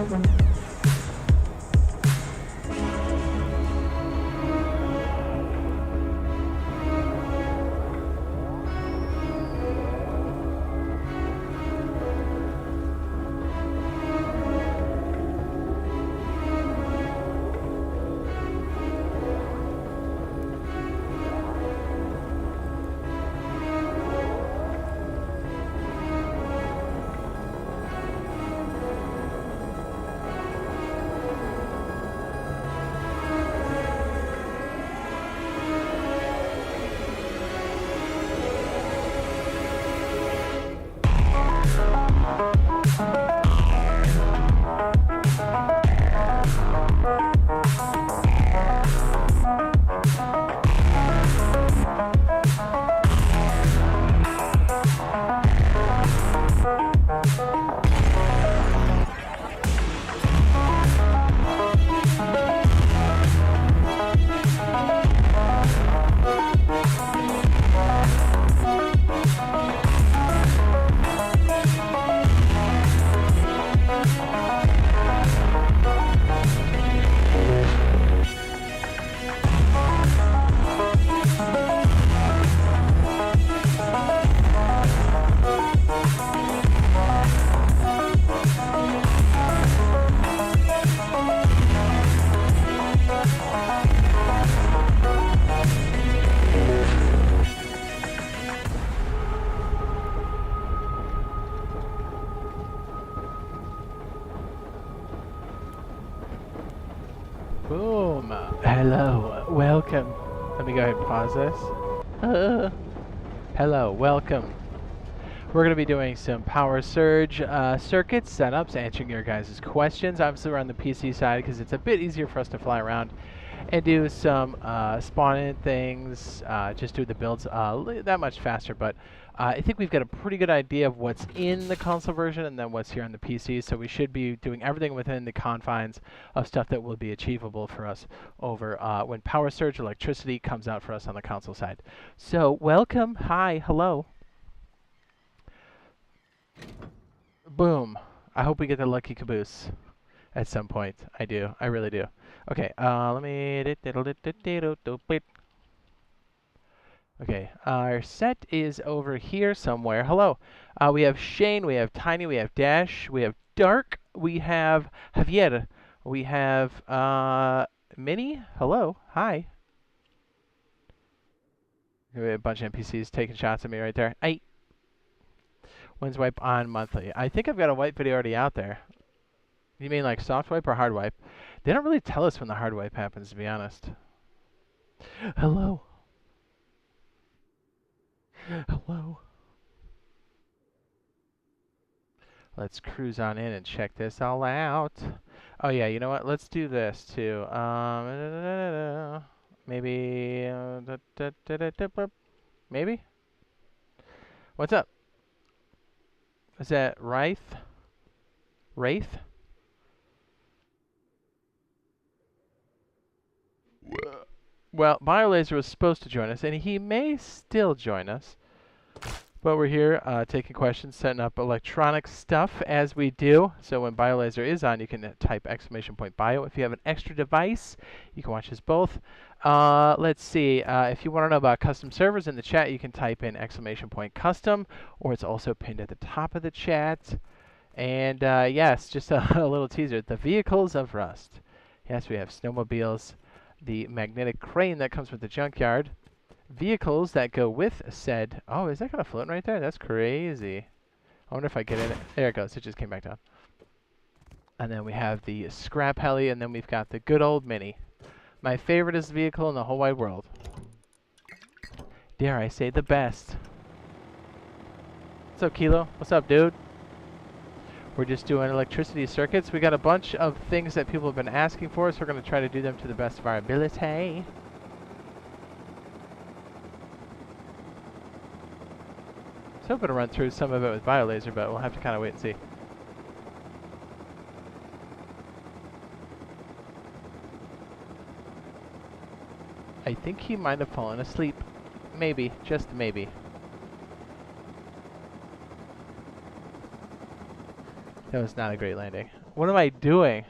Boom. Hello. Welcome. Let me go ahead and pause this. Hello. Welcome. We're going to be doing some power surge circuits, setups, answering your guys' questions. Obviously, we're on the PC side because it's a bit easier for us to fly around and do some spawn-in things, just do the builds that much faster. But I think we've got a pretty good idea of what's in the console version and then what's here on the PC, so we should be doing everything within the confines of stuff that will be achievable for us over when power surge electricity comes out for us on the console side. So welcome, hi, hello. Boom. I hope we get the lucky caboose at some point. I do. I really do. Okay, let me... Okay, our set is over here somewhere. Hello. We have Shane, we have Tiny, we have Dash, we have Dark, we have Javier, we have Minnie. Hello. Hi. We have a bunch of NPCs taking shots at me right there. Hey. When's wipe on monthly? I think I've got a wipe video already out there. You mean like soft wipe or hard wipe? They don't really tell us when the hard wipe happens, to be honest. Hello. Hello. Let's cruise on in and check this all out. Oh yeah, you know what? Let's do this too. Maybe. Maybe. What's up? Is that Wraith? Wraith? Well, BioLazer was supposed to join us, and he may still join us. But we're here taking questions, setting up electronic stuff as we do. So when BioLazer is on, you can type !bio. If you have an extra device, you can watch us both. Let's see. If you want to know about custom servers in the chat, you can type in !custom, or it's also pinned at the top of the chat. And yes, just a little teaser. The vehicles of Rust. Yes, we have snowmobiles. The magnetic crane that comes with the junkyard, vehicles that go with said. Oh, is that kind of floating right there? That's crazy. I wonder if I get in it. There it goes. It just came back down. And then we have the scrap heli, and then we've got the good old Mini. My favorite is the vehicle in the whole wide world. Dare I say the best. What's up, Kilo? What's up, dude? We're just doing electricity circuits. We got a bunch of things that people have been asking for, so we're going to try to do them to the best of our ability. I was hoping to run through some of it with BioLazer, but we'll have to kind of wait and see. I think he might have fallen asleep. Maybe, just maybe. That was not a great landing. What am I doing?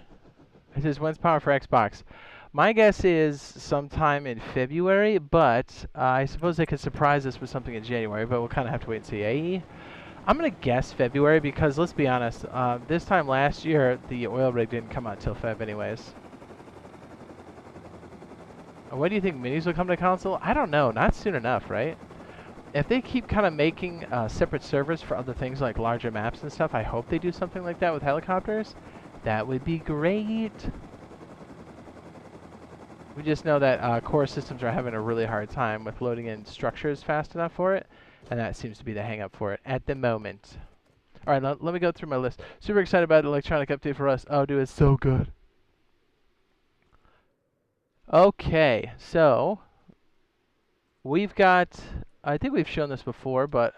It says, when's power for Xbox? My guess is sometime in February, but I suppose they could surprise us with something in January, but we'll kind of have to wait and see. I'm going to guess February because, let's be honest, this time last year, the oil rig didn't come out till Feb anyways. When do you think minis will come to console? I don't know. Not soon enough, right? If they keep kind of making separate servers for other things like larger maps and stuff, I hope they do something like that with helicopters. That would be great. We just know that core systems are having a really hard time with loading in structures fast enough for it, and that seems to be the hang-up for it at the moment. All right, let me go through my list. Super excited about the electronic update for us. Oh, dude, it's so good. Okay, so we've got, I think we've shown this before, but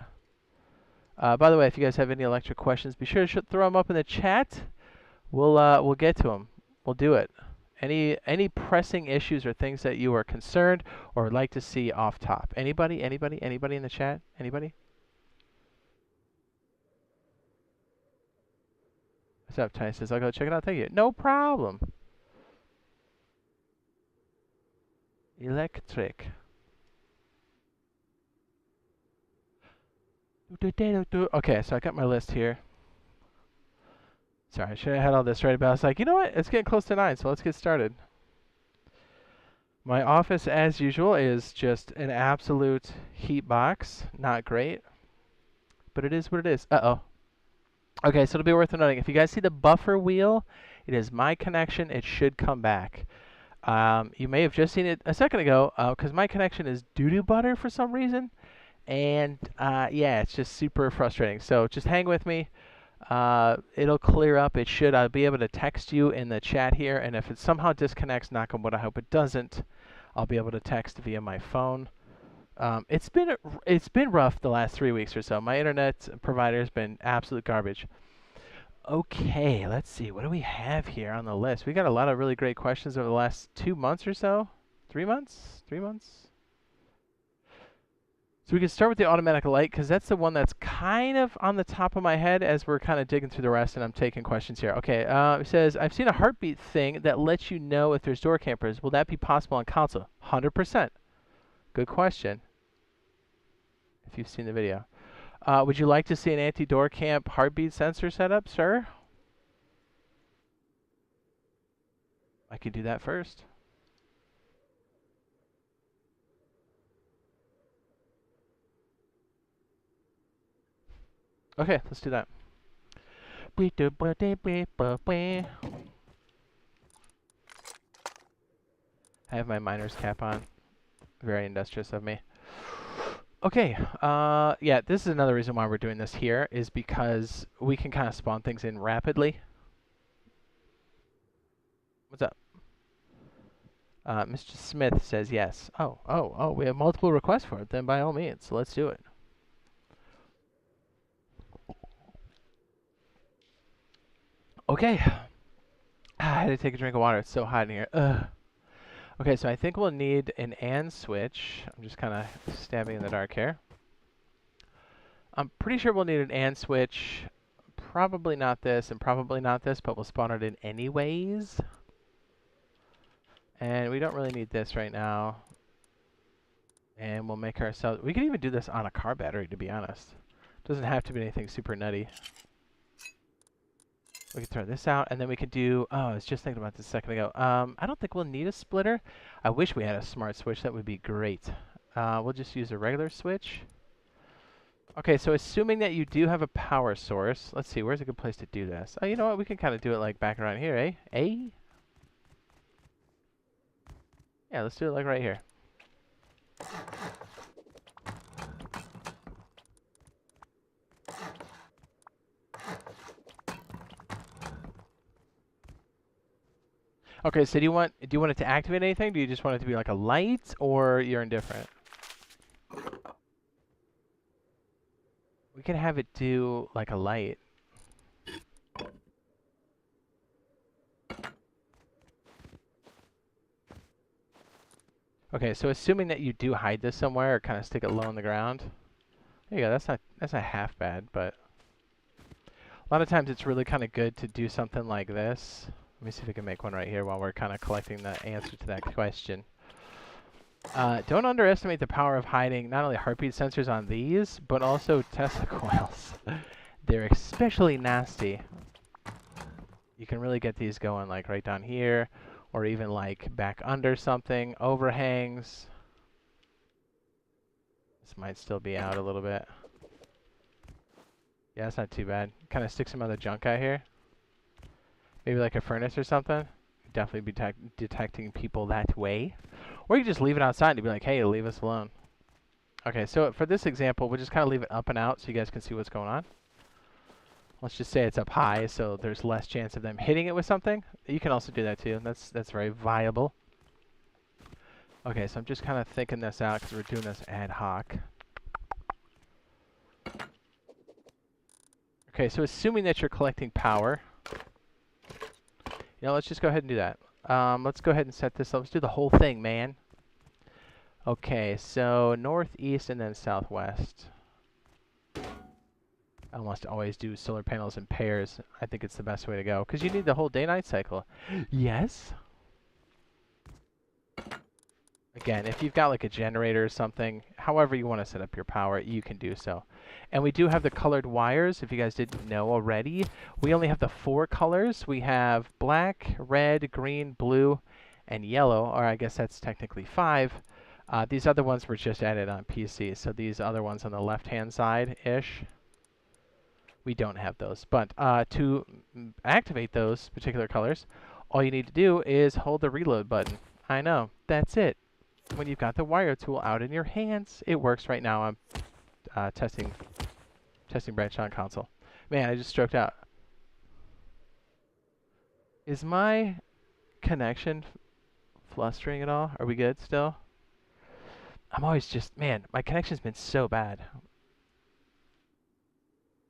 by the way, if you guys have any electric questions, be sure to throw them up in the chat. We'll get to them. We'll do it. Any pressing issues or things that you are concerned or would like to see off top? Anybody in the chat? Anybody? What's up, Tiny says, I'll go check it out. Thank you. No problem. Electric. Okay, so I got my list here. Sorry, I should have had all this ready, but I was like, you know what? It's getting close to 9, so let's get started. My office, as usual, is just an absolute heat box. Not great, but it is what it is. Uh-oh. Okay, so it'll be worth noting. If you guys see the buffer wheel, it is my connection. It should come back. You may have just seen it a second ago, because my connection is doo-doo butter for some reason. And, yeah, it's just super frustrating. So just hang with me. It'll clear up. It should. I'll be able to text you in the chat here, and if it somehow disconnects, knock on wood, I hope it doesn't, I'll be able to text via my phone. It's been rough the last 3 weeks or so. My internet provider's been absolute garbage. Okay, let's see. What do we have here on the list? We got a lot of really great questions over the last 2 months or so. 3 months? 3 months? So we can start with the automatic light because that's the one that's kind of on the top of my head as we're kind of digging through the rest and I'm taking questions here. Okay, it says, I've seen a heartbeat thing that lets you know if there's door campers. Will that be possible on console? 100%. Good question. If you've seen the video. Would you like to see an anti-door camp heartbeat sensor setup, sir? I could do that first. Okay, let's do that. I have my miner's cap on. Very industrious of me. Okay, yeah, this is another reason why we're doing this here, is because we can kind of spawn things in rapidly. What's up? Mr. Smith says yes. Oh, we have multiple requests for it, then by all means, let's do it. Okay. I had to take a drink of water. It's so hot in here. Ugh. Okay, so I think we'll need an AND switch. I'm just kind of stabbing in the dark here. I'm pretty sure we'll need an AND switch. Probably not this and probably not this, but we'll spawn it in anyways. And we don't really need this right now. And we'll make ourselves... We could even do this on a car battery, to be honest. Doesn't have to be anything super nutty. We can throw this out, and then we could do... Oh, I was just thinking about this a second ago. I don't think we'll need a splitter. I wish we had a smart switch. That would be great. We'll just use a regular switch. Okay, so assuming that you do have a power source... Let's see, where's a good place to do this? Oh, you know what? We can kind of do it like back around here, eh? Eh? Yeah, let's do it like right here. Okay, so do you want it to activate anything? Do you just want it to be like a light, or you're indifferent? We can have it do like a light. Okay, so assuming that you do hide this somewhere or kind of stick it low on the ground. There you go. That's not half bad, but A lot of times it's really kind of good to do something like this. Let me see if we can make one right here while we're kind of collecting the answer to that question. Don't underestimate the power of hiding not only heartbeat sensors on these, but also Tesla coils. They're especially nasty. You can really get these going like right down here, or even like back under something, overhangs. This might still be out a little bit. Yeah, it's not too bad. Kind of stick some other junk out here. Maybe like a furnace or something. Definitely be detecting people that way. Or you can just leave it outside and be like, hey, leave us alone. Okay, so for this example, we'll just kind of leave it up and out so you guys can see what's going on. Let's just say it's up high, so there's less chance of them hitting it with something. You can also do that too. That's very viable. Okay, so I'm just kind of thinking this out because we're doing this ad hoc. Okay, so assuming that you're collecting power, let's just go ahead and do that. Let's go ahead and set this up. Let's do the whole thing, man. Okay, so northeast and then southwest. I almost always do solar panels in pairs. I think it's the best way to go because you need the whole day-night cycle. Yes? Again, if you've got like a generator or something, however you want to set up your power, you can do so. And we do have the colored wires, if you guys didn't know already. We only have the 4 colors. We have black, red, green, blue, and yellow, or I guess that's technically 5. These other ones were just added on PC, so these other ones on the left-hand side-ish, we don't have those. But to activate those particular colors, all you need to do is hold the reload button. I know, that's it. When you've got the wire tool out in your hands, it works right now. I'm testing branch on console. Man, I just stroked out. Is my connection flustering at all? Are we good still? I'm always just, man, my connection's been so bad.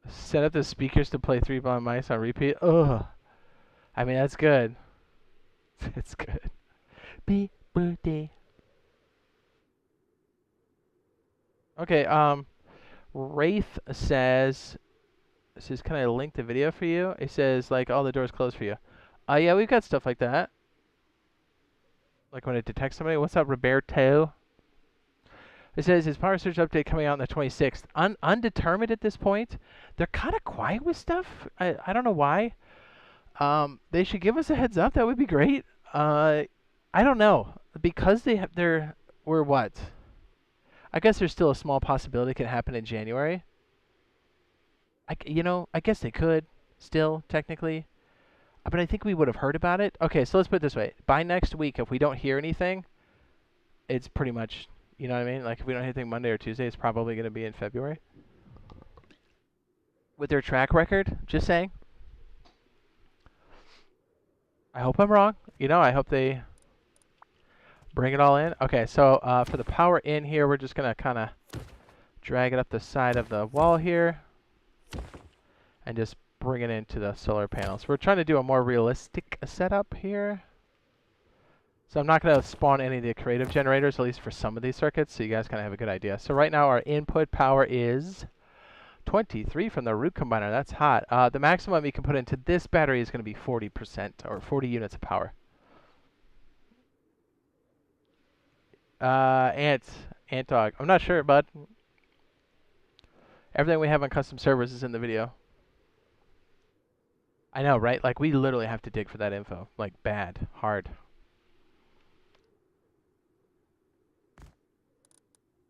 Set up the speakers to play 3 Blind Mice on repeat. Ugh. I mean, that's good. It's good. Be birthday. Okay, Wraith says, this is, can I link the video for you? It says, like, all the doors closed for you. Yeah, we've got stuff like that. Like when it detects somebody. What's up, Roberto? It says, his power surge update coming out on the 26th. Undetermined at this point. They're kind of quiet with stuff. I don't know why. They should give us a heads up. That would be great. I don't know. Because we're what? I guess there's still a small possibility it can happen in January. I guess they could still, technically. But I think we would have heard about it. Okay, so let's put it this way. By next week, if we don't hear anything, it's pretty much, you know what I mean? Like, if we don't hear anything Monday or Tuesday, it's probably going to be in February. With their track record, just saying. I hope I'm wrong. I hope they bring it all in. Okay, so for the power in here, we're just going to kind of drag it up the side of the wall here and just bring it into the solar panels. We're trying to do a more realistic setup here. So I'm not going to spawn any of the creative generators, at least for some of these circuits, so you guys kind of have a good idea. So right now our input power is 23 from the root combiner. That's hot. The maximum you can put into this battery is going to be 40% or 40 units of power. Ant dog. I'm not sure, bud. Everything we have on custom servers is in the video. I know, right? Like, we literally have to dig for that info. Like, bad. Hard.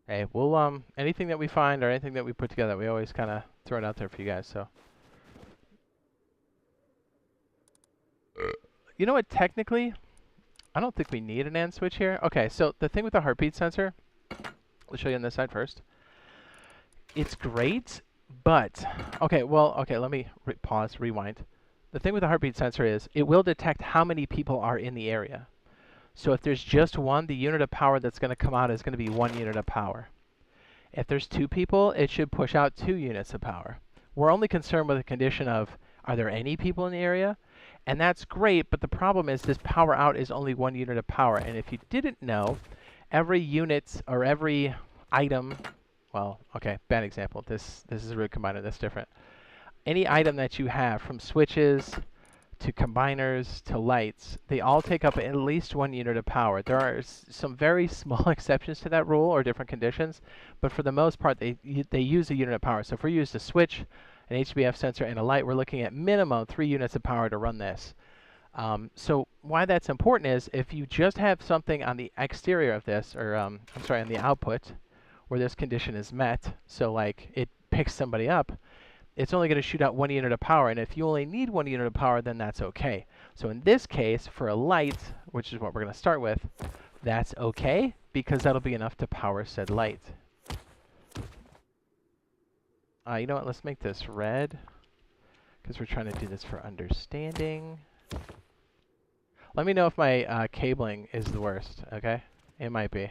Hey, we'll, anything that we find or anything that we put together, we always kind of throw it out there for you guys, so. You know what, technically, I don't think we need an AND switch here. Okay, so the thing with the heartbeat sensor, I'll show you on this side first. It's great, but, okay, let me pause, rewind. The thing with the heartbeat sensor is it will detect how many people are in the area. So if there's just one, the unit of power that's going to come out is going to be 1 unit of power. If there's 2 people, it should push out 2 units of power. We're only concerned with the condition of, are there any people in the area? And that's great, but the problem is this power out is only 1 unit of power. And if you didn't know, every unit or every item, well, okay, bad example. This is a root combiner, that's different. any item that you have, from switches to combiners to lights, they all take up at least 1 unit of power. There are some very small exceptions to that rule or different conditions, but for the most part, they use a unit of power. So if we used a switch, an HBF sensor, and a light, we're looking at minimum 3 units of power to run this. So why that's important is if you just have something on the exterior of this, or I'm sorry, on the output, where this condition is met, so like it picks somebody up, it's only going to shoot out 1 unit of power, and if you only need 1 unit of power, then that's okay. So in this case, for a light, which is what we're going to start with, that's okay, because that'll be enough to power said light. You know what, let's make this red, because we're trying to do this for understanding. Let me know if my cabling is the worst, okay? It might be.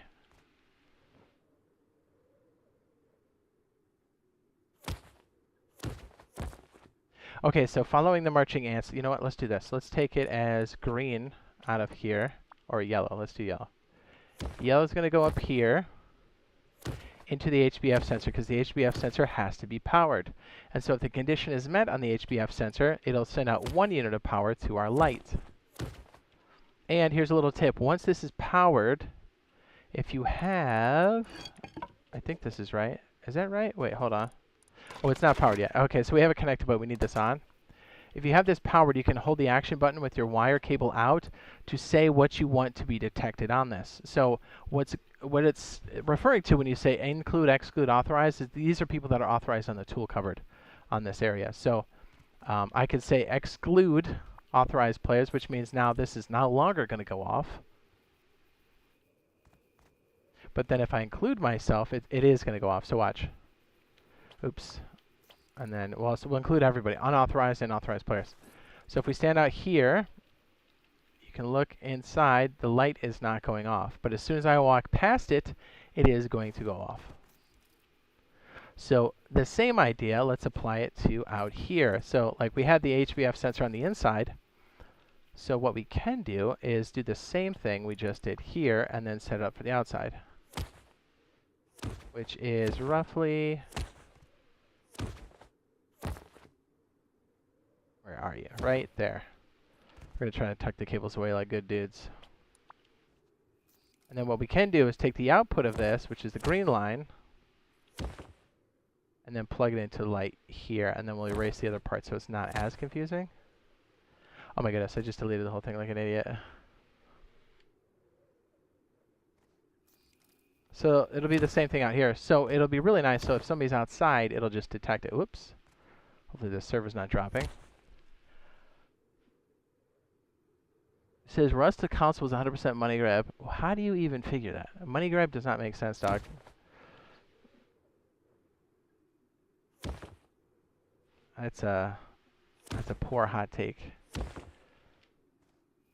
Okay, so following the marching ants, you know what, let's do this. Let's take it as green out of here, or yellow. Let's do yellow. Yellow's going to go up here into the HBF sensor, because the HBF sensor has to be powered. And so if the condition is met on the HBF sensor, it'll send out 1 unit of power to our light. And here's a little tip. Once this is powered, if you have, I think this is right. Is that right? Wait, hold on. Oh, it's not powered yet. Okay, so we have it connected, but we need this on. If you have this powered, you can hold the action button with your wire cable out to say what you want to be detected on this. So what it's referring to when you say include, exclude, authorize, is these are people that are authorized on the tool covered on this area. So I could say exclude authorized players, which means now this is no longer going to go off. But then if I include myself, it is going to go off. So watch. Oops. And then we'll include everybody, unauthorized and authorized players. So if we stand out here, you can look inside. The light is not going off. But as soon as I walk past it, it is going to go off. So the same idea, let's apply it to out here. So like we had the HBF sensor on the inside. So what we can do is do the same thing we just did here and then set it up for the outside, which is roughly, where are you? Right there. We're going to try to tuck the cables away like good dudes. And then what we can do is take the output of this, which is the green line, and then plug it into the light here, and then we'll erase the other part so it's not as confusing. Oh my goodness, I just deleted the whole thing like an idiot. So it'll be the same thing out here. So it'll be really nice. So if somebody's outside, it'll just detect it. Whoops. Hopefully the server's not dropping. It says Rust to console was 100% money grab. How do you even figure that? Money grab does not make sense, dog. That's a poor hot take.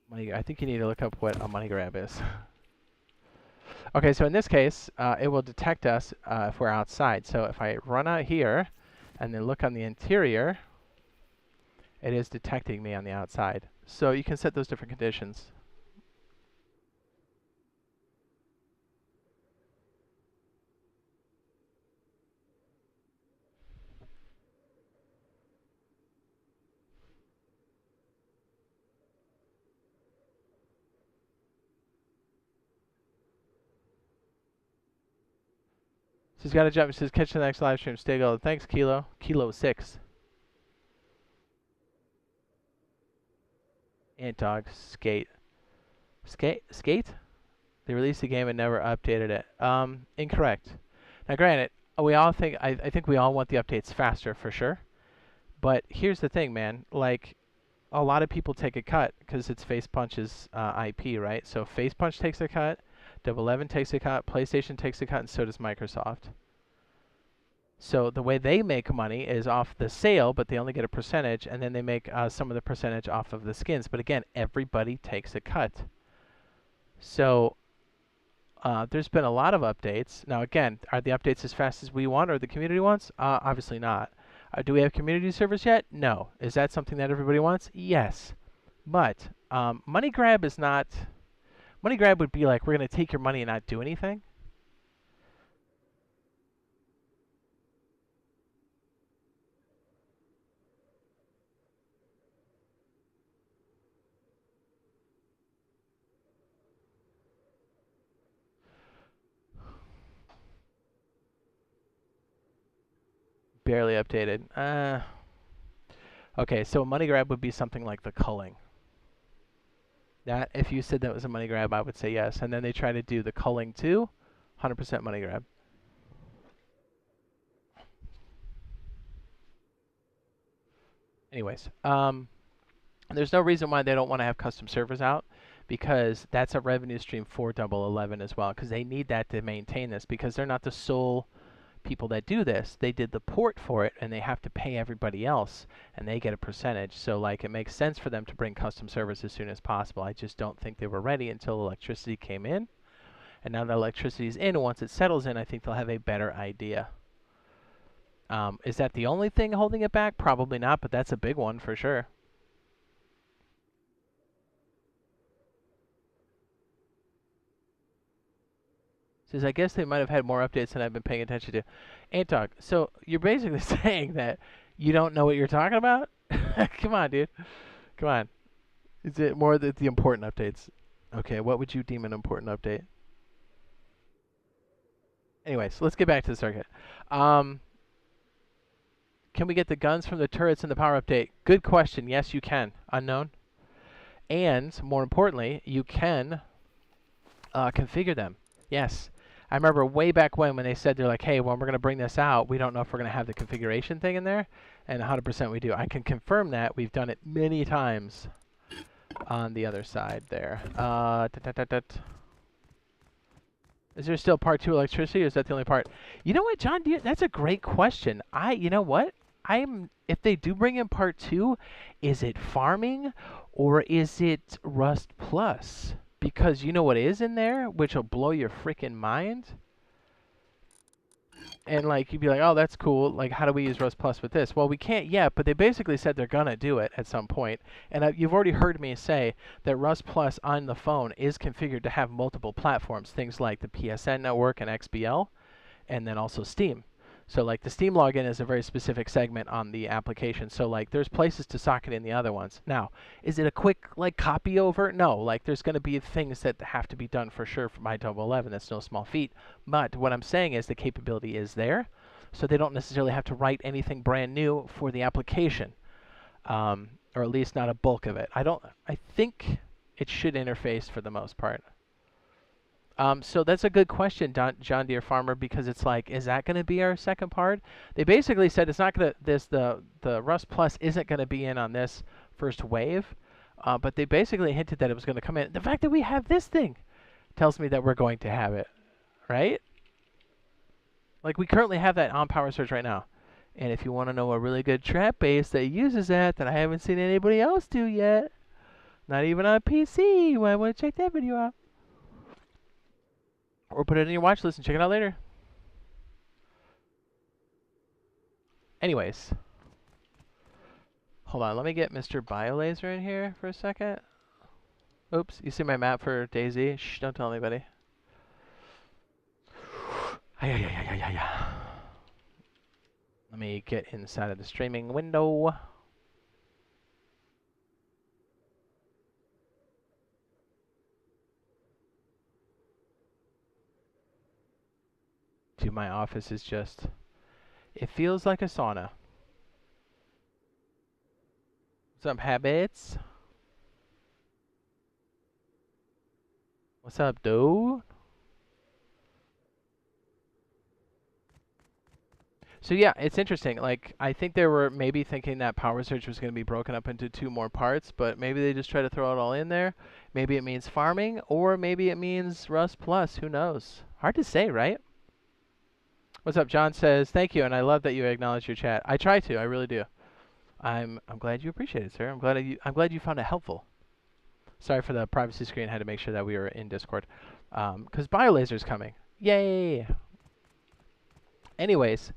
I think you need to look up what a money grab is. Okay, so in this case, it will detect us if we're outside. So if I run out here and then look on the interior, it is detecting me on the outside. So you can set those different conditions. So he's got to jump. He says, catch the next live stream. Stay gold. Thanks, Kilo. Kilo 6. Ant dog. Skate. Skate? They released the game and never updated it. Incorrect. Now, granted, we all think, I think we all want the updates faster for sure. But here's the thing, man. Like, a lot of people take a cut because it's Face Punch's IP, right? So Face Punch takes a cut, Double 11 takes a cut, PlayStation takes a cut, and so does Microsoft. So the way they make money is off the sale, but they only get a percentage, and then they make some of the percentage off of the skins. But again, everybody takes a cut. So there's been a lot of updates. Now again, are the updates as fast as we want or the community wants? Obviously not. Do we have community servers yet? No. Is that something that everybody wants? Yes. But money grab is not... Money grab would be like, we're going to take your money and not do anything. barely updated. Okay, so a money grab would be something like the culling. That, if you said that was a money grab, I would say yes. And then they try to do the culling too, 100% money grab. Anyways, there's no reason why they don't want to have custom servers out, because that's a revenue stream for Double 11 as well, because they need that to maintain this, because they're not the sole people that do this. They did the port for it, and they have to pay everybody else, and they get a percentage. So like, it makes sense for them to bring custom servers as soon as possible. I just don't think they were ready until electricity came in, and now that electricity's in, once it settles in, I think they'll have a better idea. Is that the only thing holding it back? Probably not, but that's a big one for sure. Says, I guess they might have had more updates than I've been paying attention to. Antog, so you're basically saying that you don't know what you're talking about? Come on, dude. Come on. Is it more the important updates? Okay, what would you deem an important update? Anyways, let's get back to the circuit. Can we get the guns from the turrets in the power update? Good question. Yes, you can. Unknown. And, more importantly, you can configure them. Yes. I remember way back when they said, they're like, hey, when we're going to bring this out, we don't know if we're going to have the configuration thing in there. And 100% we do. I can confirm that. We've done it many times on the other side there. Is there still part 2 electricity, or is that the only part? You know what, John? That's a great question. You know what? If they do bring in part 2, is it farming or is it Rust Plus? Because you know what is in there, which will blow your freaking mind. And like, you'd be like, oh, that's cool. Like, how do we use Rust Plus with this? Well, we can't yet, but they basically said they're going to do it at some point. And you've already heard me say that Rust Plus on the phone is configured to have multiple platforms, things like the PSN network and XBL, and then also Steam. So like the Steam login is a very specific segment on the application. So like there's places to socket in the other ones. Now, is it a quick like copy over? No, like there's going to be things that have to be done for sure for my Double 11. That's no small feat. But what I'm saying is the capability is there. So they don't necessarily have to write anything brand new for the application. Or at least not a bulk of it. I think it should interface for the most part. So that's a good question, John Deere Farmer, because it's like, is that going to be our second part? They basically said it's not going to, the Rust Plus isn't going to be in on this first wave, but they basically hinted that it was going to come in. The fact that we have this thing tells me that we're going to have it, right? Like, we currently have that on Power Surge right now. And if you want to know a really good trap base that uses that I haven't seen anybody else do yet, not even on PC, you might want to check that video out. Or put it in your watch list and check it out later. Anyways. Hold on, let me get Mr. BioLazer in here for a second. Oops, you see my map for DayZ? Shh, don't tell anybody. Let me get inside of the streaming window. Dude, my office is just, it feels like a sauna. What's up, habits? What's up, dude? So yeah, it's interesting. Like, I think they were maybe thinking that Power Surge was going to be broken up into 2 more parts, but maybe they just try to throw it all in there. Maybe it means farming, or maybe it means Rust Plus. Who knows? Hard to say, right? What's up? John says, thank you, and I love that you acknowledge your chat. I try to. I really do. I'm glad you appreciate it, sir. I'm glad you found it helpful. Sorry for the privacy screen. I had to make sure that we were in Discord. Because BioLazer's coming. Yay! Anyways,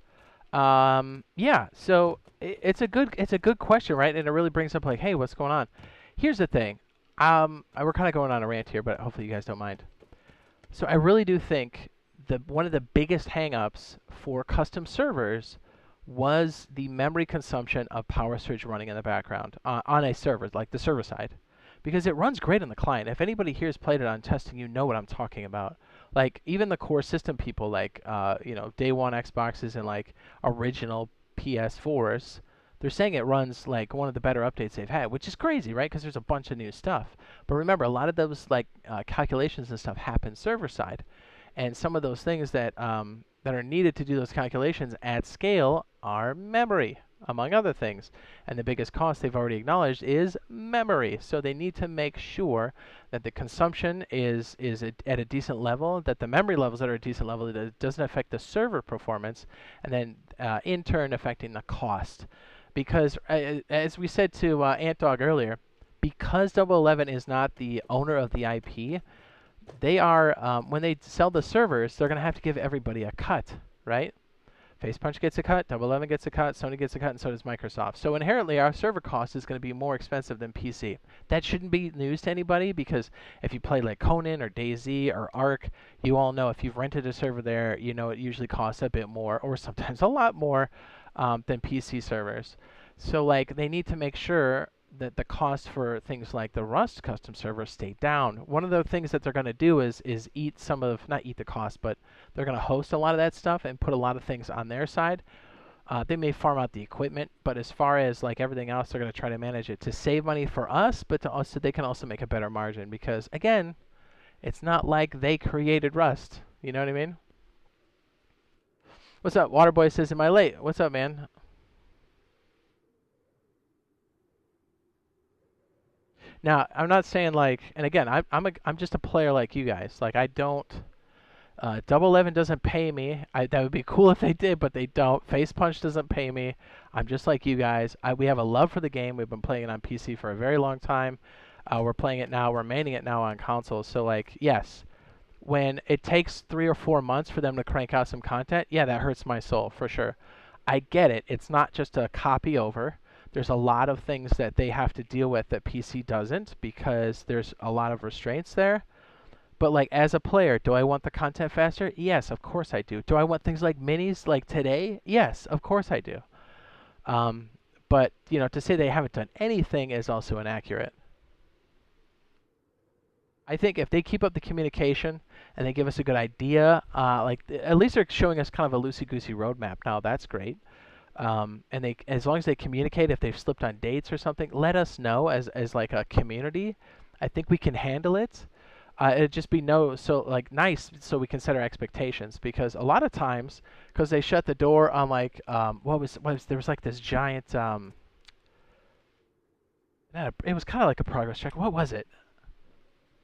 yeah. So it's a good question, right? And it really brings up like, hey, what's going on? Here's the thing. We're kind of going on a rant here, but hopefully you guys don't mind. So I really do think one of the biggest hangups for custom servers was the memory consumption of Power Surge running in the background on a server, like the server side, because it runs great on the client. If anybody here has played it on testing, you know what I'm talking about. Like even the core system people, like you know, day one Xboxes and like original PS4s, they're saying it runs like one of the better updates they've had, which is crazy, right? Because there's a bunch of new stuff. But remember, a lot of those like calculations and stuff happen server side, and some of those things that that are needed to do those calculations at scale are memory, among other things. And the biggest cost they've already acknowledged is memory. So they need to make sure that the consumption is at a decent level, that the memory levels are at a decent level, that it doesn't affect the server performance, and then in turn affecting the cost. Because as we said to AntDog earlier, because Double 11 is not the owner of the IP, they are, when they sell the servers, they're going to have to give everybody a cut, right? FacePunch gets a cut, Double 11 gets a cut, Sony gets a cut, and so does Microsoft. So inherently, our server cost is going to be more expensive than PC. That shouldn't be news to anybody, because if you play like Conan or DayZ or Ark, you all know if you've rented a server there, you know it usually costs a bit more, or sometimes a lot more, than PC servers. So like they need to make sure that the cost for things like the Rust custom server stay down. One of the things that they're going to do is eat some of, not eat the cost, but they're going to host a lot of that stuff and put a lot of things on their side. They may farm out the equipment, but as far as like everything else, they're going to try to manage it to save money for us, but to also they can also make a better margin, because again, it's not like they created Rust. You know what I mean? What's up? Waterboy says, am I late? What's up, man? Now, I'm not saying like, and again, I'm just a player like you guys. Like I don't, Double 11 doesn't pay me. That would be cool if they did, but they don't. FacePunch doesn't pay me. I'm just like you guys. We have a love for the game. We've been playing it on PC for a very long time. We're playing it now. We're maining it now on consoles. So like, yes, when it takes 3 or 4 months for them to crank out some content, yeah, that hurts my soul for sure. I get it. It's not just a copy over. There's a lot of things that they have to deal with that PC doesn't, because there's a lot of restraints there. But like as a player, do I want the content faster? Yes, of course I do. Do I want things like minis like today? Yes, of course I do. But you know, to say they haven't done anything is also inaccurate. I think if they keep up the communication and they give us a good idea, like at least they're showing us kind of a loosey-goosey roadmap now. That's great. And they, as long as they communicate, if they've slipped on dates or something, let us know as like a community. I think we can handle it. It'd just be so like nice, so we can set our expectations, because a lot of times, because they shut the door on like there was like this giant it was kind of like a progress check. What was it?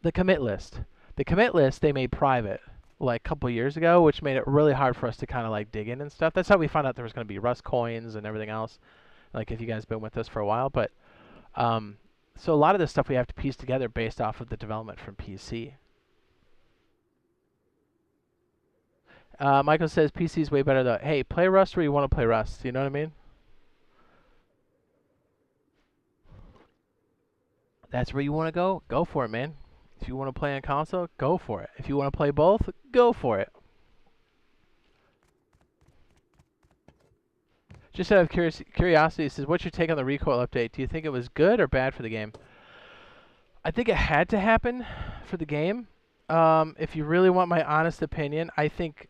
The commit list. The commit list they made private like a couple years ago, which made it really hard for us to kind of like dig in and stuff. That's how we found out there was going to be Rust coins and everything else. Like if you guys been with us for a while, but so a lot of this stuff we have to piece together based off of the development from PC. Michael says PC is way better though. Hey, play Rust where you want to play Rust. You know what I mean? That's where you want to go. Go for it, man. If you want to play on console, go for it. If you want to play both, go for it. Just out of curiosity, it says, what's your take on the Recoil update? Do you think it was good or bad for the game? I think it had to happen for the game. If you really want my honest opinion, I think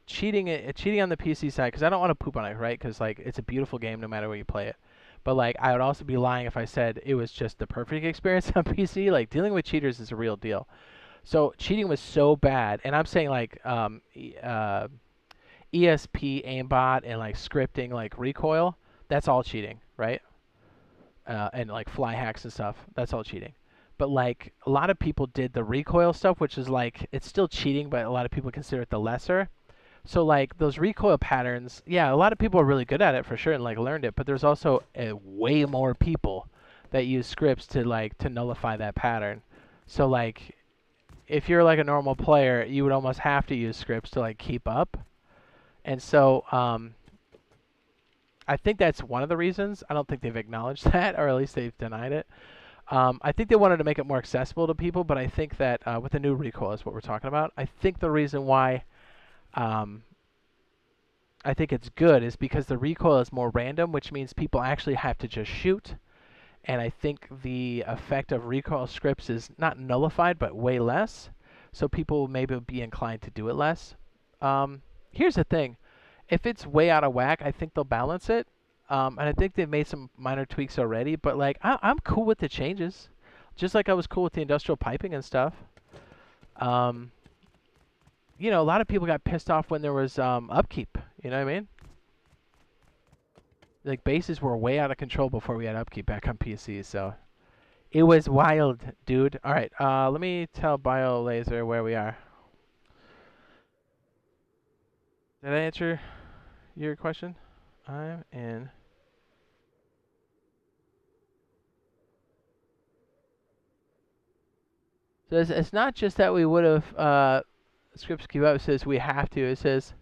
cheating on the PC side, because I don't want to poop on it, right? Because like it's a beautiful game no matter where you play it. But like I would also be lying if I said it was just the perfect experience on PC. Like dealing with cheaters is a real deal. So cheating was so bad, and I'm saying like ESP, aimbot, and like scripting, like Recoil, that's all cheating, right? And like fly hacks and stuff, that's all cheating. But like a lot of people did the Recoil stuff, which is like it's still cheating, but a lot of people consider it the lesser. So like those Recoil patterns, yeah, a lot of people are really good at it for sure and like learned it, but there's also way more people that use scripts to nullify that pattern. So like if you're like a normal player, you would almost have to use scripts to like keep up. And so I think that's one of the reasons. I don't think they've acknowledged that, or at least they've denied it. I think they wanted to make it more accessible to people, but I think that with the new Recoil is what we're talking about. I think the reason why I think it's good is because the recoil is more random, which means people actually have to just shoot. And I think the effect of recoil scripts is not nullified, but way less. So people maybe be inclined to do it less. Here's the thing. If it's way out of whack, I think they'll balance it. And I think they've made some minor tweaks already. But like, I'm cool with the changes, just like I was cool with the industrial piping and stuff. Um, you know, a lot of people got pissed off when there was upkeep. You know what I mean? Like bases were way out of control before we had upkeep back on PC. So it was wild, dude. All right, let me tell BioLazer where we are. Did I answer your question? I'm in. So it's not just that we would have scripts keep up. It says we have to. It says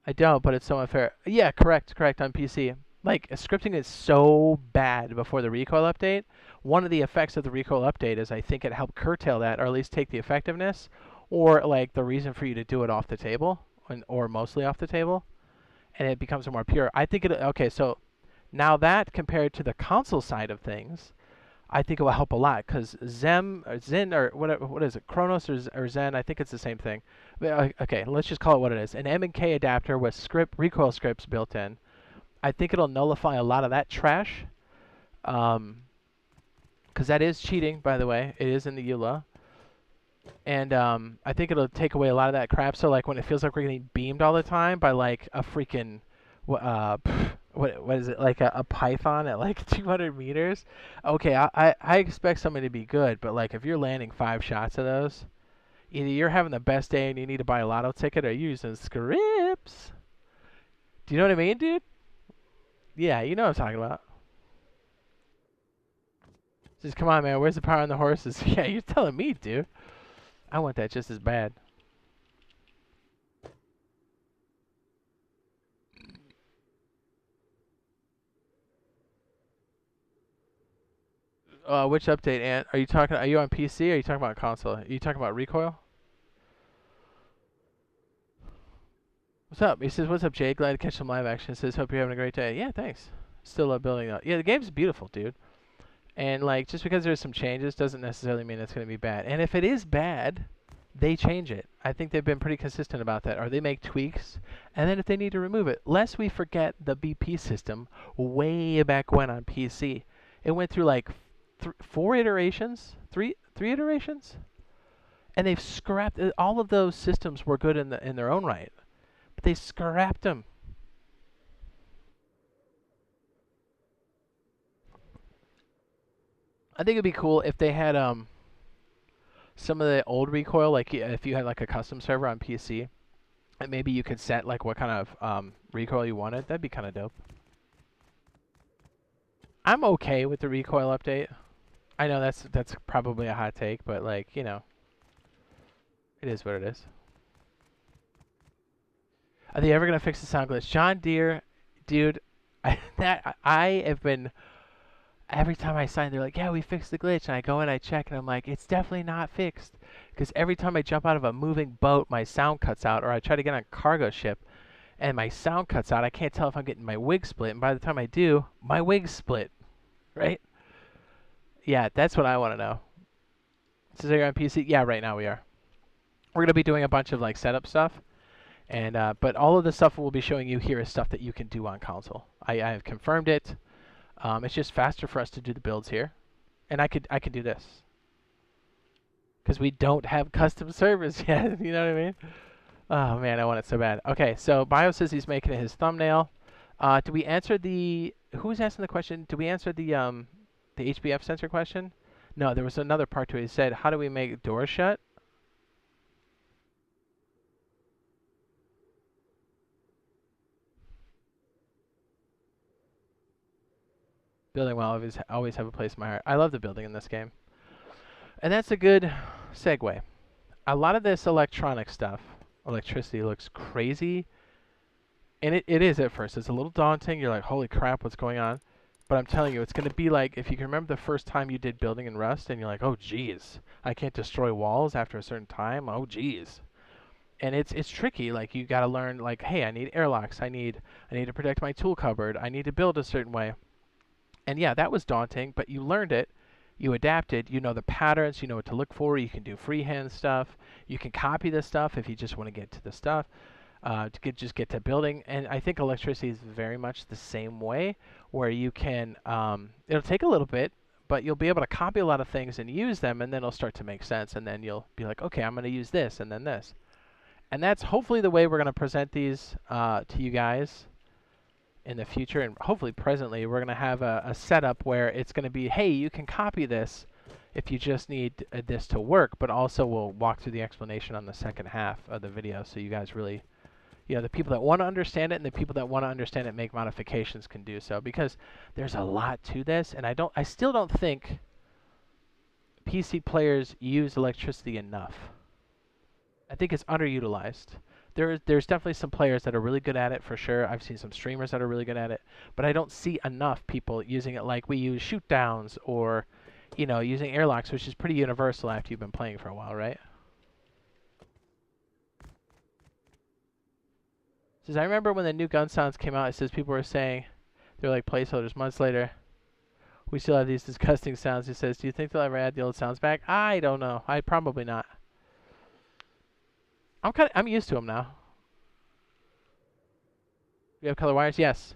I don't, but it's so unfair. Yeah, correct on PC. Like scripting is so bad before the Recoil update. One of the effects of the Recoil update is I think it helped curtail that, or at least take the effectiveness, or like the reason for you to do it off the table, or mostly off the table, and it becomes more pure. I think it. Okay, so now that compared to the console side of things, I think it will help a lot because Zen or what is it, Kronos or Zen? I think it's the same thing. Okay, let's just call it what it is. An M and K adapter with recoil scripts built in. I think it'll nullify a lot of that trash. Because that is cheating, by the way. It is in the EULA. And I think it'll take away a lot of that crap. So like when it feels like we're getting beamed all the time by like a freaking what is it, like a python at like 200 meters? Okay, I expect somebody to be good, but like if you're landing 5 shots of those, either you're having the best day and you need to buy a lotto ticket, or you're using scripts. Do you know what I mean, dude? Yeah, you know what I'm talking about. Just come on, man. Where's the power on the horses? Yeah, you're telling me, dude. I want that just as bad. Which update, Ant? Are you talking? Are you on PC? Or are you talking about console? Are you talking about Recoil? What's up? He says, "What's up, Jade? Glad to catch some live action." He says, "Hope you're having a great day." Yeah, thanks. Still love building though. Yeah, the game's beautiful, dude. And like, just because there's some changes doesn't necessarily mean it's going to be bad. And if it is bad, they change it. I think they've been pretty consistent about that. Or they make tweaks, and then if they need to remove it, lest we forget the BP system way back when on PC. It went through like 4 iterations, three iterations, and they've scrapped all of those systems. Were good in their own right, but they scrapped them. I think it'd be cool if they had some of the old Recoil, like if you had like a custom server on PC, and maybe you could set like what kind of Recoil you wanted. That'd be kind of dope. I'm okay with the Recoil update. I know that's probably a hot take, but like, you know, it is what it is. Are they ever gonna fix the sound glitch? John Deere, dude, I have been. Every time I sign, they're like, "Yeah, we fixed the glitch," and I go and I check, and I'm like, "It's definitely not fixed," because every time I jump out of a moving boat, my sound cuts out, or I try to get on a cargo ship, and my sound cuts out. I can't tell if I'm getting my wig split, and by the time I do, my wig's split, right? Yeah, that's what I want to know. So you're on PC? Yeah, right now we are. We're gonna be doing a bunch of like setup stuff, and but all of the stuff we'll be showing you here is stuff that you can do on console. I have confirmed it. It's just faster for us to do the builds here, and I could do this because we don't have custom servers yet. You know what I mean? Oh man, I want it so bad. Okay, so Bio says he's making it his thumbnail. Do we answer the? Who's asking the question? Do we answer the HBF sensor question? No, there was another part to it. He said, "How do we make doors shut?" Building will always have a place in my heart. I love the building in this game. And that's a good segue. A lot of this electronic stuff, electricity, looks crazy. And it is at first. It's a little daunting. You're like, holy crap, what's going on? But I'm telling you, it's going to be like, if you can remember the first time you did building in Rust, and you're like, oh, geez, I can't destroy walls after a certain time. Oh, geez. And it's tricky. Like, you got to learn, like, hey, I need airlocks. I need to protect my tool cupboard. I need to build a certain way. And yeah, that was daunting, but you learned it. You adapted. You know the patterns. You know what to look for. You can do freehand stuff. You can copy the stuff if you just want to get to the stuff. to just get to building. And I think electricity is very much the same way, where you can, it'll take a little bit, but you'll be able to copy a lot of things and use them, and then it'll start to make sense. And then you'll be like, okay, I'm going to use this and then this. And that's hopefully the way we're going to present these to you guys in the future. And hopefully presently, we're going to have a setup where it's going to be, hey, you can copy this if you just need this to work, but also we'll walk through the explanation on the second half of the video so you guys really, the people that want to understand it and the people that want to understand it, make modifications, can do so, because there's a lot to this, and I still don't think PC players use electricity enough. I think it's underutilized. There's definitely some players that are really good at it, for sure. I've seen some streamers that are really good at it, but I don't see enough people using it like we use shoot downs or, using airlocks, which is pretty universal after you've been playing for a while, right? It says, I remember when the new gun sounds came out, it says people were saying they're like placeholders. Months later, we still have these disgusting sounds. It says, do you think they'll ever add the old sounds back? I don't know. Probably not. I'm used to them now. You have color wires? Yes.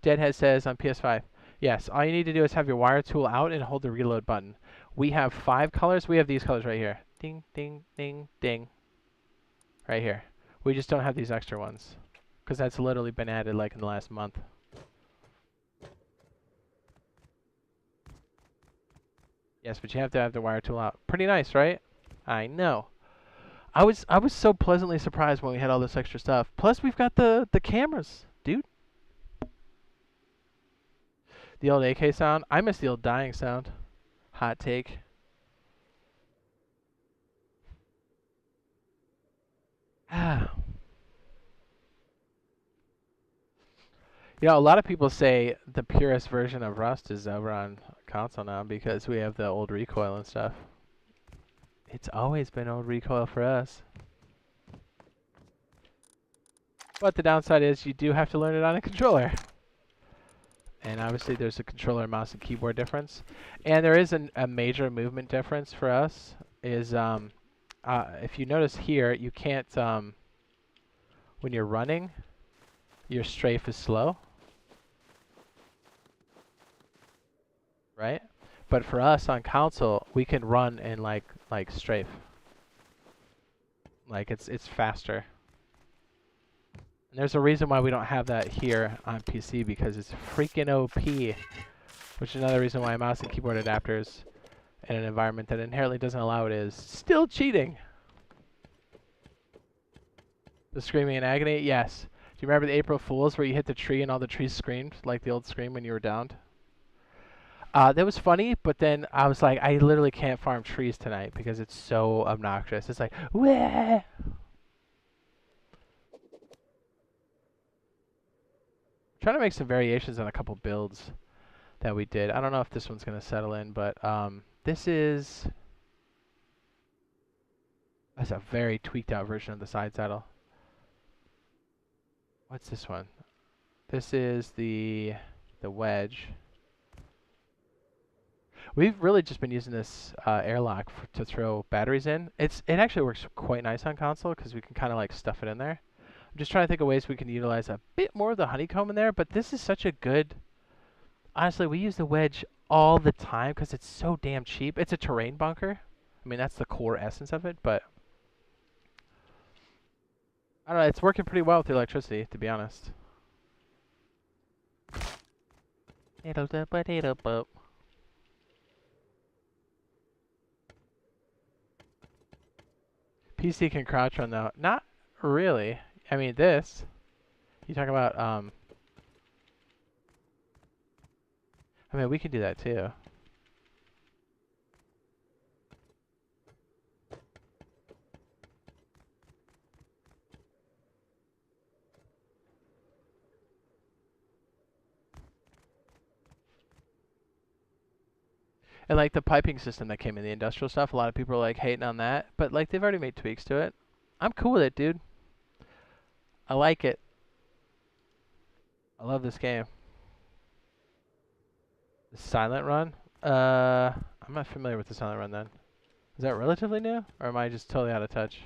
Deadhead says on PS5. Yes. All you need to do is have your wire tool out and hold the reload button. We have 5 colors. We have these colors right here. Ding, ding, ding, ding. Right here. We just don't have these extra ones, because that's literally been added like in the last month. Yes, but you have to have the wire tool out. Pretty nice, right? I know. I was so pleasantly surprised when we had all this extra stuff. Plus, we've got the cameras, dude. The old AK sound. I miss the old dying sound. Hot take. Ah. A lot of people say the purest version of Rust is over on console now because we have the old Recoil and stuff. It's always been old Recoil for us. But the downside is you do have to learn it on a controller. And obviously there's a controller, mouse, and keyboard difference. And there is a major movement difference for us. Is if you notice here, you can't, when you're running, your strafe is slow. Right? But for us on console, we can run in like strafe. Like it's faster. And there's a reason why we don't have that here on PC, because it's freaking OP. Which is another reason why mouse and keyboard adapters in an environment that inherently doesn't allow it is still cheating. The screaming in agony? Yes. Do you remember the April Fools where you hit the tree and all the trees screamed, like the old Scream when you were downed? That was funny, but then I was like, I literally can't farm trees tonight because it's so obnoxious. It's like, wah! Trying to make some variations on a couple builds that we did. I don't know if this one's going to settle in, but this is... That's a very tweaked out version of the side saddle. What's this one? This is the wedge. We've really just been using this airlock to throw batteries in. It actually works quite nice on console because we can kind of like stuff it in there. I'm just trying to think of ways we can utilize a bit more of the honeycomb in there, but this is such a good... Honestly, we use the wedge all the time because it's so damn cheap. It's a terrain bunker. I mean, that's the core essence of it, but... I don't know, it's working pretty well with the electricity, to be honest. PC can crouch run though. Not really. I mean, this. You talk about, I mean, we can do that too. And like the piping system that came in the industrial stuff, a lot of people are like hating on that, but like they've already made tweaks to it. I'm cool with it, dude. I like it. I love this game. The silent run? I'm not familiar with the silent run then. Is that relatively new? Or am I just totally out of touch?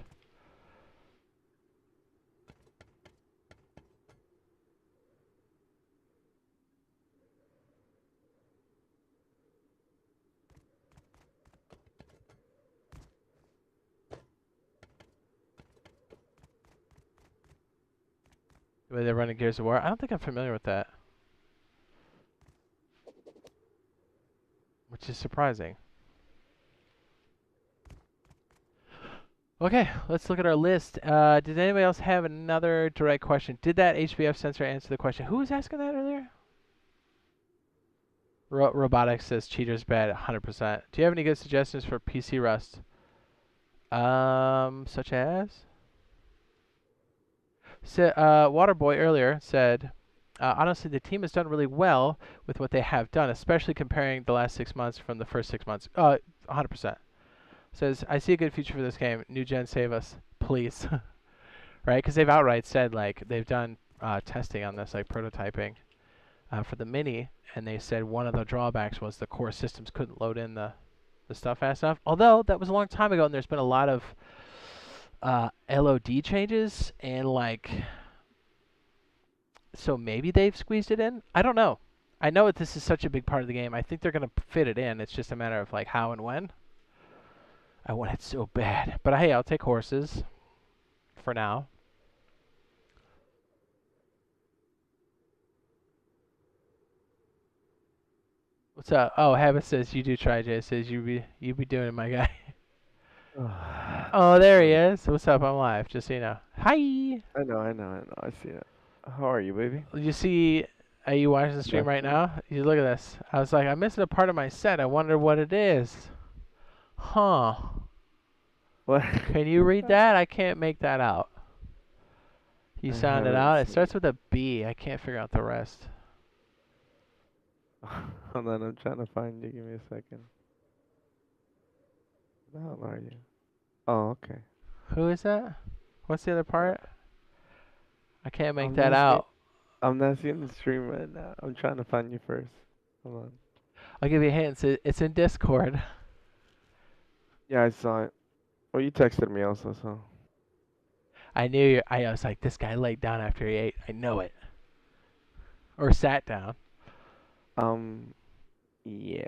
Where they're running Gears of War. I don't think I'm familiar with that. Which is surprising. Okay, let's look at our list. Did anybody else have another direct question? Did that HBF sensor answer the question? Who was asking that earlier? Robotics says cheaters bad, 100%. Do you have any good suggestions for PC Rust? Such as? So, Waterboy earlier said, honestly, the team has done really well with what they have done, especially comparing the last 6 months from the first 6 months. 100%. Says, I see a good future for this game. New gen, save us, please. Right? Because they've outright said, like, they've done testing on this, like prototyping for the Mini, and they said one of the drawbacks was the core systems couldn't load in the stuff fast enough. Although, that was a long time ago, and there's been a lot of LOD changes, and, like, so maybe they've squeezed it in? I don't know. I know that this is such a big part of the game. I think they're going to fit it in. It's just a matter of, like, how and when. I want it so bad. But hey, I'll take horses for now. What's up? Oh, Habit says you do try, Jay. Says you be doing it, my guy. Oh, there he is. What's up? I'm live, just so you know. Hi! I know. I see it. How are you, baby? You see, are you watching the stream right now? You look at this. I was like, I'm missing a part of my set. I wonder what it is. Huh. What? Can you read that? I can't make that out. You sound it out? It starts with a B. I can't figure out the rest. Hold on, I'm trying to find you. Give me a second. Where the hell are you? Oh, okay. Who is that? What's the other part? I can't make I'm that not out. I'm not seeing the stream right now. I'm trying to find you first. Hold on. I'll give you a hint. It's in Discord. Yeah, I saw it. Well, you texted me also, so. I knew you. I was like, this guy laid down after he ate. I know it. Or sat down. Yeah.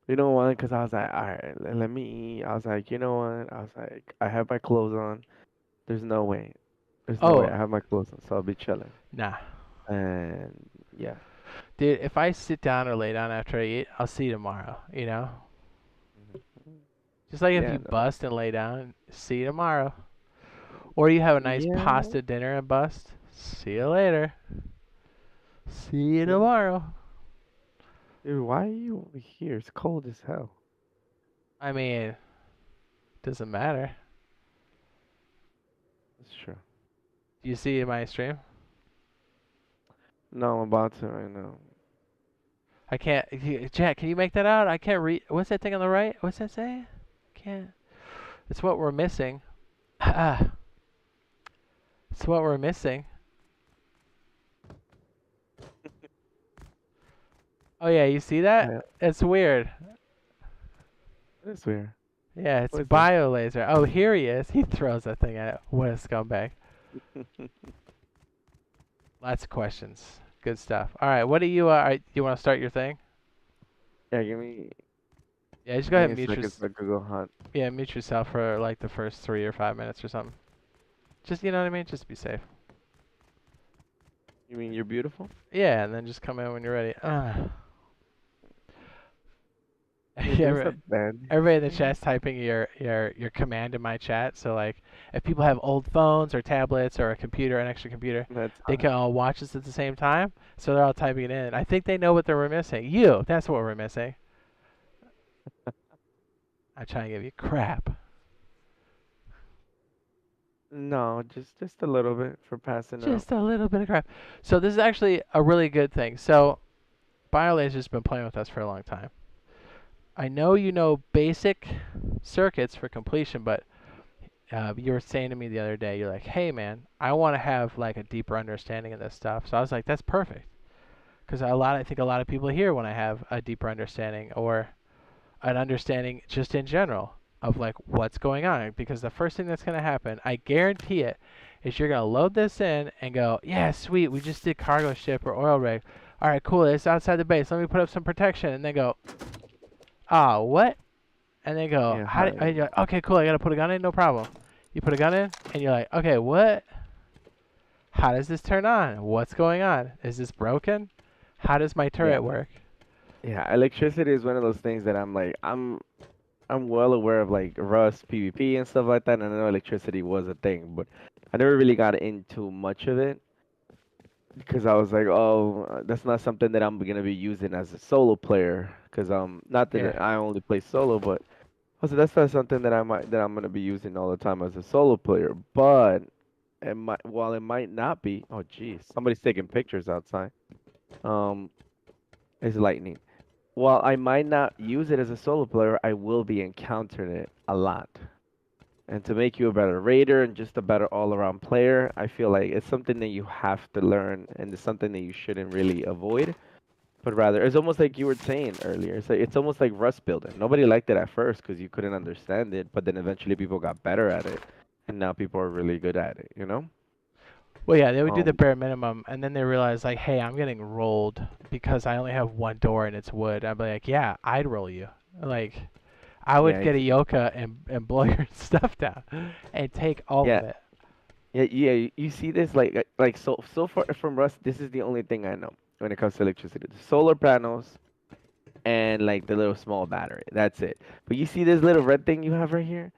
You know what? Because I was like, all right, let me eat. I was like, you know what? I was like, I have my clothes on. There's no way. There's no way. I have my clothes on, so I'll be chilling. Nah. And yeah. Dude, if I sit down or lay down after I eat, I'll see you tomorrow, you know? Just like if you bust and lay down, see you tomorrow. Or you have a nice pasta dinner and bust, see you later. See you tomorrow. Dude, why are you over here? It's cold as hell. I mean, doesn't matter. That's true. Do you see my stream? No, I'm about to right now. I can't. Jack, can you make that out? I can't read. What's that thing on the right? What's that say? Can't. It's what we're missing. It's what we're missing. Oh yeah, you see that? Yeah. It's weird. It's weird. Yeah, it's BioLazer. Oh, here he is. He throws that thing at it. What a scumbag. Lots of questions. Good stuff. All right, what do you you want to start your thing? Yeah, give me. Yeah, just go ahead and mute yourself. Google Hunt. Yeah, mute yourself for like the first 3 or 5 minutes or something. Just, you know what I mean? Just be safe. You mean you're beautiful? Yeah, and then just come in when you're ready. Yeah, everybody in the chat's typing your command in my chat. So like, if people have old phones or tablets or a computer, an extra computer, they can all watch us at the same time. So they're all typing it in. I think they know what we're missing. That's what we're missing. I try and give you crap. No, just a little bit for passing out. Just a little bit of crap. So this is actually a really good thing. So BioLazer's been playing with us for a long time. I know you know basic circuits for completion, but you were saying to me the other day, you're like, hey man, I want to have like a deeper understanding of this stuff. So I was like, that's perfect. Because I think a lot of people here want to have a deeper understanding or an understanding just in general of like what's going on. Because the first thing that's going to happen, I guarantee it, is you're going to load this in and go, yeah, sweet, we just did cargo ship or oil rig. All right, cool, it's outside the base. Let me put up some protection. And then go, what? And they go, okay, cool, I got to put a gun in? No problem. You put a gun in, and you're like, okay, what? How does this turn on? What's going on? Is this broken? How does my Yeah. turret work? Yeah, electricity is one of those things that I'm well aware of like Rust, PvP and stuff like that, and I know electricity was a thing, but I never really got into much of it because I was like, oh, that's not something that I'm gonna be using as a solo player. Because not Yeah. that I only play solo, but also that's not something that I'm gonna be using all the time as a solo player. But while it might not be, oh geez, somebody's taking pictures outside. Um, it's lightning. While I might not use it as a solo player, I will be encountering it a lot. And to make you a better raider and just a better all-around player, I feel like it's something that you have to learn, and it's something that you shouldn't really avoid. But rather, it's almost like you were saying earlier. It's almost like Rust building. Nobody liked it at first because you couldn't understand it, but then eventually people got better at it, and now people are really good at it. You know? Well, yeah, they would do the Um, bare minimum, and then they realize like, hey, I'm getting rolled because I only have one door and it's wood. I'd be like, yeah, I'd roll you. Like, I would yeah, get a yoka and blow your stuff down and take all yeah, of it. yeah, yeah. You see this so far from Rust. This is the only thing I know when it comes to electricity. The solar panels and like the little small battery. That's it. But you see this little red thing you have right here?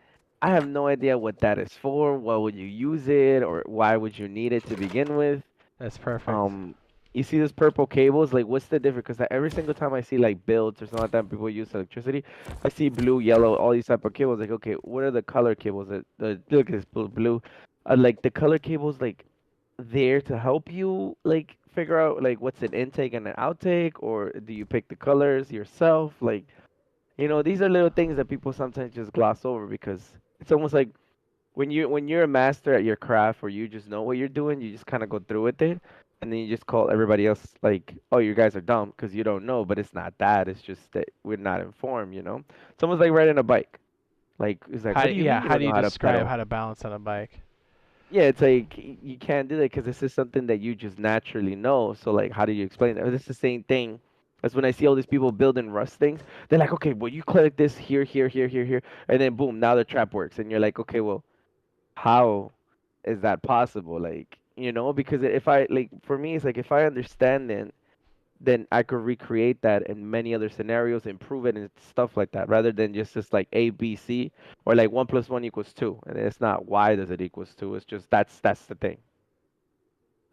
I have no idea what that is for. Why would you use it, or why would you need it to begin with? That's perfect. Um, you see this purple cables? Like, what's the difference? Because every single time I see like builds or something like that, people use electricity. I see blue, yellow, all these type of cables. Like, okay, what are the color cables? The look at this blue. Like the color cables, like there to help you like figure out like what's an intake and an outtake, or do you pick the colors yourself? Like, these are little things that people sometimes just gloss over because it's almost like when you're a master at your craft or you just know what you're doing, you just kind of go through with it, and then you just call everybody else like, oh, you guys are dumb because you don't know. But it's not that. It's just that we're not informed. It's almost like riding a bike. Like, it's like, How what do, do you yeah, mean you how don't do know you how to describe pedal? how to balance on a bike? Yeah, it's like you can't do that because this is something that you just naturally know. So like, how do you explain that? It's the same thing as when I see all these people building Rust things. They're like, okay, well, you click this here, here, here, here, here, and then boom, now the trap works, and you're like, okay, well, how is that possible? Like, because if I like, for me, it's like if I understand it, then I could recreate that in many other scenarios, improve it and stuff like that, rather than just like A, B, C, or like 1 + 1 = 2. And it's not why does it equals 2. It's just that's the thing.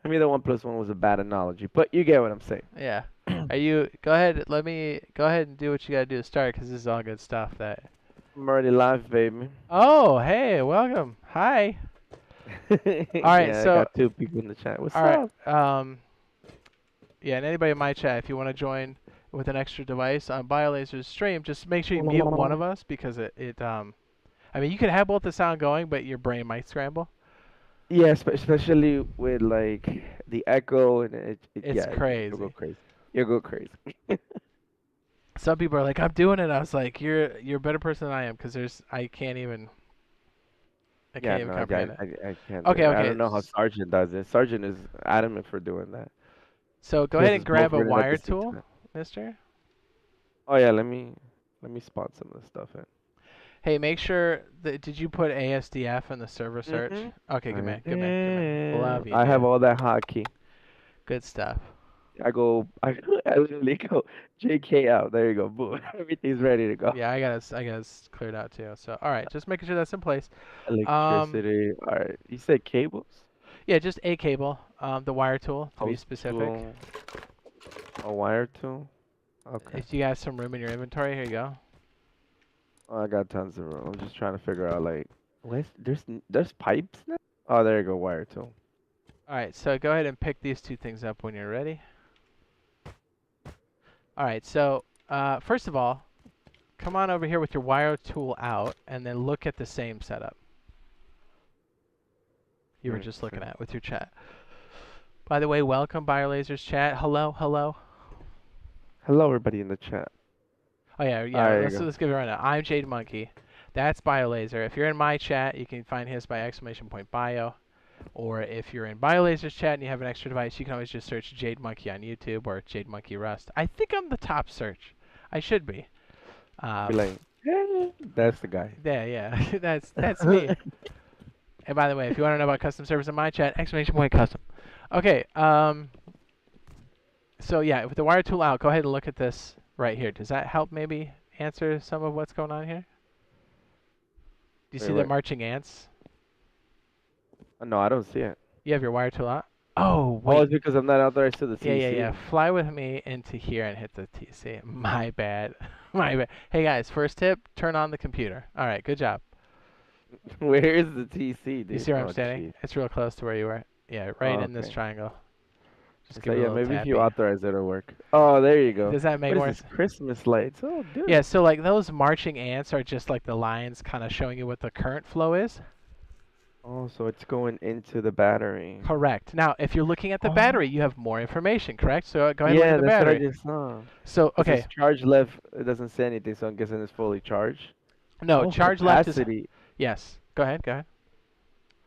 I mean, the 1 + 1 was a bad analogy, but you get what I'm saying. Yeah. Are you? Go ahead. Let me go ahead and do what you gotta do to start, because this is all good stuff. That. I'm already live, baby. Oh, hey, welcome. Hi. All right. Yeah, I So, got 2 people in the chat. all What's right. up? Yeah, and anybody in my chat, if you want to join with an extra device on BioLazer's stream, just make sure you mute one of us, because I mean, you could have both the sound going, but your brain might scramble. Yeah, especially with like the echo and It's yeah, you'll go crazy. crazy. You'll go crazy. Some people are like, "I'm doing it." I was like, "You're a better person than I am, because I Yeah, can't even no, comprehend it." I can't do Okay, it. I okay. don't know how Sergeant does it. Sergeant is adamant for doing that. So go He has ahead and us both grab a running at the wire same tool, time. Mister. Oh yeah, let me spawn some of the stuff in. Hey, make sure that did you put ASDF in the server search? Mhm. Okay, good I man, good man, good man. did. Love you, I have dude. all that hotkey. Good stuff. I literally go JK out. There you go. Boom. Everything's ready to go. Yeah, I got us cleared out too. So, all right, just making sure that's in place. Um, Electricity. All right. You said cables? yeah, just a cable, the wire tool to be Post specific. tool. A wire tool. Okay. If you have some room in your inventory, here you go. Oh, I got tons of room. I'm just trying to figure out like, there's pipes now. Oh, there you go. Wire tool. All right, so go ahead and pick these two things up when you're ready. All right, so first of all, come on over here with your wire tool out, and then look at the same setup you were Alright, just looking so at with your chat. By the way, welcome BioLazer's chat. Hello, hello. hello, everybody in the chat. Oh yeah, All yeah. right, there you Let's go. give it right now. I'm Jade Monkey. That's BioLazer. If you're in my chat, you can find his by !bio. Or if you're in BioLazer's chat and you have an extra device, you can always just search Jade Monkey on YouTube or Jade Monkey Rust. I think I'm the top search. I should be. Be like, that's the guy. Yeah, yeah. That's me. And by the way, if you want to know about custom servers in my chat, !custom. Okay. So yeah, with the wire tool out, go ahead and look at this right here. Does that help maybe answer some of what's going on here? Do you Wait, see the wait. marching ants? No, I don't see it. You have your wire tool out? Oh, Oh, wait. it's because I'm not authorized to the Yeah, yeah, CC. yeah. Fly with me into here and hit the TC. My bad. My bad. Hey guys, first tip, turn on the computer. All right, good job. Where is the TC, You dude? see where I'm Oh, standing? jeez. It's real close to where you were. Yeah, right Oh, in this okay. triangle. Just So give it a yeah, little maybe if you tappy. authorize it, it'll work. Oh, there you go. Does that make What is more this? sense? Christmas lights. Oh, Yeah, dude. so like those marching ants are just like the lines kind of showing you what the current flow is. Oh, so it's going into the battery. Correct. Now, if you're looking at the battery, Oh. you have more information, correct? So go ahead and look at Yeah, the that's what I battery. just saw. So, It says okay, charge left. It doesn't say anything, so I'm guessing it's fully charged. no, Oh, charge left is, capacity. yes. Go ahead, go ahead.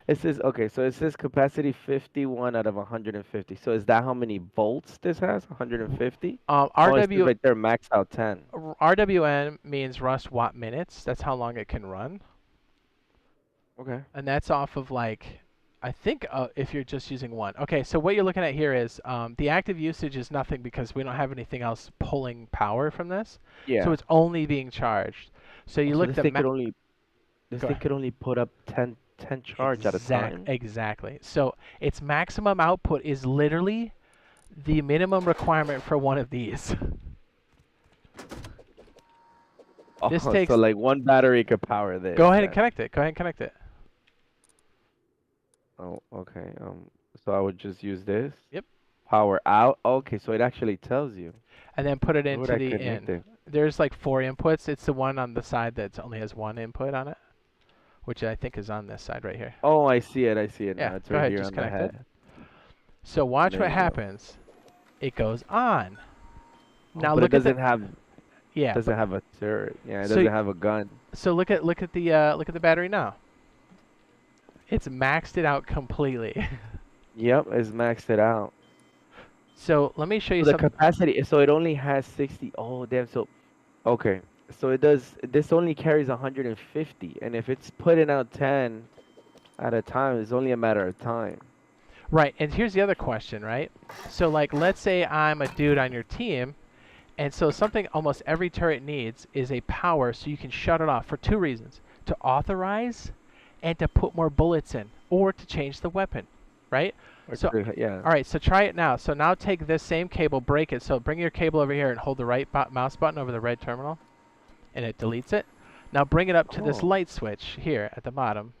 It says, okay, so it says capacity 51 out of 150. So is that how many volts this has? 150? Oh, it says RW, right there, max out 10. RWN means rust watt minutes. That's how long it can run. Okay. And that's off of like, I think if you're just using one. Okay, so what you're looking at here is the active usage is nothing because we don't have anything else pulling power from this. So Yeah. it's only being charged. So Oh, you so look this at thing could only this go thing ahead. could only put up 10 charge at a time. Exactly. So its maximum output is literally the minimum requirement for one of these. Oh, This so takes. like one battery could power this Go ahead and then. connect it. Go ahead and connect it. Oh, okay. So I would just use this. Yep. Power out. Okay, so it actually tells you. And then put it Where would into I the connect in. it? There's like 4 inputs. It's the one on the side that only has one input on it, which I think is on this side right here. Oh, I see it. I see it Yeah, now. It's go right ahead, here just on the connect it. head. So watch There what you go. happens. It goes on. Oh, Now but it look at the doesn't have yeah. doesn't have a turret. Yeah, it So doesn't have a gun. so look at the battery now. It's maxed it out completely. Yep, it's maxed it out. So let me show you So the something. capacity, so it only has 60. Oh, damn. So, okay. So it does, this only carries 150. And if it's putting out 10 at a time, it's only a matter of time. Right, and here's the other question, right? So like let's say I'm a dude on your team, and so something almost every turret needs is a power so you can shut it off for 2 reasons. To authorize and to put more bullets in or to change the weapon, right? Or So yeah. all right, so try it now. So now take this same cable, break it. So bring your cable over here and hold the right mouse button over the red terminal and it deletes it. Now bring it up to this Oh, light switch here at the bottom.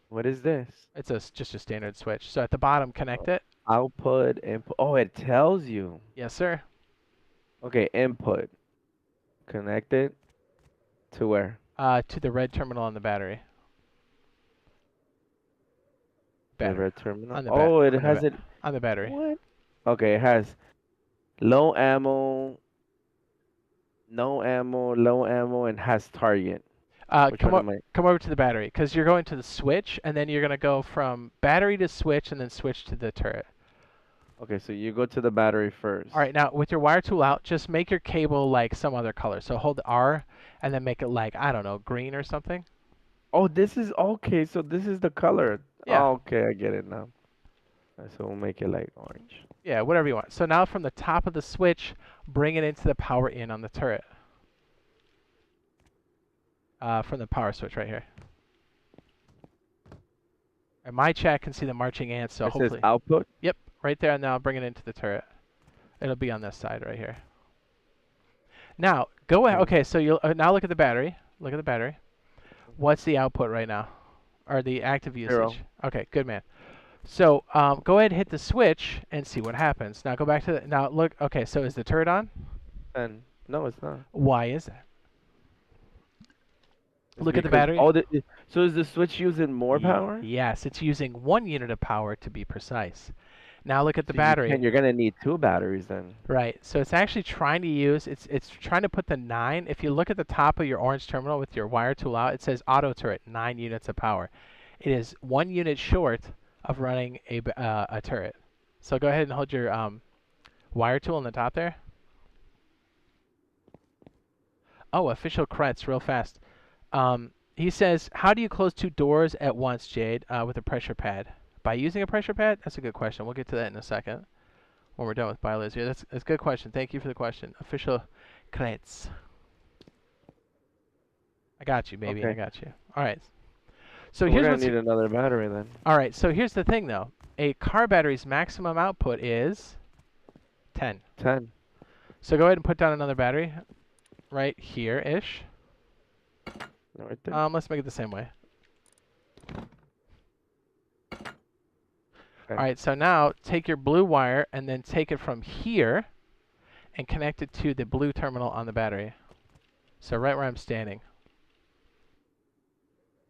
what is this? It's just a standard switch. So at the bottom, connect it. Output, input. Oh, it tells you. Yes, sir. Okay, input. Connect it to where? To the red terminal on the battery. The Battery. red terminal. On the Oh, it on the has it. on the battery. What? Okay, it has low ammo, no ammo, low ammo, and has target. Which one am I? Come over to the battery because you're going to the switch and then you're gonna go from battery to switch and then switch to the turret. Okay, so you go to the battery first. All right, now with your wire tool out, just make your cable like some other color. So hold R and then make it like, I don't know, green or something. Oh, this is okay. So this is the color. Yeah, Oh, okay, I get it now. So we'll make it like orange. yeah, whatever you want. So now from the top of the switch, bring it into the power in on the turret. From the power switch right here. And my chat can see the marching ants, so It says hopefully. output. Yep, right there. And now bring it into the turret. It'll be on this side right here. Now, go ahead. Okay. Okay, so you'll now look at the battery. Look at the battery. What's the output right now? Or the active usage? 0. Okay, good man. So go ahead and hit the switch and see what happens. Now go back to the, now look, okay, so is the turret on? And no, it's not. Why is that? It's Look at the because battery. all so is the switch using more power? Yes, it's using 1 unit of power to be precise. Now look at the So battery. you're gonna need 2 batteries then. Right. So it's actually trying to use it's trying to put the 9. If you look at the top of your orange terminal with your wire tool out, it says auto turret 9 units of power. It is 1 unit short of running a turret. So go ahead and hold your wire tool on the top there. Oh, official creds real fast. He says, how do you close 2 doors at once, Jade, with a pressure pad? By using a pressure pad? That's a good question. We'll get to that in a second when we're done with BioLazer. That's a good question. Thank you for the question. Official credits. I got you, baby. I Okay. got you. All right. So We're here's gonna what's... need another battery then. All right. So here's the thing, though. A car battery's maximum output is 10. 10. So go ahead and put down another battery right here-ish. Right there. Let's make it the same way. Okay. All right, so now take your blue wire and then take it from here and connect it to the blue terminal on the battery. So right where I'm standing.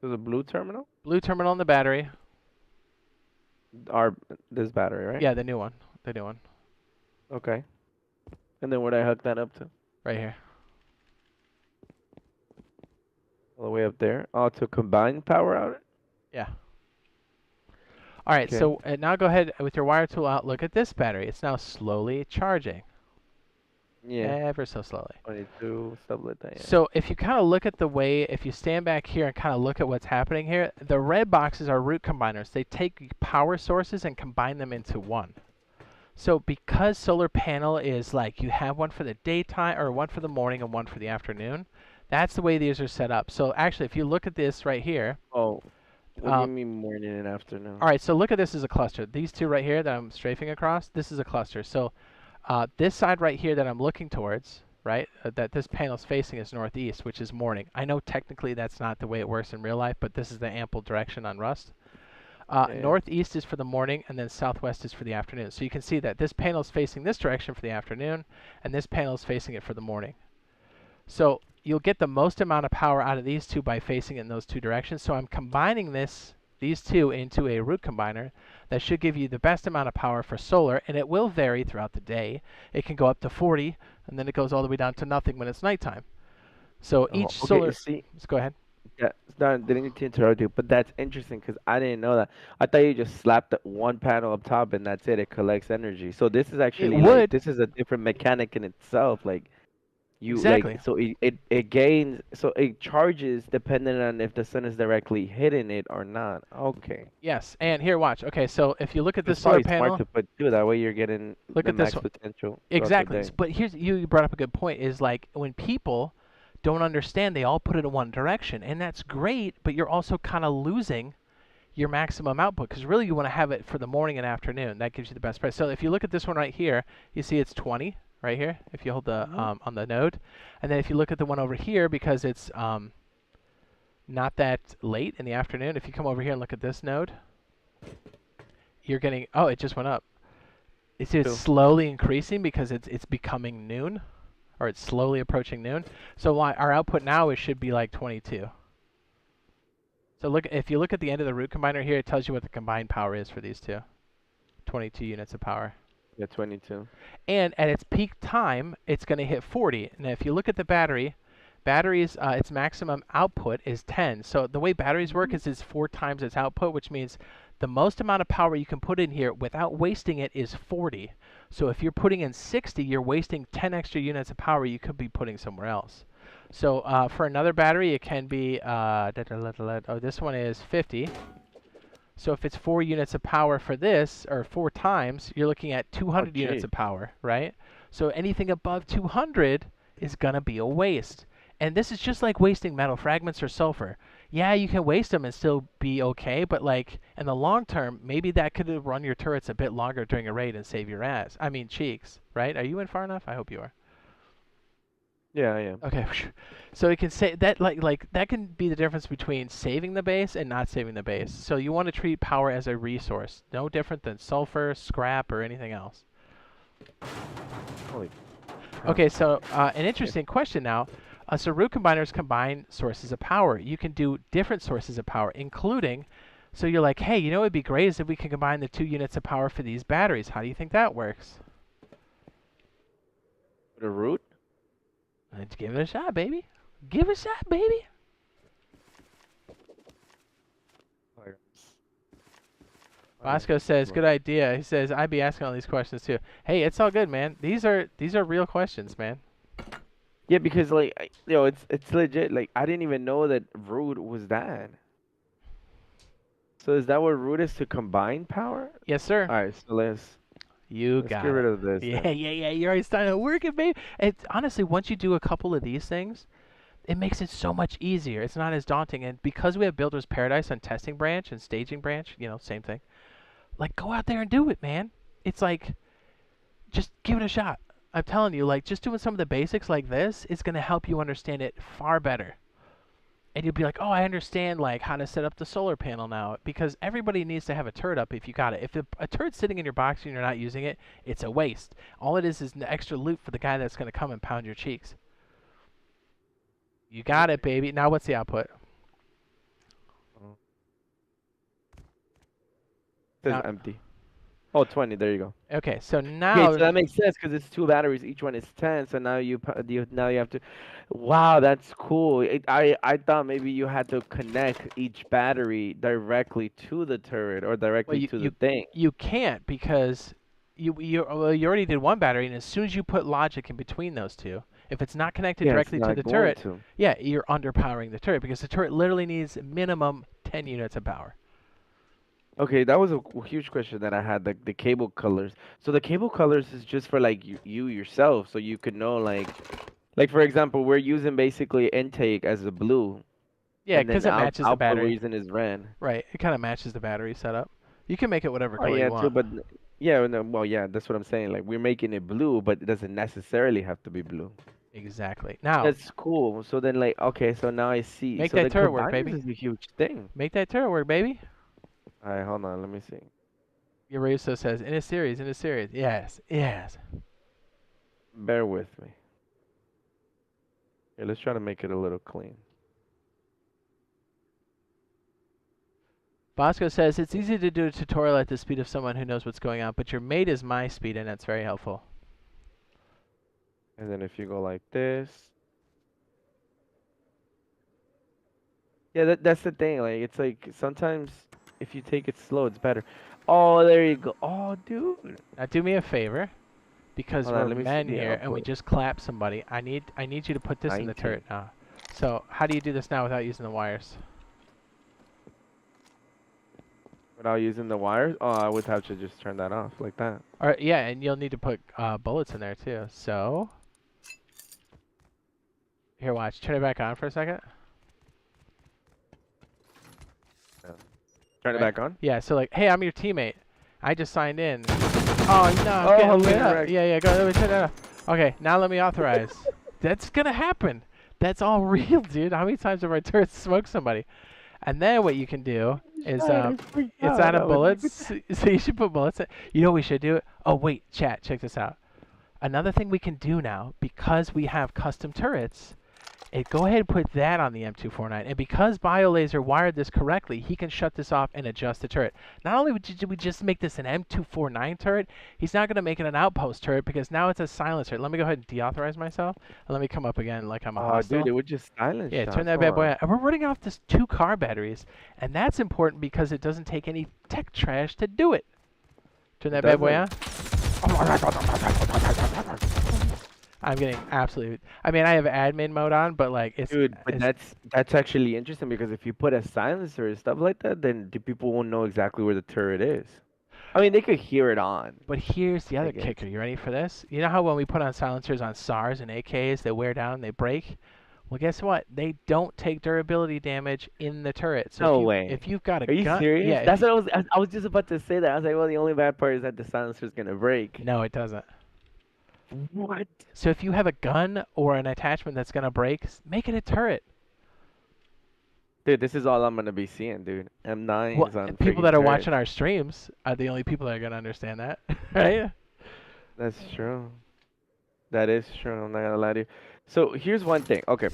There's a blue terminal? Blue terminal on the battery. This battery, right? Yeah, the new one. The new one. Okay. And then where'd I hook that up to? Right here. All the way up there. Oh, to combine power outlet? Yeah. All right, Okay. so now go ahead with your wire tool out. Look at this battery. It's now slowly charging. Yeah. Ever so slowly. 22, stuff like that. Yeah. So if you kind of look at the way, if you stand back here and kind of look at what's happening here, the red boxes are root combiners. They take power sources and combine them into one. So because solar panel is like you have one for the daytime or one for the morning and one for the afternoon, that's the way these are set up. So actually, if you look at this right here. Oh, what do you mean morning and afternoon? All right, so look at this as a cluster. These two right here that I'm strafing across, this is a cluster. So this side right here that I'm looking towards, right, that this panel is facing is northeast, which is morning. I know technically that's not the way it works in real life, but this is the ample direction on Rust. Northeast is for the morning, and then southwest is for the afternoon. So you can see that this panel is facing this direction for the afternoon, and this panel is facing it for the morning. So you'll get the most amount of power out of these two by facing it in those two directions. So I'm combining these two into a root combiner that should give you the best amount of power for solar, and it will vary throughout the day. It can go up to 40, and then it goes all the way down to nothing when it's nighttime. So each solar... See, Let's go ahead. yeah, didn't need to interrupt you, but that's interesting because I didn't know that. I thought you just slapped one panel up top and that's it. It collects energy. So this is actually like, this is a different mechanic in itself. Like you Exactly. like so it gains, so it charges depending on if the sun is directly hitting it or not. Okay. Yes, and here, watch. Okay, so if you look at this It's solar probably panel... smart to put too. That way you're getting Look the at this max one. potential. Exactly. throughout the day. But here's, you brought up a good point, is like when people don't understand, they all put it in one direction, and that's great, but you're also kind of losing your maximum output because really you want to have it for the morning and afternoon. That gives you the best price. So if you look at this one right here, you see it's 20 right here if you hold the on the node, and then if you look at the one over here, because it's not that late in the afternoon, if you come over here and look at this node, you're getting, oh, it just went up. It's slowly increasing because it's becoming noon, or it's slowly approaching noon. So our output now should be like 22. So look, if you look at the end of the root combiner here, it tells you what the combined power is for these two. 22 units of power. Yeah, 22. And at its peak time, it's going to hit 40. Now, if you look at the batteries, its maximum output is 10. So the way batteries work is it's 4 times its output, which means the most amount of power you can put in here without wasting it is 40. So if you're putting in 60, you're wasting 10 extra units of power you could be putting somewhere else. So for another battery, it can be, this one is 50. So if it's 4 units of power for this, or 4 times, you're looking at 200 units of power, right? So anything above 200 is going to be a waste. And this is just like wasting metal fragments or sulfur. Yeah, you can waste them and still be okay, but like in the long term, maybe that could run your turrets a bit longer during a raid and save your ass. I mean, cheeks, right? Are you in far enough? I hope you are. Yeah, I am. Okay, so it can say that like that can be the difference between saving the base and not saving the base. So you want to treat power as a resource, no different than sulfur, scrap, or anything else. Holy. Okay, so an interesting question now. So root combiners combine sources of power. You can do different sources of power, including, so you're like, hey, you know what would be great is if we can combine the 2 units of power for these batteries. How do you think that works? The root? Let's give it a shot, baby. Give it a shot, baby. Bosco says, good idea. He says, I'd be asking all these questions too. Hey, it's all good, man. These are real questions, man. Yeah, because like it's legit. Like I didn't even know that root was that. So is that what root is to combine power? Yes, sir. All right, so You let's get got it. rid of this Yeah, then. yeah, yeah. You're already starting to work it, baby. And honestly, once you do a couple of these things, it makes it so much easier. It's not as daunting. And because we have Builder's Paradise on testing branch and staging branch, same thing. Like, go out there and do it, man. It's like, just give it a shot. I'm telling you, like, just doing some of the basics like this is going to help you understand it far better. And you'll be like, oh, I understand, like, how to set up the solar panel now. Because everybody needs to have a turret up if you got it. If a turret's sitting in your box and you're not using it, it's a waste. All it is an extra loot for the guy that's going to come and pound your cheeks. You got it, baby. Now what's the output? Oh, it says Now, empty. Oh, 20. There you go. okay, so Okay, now, so that makes sense because it's two batteries. Each one is 10. So now now you have to. Wow, that's cool. I thought maybe you had to connect each battery directly to the turret or well, directly you, to the you, thing. you can't because you already did one battery, and as soon as you put logic in between those two, if it's not connected Yeah, it's directly to not the going turret, to. yeah, you're underpowering the turret because the turret literally needs minimum 10 units of power. Okay, that was a huge question that I had, the cable colors. So the cable colors is just for like you yourself, so you could know like for example, we're using basically intake as a blue, Yeah, and then because it matches the output we're battery. using is red. Right. It kind of matches the battery setup. You can make it whatever Oh color you yeah, too, want. but yeah, no, well yeah, that's what I'm saying. Like we're making it blue, but it doesn't necessarily have to be blue. Exactly. Now, That's cool. So then like okay, so now I see. make So that then turret work, combiners baby. is a huge thing. Make that turret work, baby. All right, hold on, let me see. Uraso says, in a series, in a series. Yes, yes. Bear with me. Here, let's try to make it a little clean. Bosco says, it's easy to do a tutorial at the speed of someone who knows what's going on, but your mate is my speed, and that's very helpful. And then if you go like this. Yeah, that's the thing. Like it's like sometimes if you take it slow, it's better. Oh, there you go. Oh, dude. Now, do me a favor, because Hold on, we're let me see men the here, and we output. just clap somebody. I need you to put this in the 19. turret now. So, how do you do this now without using the wires? Without using the wires? Oh, I would have to just turn that off like that. Or yeah, and you'll need to put bullets in there too. So, here, watch. Turn it back on for a second. Yeah. Turn it Right? back on. Yeah. So like, hey, I'm your teammate. I just signed in. Oh no, I'm Oh, getting I'm lit getting up. wrecked. Yeah, yeah. Go. Let me turn that off. Okay, now let me authorize. That's gonna happen. That's all real, dude. How many times have our turrets smoked somebody? And then what you can do is I freaked it's out. out I of was like, what bullets. So you should put bullets in. You know what we should do? Oh wait, chat, check this out. Another thing we can do now, because we have custom turrets, go ahead and put that on the M249. And because BioLazer wired this correctly, he can shut this off and adjust the turret. Not only did we just make this an M249 turret, he's now going to make it an outpost turret because now it's a silencer. Let me go ahead and deauthorize myself. And let me come up again like I'm a oh, dude, hostile. it was just silent Yeah, turn shots. that Hold bad boy on. on. And we're running off this 2 car batteries. And that's important because it doesn't take any tech trash to do it. Turn It that bad boy doesn't. on. I'm getting absolute. I mean, I have admin mode on, but like Dude, but it's that's actually interesting because if you put a silencer and stuff like that, then the people won't know exactly where the turret is. I mean, they could hear it on, But here's the I other guess. kicker. You ready for this? You know how when we put on silencers on SARs and AKs, they wear down, they break? Well, guess what? They don't take durability damage in the turret. So No if way. you've got a Are you gun, serious? yeah, if That's you, what I was just about to say that. I was like, well, the only bad part is that the silencer's gonna break. no, it doesn't. What? So if you have a gun or an attachment that's gonna break, make it a turret. Dude, this is all I'm gonna be seeing, dude. Well, M9s on people freaking that are watching turrets. our streams are the only people that are gonna understand that, right? That's true. That is true. I'm not gonna lie to you. So here's one thing. Okay.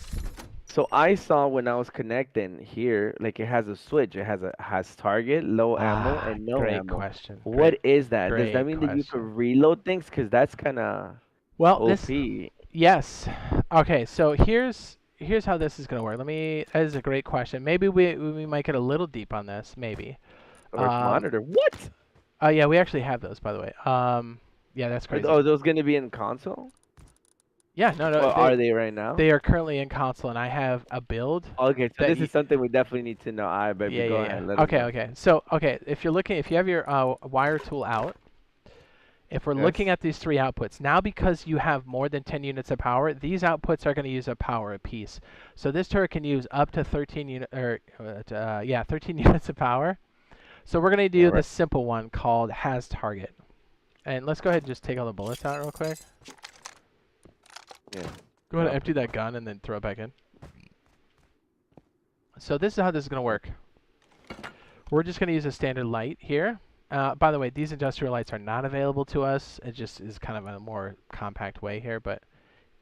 So I saw when I was connecting here, like it has a switch. It has target, low ammo, Ah, and no great ammo. question. What Great, is that? Does that great mean that you could question. reload things? Cause that's kind of Well, this OP. Yes. Okay, so here's how this is gonna work. That is a great question. Maybe we might get a little deep on this, maybe. Storage Um monitor. What? oh yeah, we actually have those by the way. Yeah, that's crazy. Are those gonna be in console? Yeah, no, no, Well, are they right now? they are currently in console, and I have a build Okay, so that this you. is something we definitely need to know. All right, baby, Yeah, go yeah, yeah. ahead, let us Okay, know. okay. So, okay, if you're looking, if you have your wire tool out, if we're looking Yes. at these three outputs, now because you have more than 10 units of power, these outputs are going to use a power apiece. So this turret can use up to 13 13 units of power. So we're going to Yeah, do the right. simple one called has target. And let's go ahead and just take all the bullets out real quick. Yeah. Go ahead and Yep. empty that gun and then throw it back in. So this is how this is going to work. We're just going to use a standard light here. By the way, these industrial lights are not available to us. It just is kind of a more compact way here, but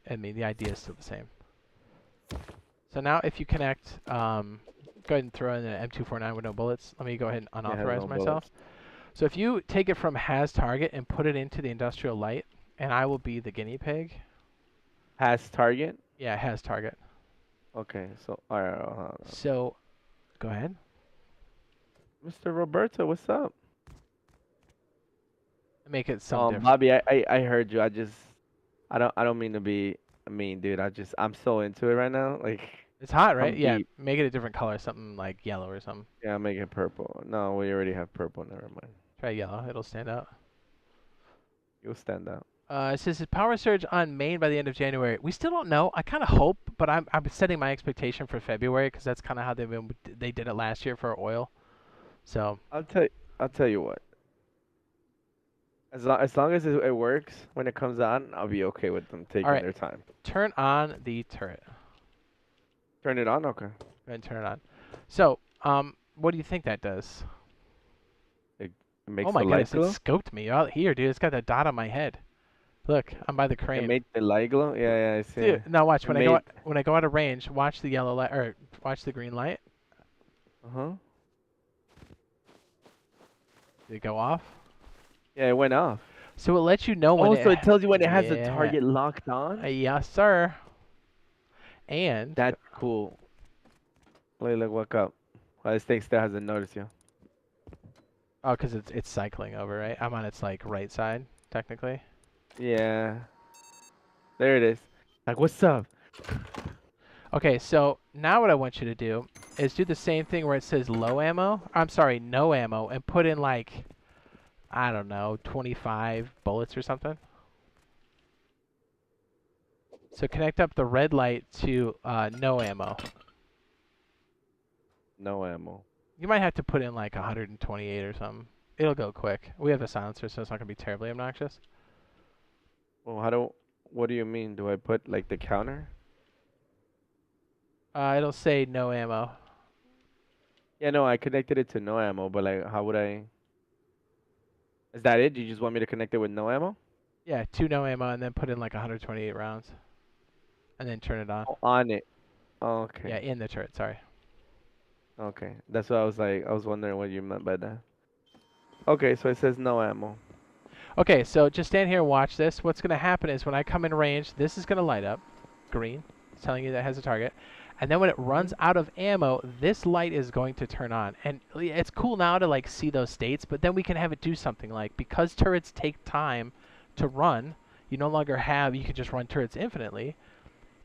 I mean, the idea is still the same. So now if you connect, go ahead and throw in an M249 with no bullets. Let me go ahead and Yeah, has unauthorize no myself. bullets. So if you take it from has target and put it into the industrial light, and I will be the guinea pig. Has target. Yeah, has target. Okay, so all right, So go ahead. Mr. Roberto, what's up? Make it some different. Bobby, I heard you. I don't mean to be mean, dude. I'm so into it right now. Like It's hot, right? I'm Yeah, deep. make it a different color, something like yellow or something. Yeah, make it purple. No, we already have purple. Never mind. Try yellow, it'll stand out. You'll stand out. It says his power surge on main by the end of January. We still don't know. I kind of hope, but I'm setting my expectation for February because that's kind of how they did it last year for oil. So I'll tell I'll tell you what. As long as it works when it comes on, I'll be okay with them all taking right, their time. turn on the turret. Turn it on, okay. Go ahead and turn it on. So what do you think that does? It Oh makes my the light goodness, it glow. scoped me out here, dude. It's got that dot on my head. Look, I'm by the It crane. made the light glow. Yeah, yeah, I see Dude, it. now watch It when made. I go out of range. Watch the yellow light or watch the green light. Uh-huh. Did it go off? Yeah, it went off. So it lets you know when Oh, it. so it tells you when it has the Yeah. target locked on? Yes, sir. And That's cool. Wait, look, wake up. Well, this thing still hasn't noticed you. oh, because it's cycling over, right? I'm on its like right side, technically. Yeah. There it is. Like, what's up? Okay, so now what I want you to do is do the same thing where it says low ammo. I'm sorry, no ammo, and put in like I don't know, 25 bullets or something. So connect up the red light to no ammo. No ammo. You might have to put in like 128 or something. It'll go quick. We have a silencer, so it's not gonna be terribly obnoxious. Well, what do you mean? Do I put, like, the counter? It'll say no ammo. Yeah, no, I connected it to no ammo, but, like, how would I... Is that it? You just want me to connect it with no ammo? Yeah, 2 no ammo, and then put in like 128 rounds, and then turn it on. Oh, on it. Yeah, Okay. in the turret. Sorry. Okay. That's what I was like. I was wondering what you meant by that. Okay, so it says no ammo. Okay, so just stand here and watch this. What's gonna happen is when I come in range, this is gonna light up, green. It's telling you that it has a target. And then when it runs out of ammo, this light is going to turn on. And it's cool now to like see those states, but then we can have it do something like because turrets take time to run, you no longer have you can just run turrets infinitely.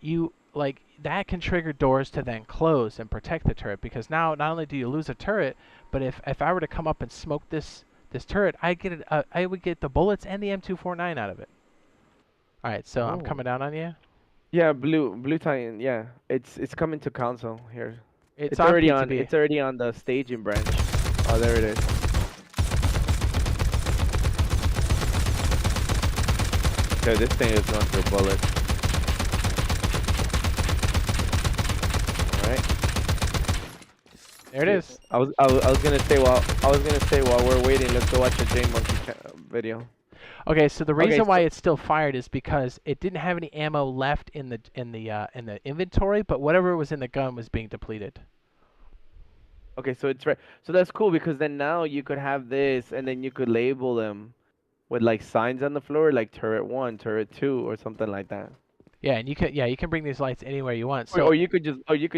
You like that can trigger doors to then close and protect the turret because now not only do you lose a turret, but if I were to come up and smoke this turret, I would get the bullets and the M249 out of it. All right, so I'm Oh. coming down on you. Yeah, blue Titan. Yeah, it's coming to console here. It's It's on already on. P2B. It's already on the staging branch. Oh, there it is. Okay, this thing is going through bullets. All right. There it Yeah. is. I was gonna say while we're waiting, let's go watch a J Monkey video. Okay, so the Okay, reason why so it's still fired is because it didn't have any ammo left in the inventory, but whatever was in the gun was being depleted. okay, so it's right. So that's cool because then now you could have this, and then you could label them with like signs on the floor, like turret 1, turret 2, or something like that. Yeah, and you can bring these lights anywhere you want. Or, So or you could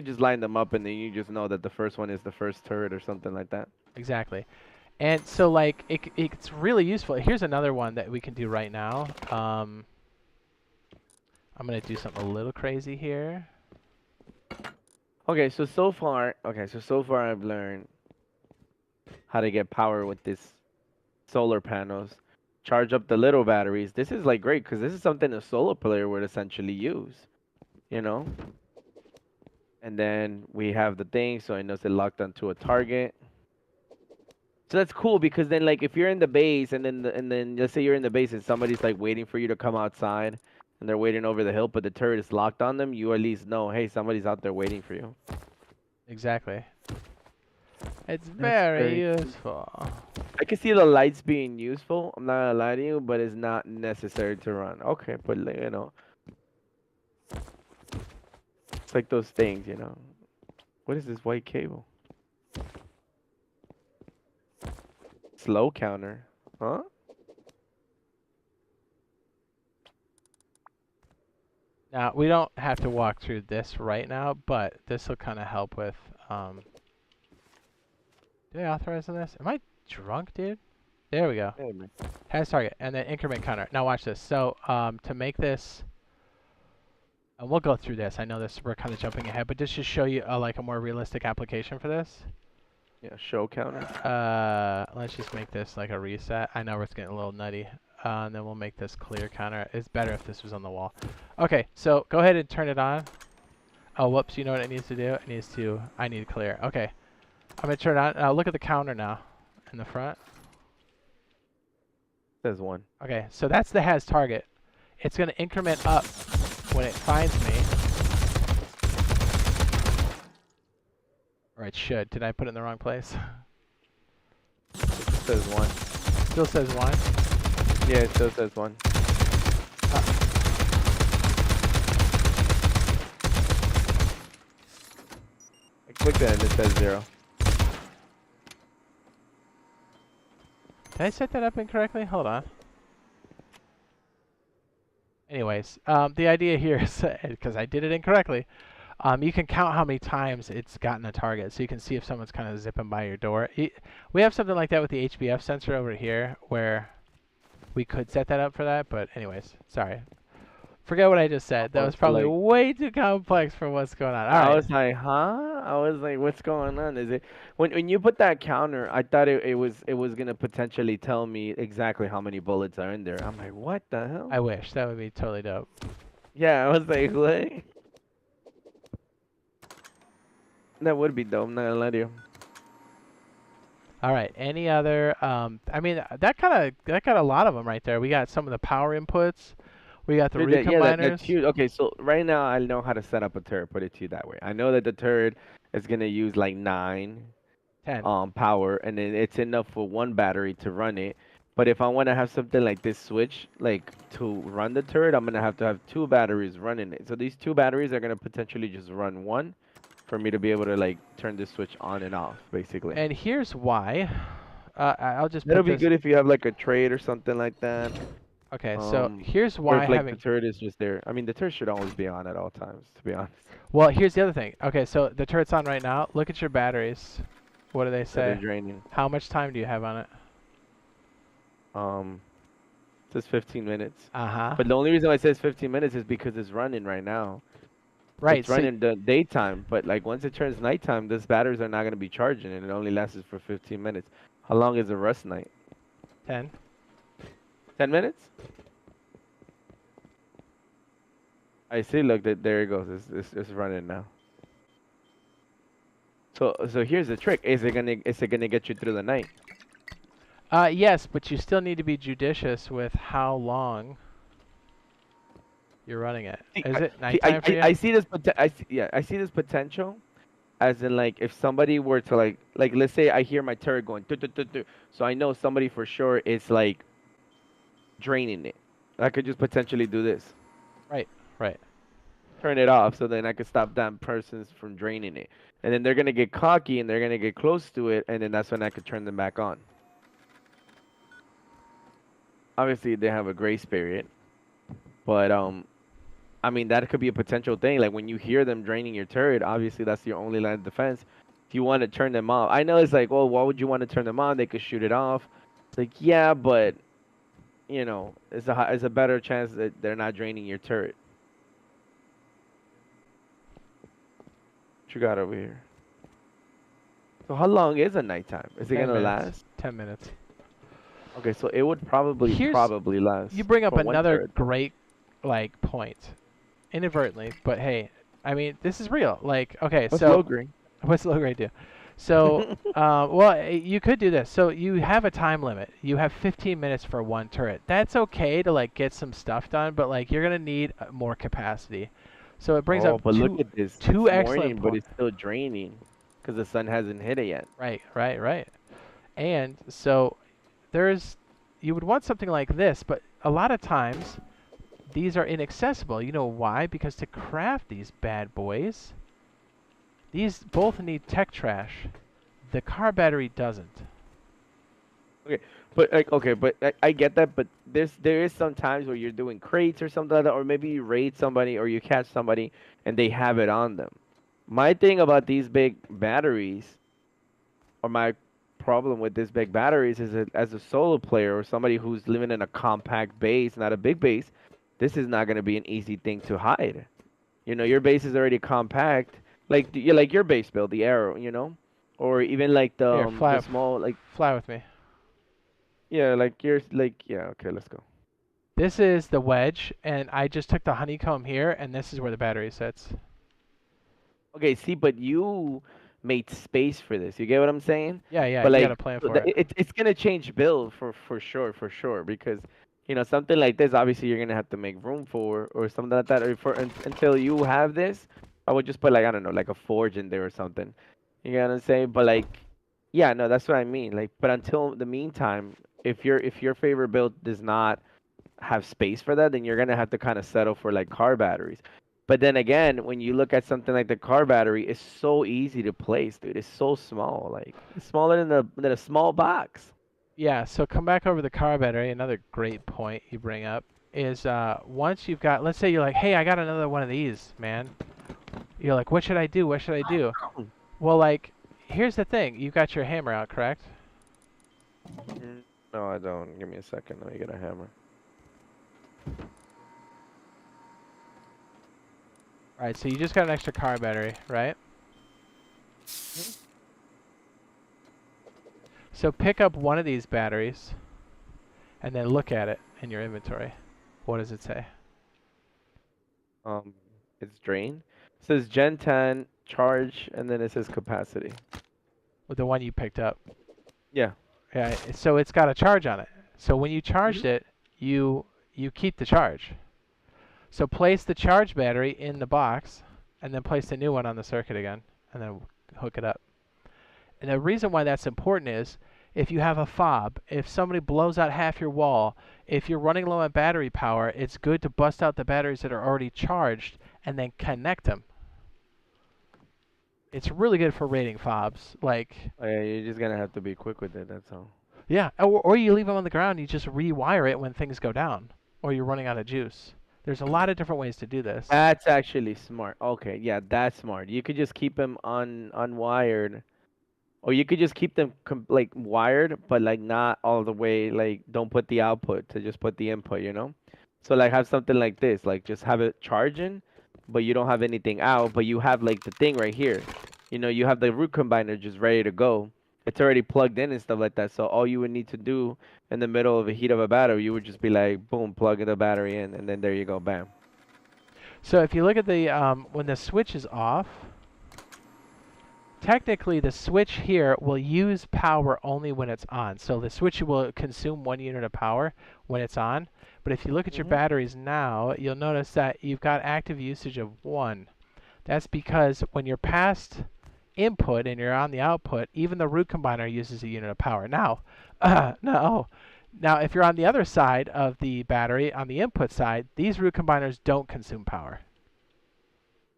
just line them up, and then you just know that the first one is the first turret or something like that. exactly. And so like it's really useful. Here's another one that we can do right now. I'm gonna do something a little crazy here. Okay, so far, so far I've learned how to get power with this solar panels. Charge up the little batteries. This is like great because this is something a solar player would essentially use, you know. And then we have the thing, so it knows it locked onto a target. So that's cool because then like if you're in the base and then let's say you're in the base and somebody's like waiting for you to come outside and they're waiting over the hill, but the turret is locked on them, you at least know, hey, somebody's out there waiting for you. Exactly. It's That's very very useful. I can see the lights being useful. I'm not gonna lie to you, but it's not necessary to run. Okay, but like, you know, it's like those things, you know. What is this white cable? Slow counter, huh? Now, we don't have to walk through this right now, but this will kind of help with, do I authorize on this? Am I drunk, dude? There we go. Hey, man. Has target, and then increment counter. Now watch this. So, to make this, and we'll go through this. I know this, we're kind of jumping ahead, but this should show you, like a more realistic application for this. Yeah, show counter. Let's just make this like a reset. I know it's getting a little nutty. And then we'll make this clear counter. It's better if this was on the wall. Okay, so go ahead and turn it on. Oh, whoops, you know what it needs to do? I need clear. Okay, I'm gonna turn it on. Now look at the counter now in the front. Says one. Okay, so that's the has target. It's gonna increment up when it finds me. Or it should. Did I put it in the wrong place? It says one. Still says 1. Yeah, it still says one. I clicked it and it says 0. Did I set that up incorrectly? Hold on. Anyways, the idea here is, because I did it incorrectly, you can count how many times it's gotten a target, so you can see if someone's kind of zipping by your door. We have something like that with the HBF sensor over here, where we could set that up for that, but anyways, sorry. Forget what I just said. That was probably way too complex for what's going on. All right. I was like, huh? I was like, what's going on? Is it when you put that counter? I thought it was gonna potentially tell me exactly how many bullets are in there. I'm like, what the hell? I wish. That would be totally dope. Yeah, I was like, what? That would be dope. I'm not gonna lie to you. All right. Any other? I mean, that got a lot of them right there. We got some of the power inputs. We got the Dude, recombiners. that's huge. Okay, so right now I know how to set up a turret. Put it to you that way. I know that the turret is gonna use like 9 10. power, and then it's enough for one battery to run it. But if I want to have something like this switch, like to run the turret, I'm gonna have to have 2 batteries running it. So these 2 batteries are gonna potentially just run one, for me to be able to like turn this switch on and off, basically. And here's why. I'll just That'll put be this. good if you have like a trade or something like that. Okay, so here's Or why if like having. the turret is just there. I mean, the turret should always be on at all times, to be honest. Well, here's the other thing. Okay, so the turret's on right now. Look at your batteries. What do they So they're say? draining. How much time do you have on it? It says 15 minutes. Uh-huh. But the only reason why it says 15 minutes is because it's running right now. Right. It's running the daytime, but like once it turns nighttime, these batteries are not going to be charging, and it only lasts for 15 minutes. How long is a rust night? 10. 10 minutes? I see. Look, there it goes. It's running now. So here's the trick. Is it gonna get you through the night? Yes, but you still need to be judicious with how long you're running it. See, Is I, it see, nighttime for you? I see this. I see this potential, as in like if somebody were to like let's say I hear my turret going, "Tut, tut, tut, tut," so I know somebody for sure is like draining it. I could just potentially do this. Right. Right. Turn it off so then I could stop that person from draining it. And then they're gonna get cocky and they're gonna get close to it, and then that's when I could turn them back on. Obviously they have a grace period, but I mean that could be a potential thing. Like when you hear them draining your turret, obviously that's your only line of defense. If you want to turn them off, I know it's like, well, why would you want to turn them on? They could shoot it off. It's like, yeah, but you know, it's a better chance that they're not draining your turret. What you got over here? So how long is a nighttime? Is it 10 gonna minutes. last? 10 minutes. Okay, so it would probably Here's last you bring up for one another turret. great like point, inadvertently, but hey, I mean this is real. Like, okay, What's low so grade? what's low grade do? So, well, you could do this. So you have a time limit. You have 15 minutes for one turret. That's okay to like get some stuff done, but like you're gonna need more capacity. So it brings up Oh, but look at this. two It's excellent morning, but points. it's still draining because the sun hasn't hit it yet. Right, right, right. And so there's you would want something like this, but a lot of times these are inaccessible. You know why? Because to craft these bad boys, these both need tech trash. The car battery doesn't. Okay, but like okay, but I get that, but there is some times where you're doing crates or something like that, or maybe you raid somebody or you catch somebody and they have it on them. My thing about these big batteries, or my problem with these big batteries, is that as a solo player or somebody who's living in a compact base, not a big base, this is not gonna be an easy thing to hide. You know, your base is already compact, like like your base build, the arrow, or even like Here, the small like. fly with me. Yeah, like yours, like yeah. Okay, let's go. This is the wedge, and I just took the honeycomb here, and this is where the battery sits. Okay, see, but you made space for this. You get what I'm saying? Yeah, yeah, But you got to like, plan for it. it's gonna change build for sure, because something like this, obviously you're gonna have to make room for or something like that. Or until you have this, I would just put like I don't know, like a forge in there or something. You get what I'm saying? But like, yeah, no, that's what I mean. Like, but until the meantime, if your favorite build does not have space for that, then you're gonna have to kind of settle for like car batteries. But then again, when you look at something like the car battery, it's so easy to place, dude. It's so small, like it's smaller than a small box. Yeah, so come back over the car battery. Another great point you bring up is once you've got, let's say you're like, hey, I got another one of these, man. You're like, what should I do? What should I do? Well, like, here's the thing. You've got your hammer out, correct? No, I don't. Give me a second. Let me get a hammer. All right, so you just got an extra car battery, right? So pick up one of these batteries and then look at it in your inventory. What does it say? Um, it's drain. It says Gen 10 charge, and then it says capacity. With the one you picked up. Yeah. Yeah, so it's got a charge on it. So when you charged it, you keep the charge. So place the charge battery in the box, and then place the new one on the circuit again, and then hook it up. And the reason why that's important is if you have a fob, if somebody blows out half your wall, if you're running low on battery power, it's good to bust out the batteries that are already charged and then connect them. It's really good for raiding fobs. Like, Oh, yeah, you're just gonna have to be quick with it. That's all. yeah, or you leave them on the ground, you just rewire it when things go down, or you're running out of juice. There's a lot of different ways to do this. That's actually smart. Okay, yeah, that's smart. You could just keep them unwired. Or you could just keep them like wired, but like not all the way. Like don't put the output to just put the input. So like have something like this, like just have it charging, but you don't have anything out, but you have like the thing right here. You have the root combiner just ready to go. It's already plugged in and stuff like that. So all you would need to do in the middle of a heat of a battery, you would just be like, boom, plug the battery in, and then there you go, bam. So if you look at the when the switch is off, technically the switch here will use power only when it's on. So the switch will consume 1 unit of power when it's on. But if you look at your batteries now, you'll notice that you've got active usage of 1. That's because when you're past input and you're on the output, even the root combiner uses a unit of power. Now, now if you're on the other side of the battery, on the input side, these root combiners don't consume power.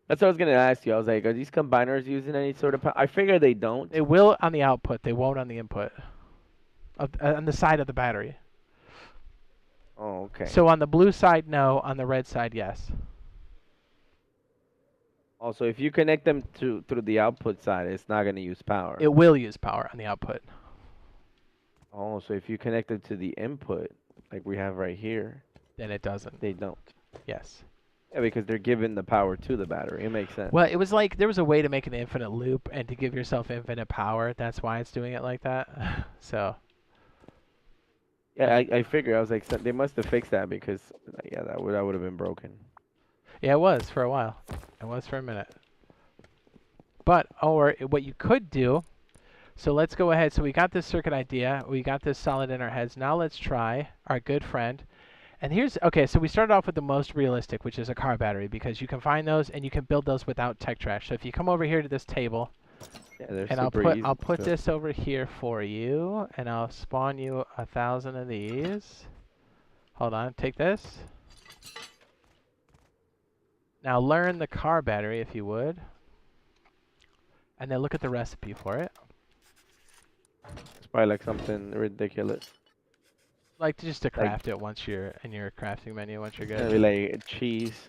That's what I was gonna ask you. I was like, are these combiners using any sort of power? I figure they don't. They will on the output. They won't on the input. On the side of the battery. Oh, okay. So on the blue side, no. On the red side, yes. Also, if you connect them through the output side, it's not going to use power. It will use power on the output. Oh, so if you connect them to the input, like we have right here, Then it doesn't. they don't. Yes. Yeah, because they're giving the power to the battery. It makes sense. Well, it was like there was a way to make an infinite loop and to give yourself infinite power. That's why it's doing it like that. So, Yeah, I figured. I was like, they must have fixed that because yeah, that would have been broken. yeah, it was for a while. It was for a minute. But, or what you could do, so let's go ahead. So we got this circuit idea. We got this solid in our heads. Now let's try our good friend. And here's, okay, so we started off with the most realistic, which is a car battery, because you can find those and you can build those without tech trash. So if you come over here to this table, Yeah, they're and super easy. I'll put to- this over here for you, and I'll spawn you 1,000 of these. Hold on, take this. Now learn the car battery if you would. And then look at the recipe for it. It's probably like something ridiculous. Like just to Like, craft it once you're in your crafting menu, once you're maybe good. like cheese.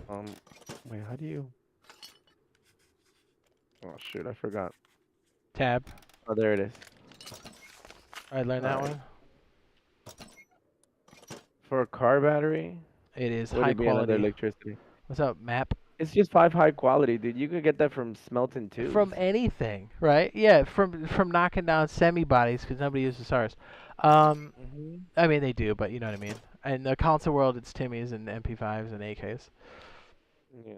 Um, wait, how do you? Oh shoot, I forgot. Tab. Oh, there it is. Alright, learn that Alright. one. For a car battery, It is would high it be another quality. electricity? What's up, map? It's just 5 high quality, dude. You could get that from smelting tubes. From anything, right? Yeah, from knocking down semi bodies because nobody uses ours. I mean they do, but you know what I mean. In the console world, it's Timmy's and MP5s and AKs. Yeah.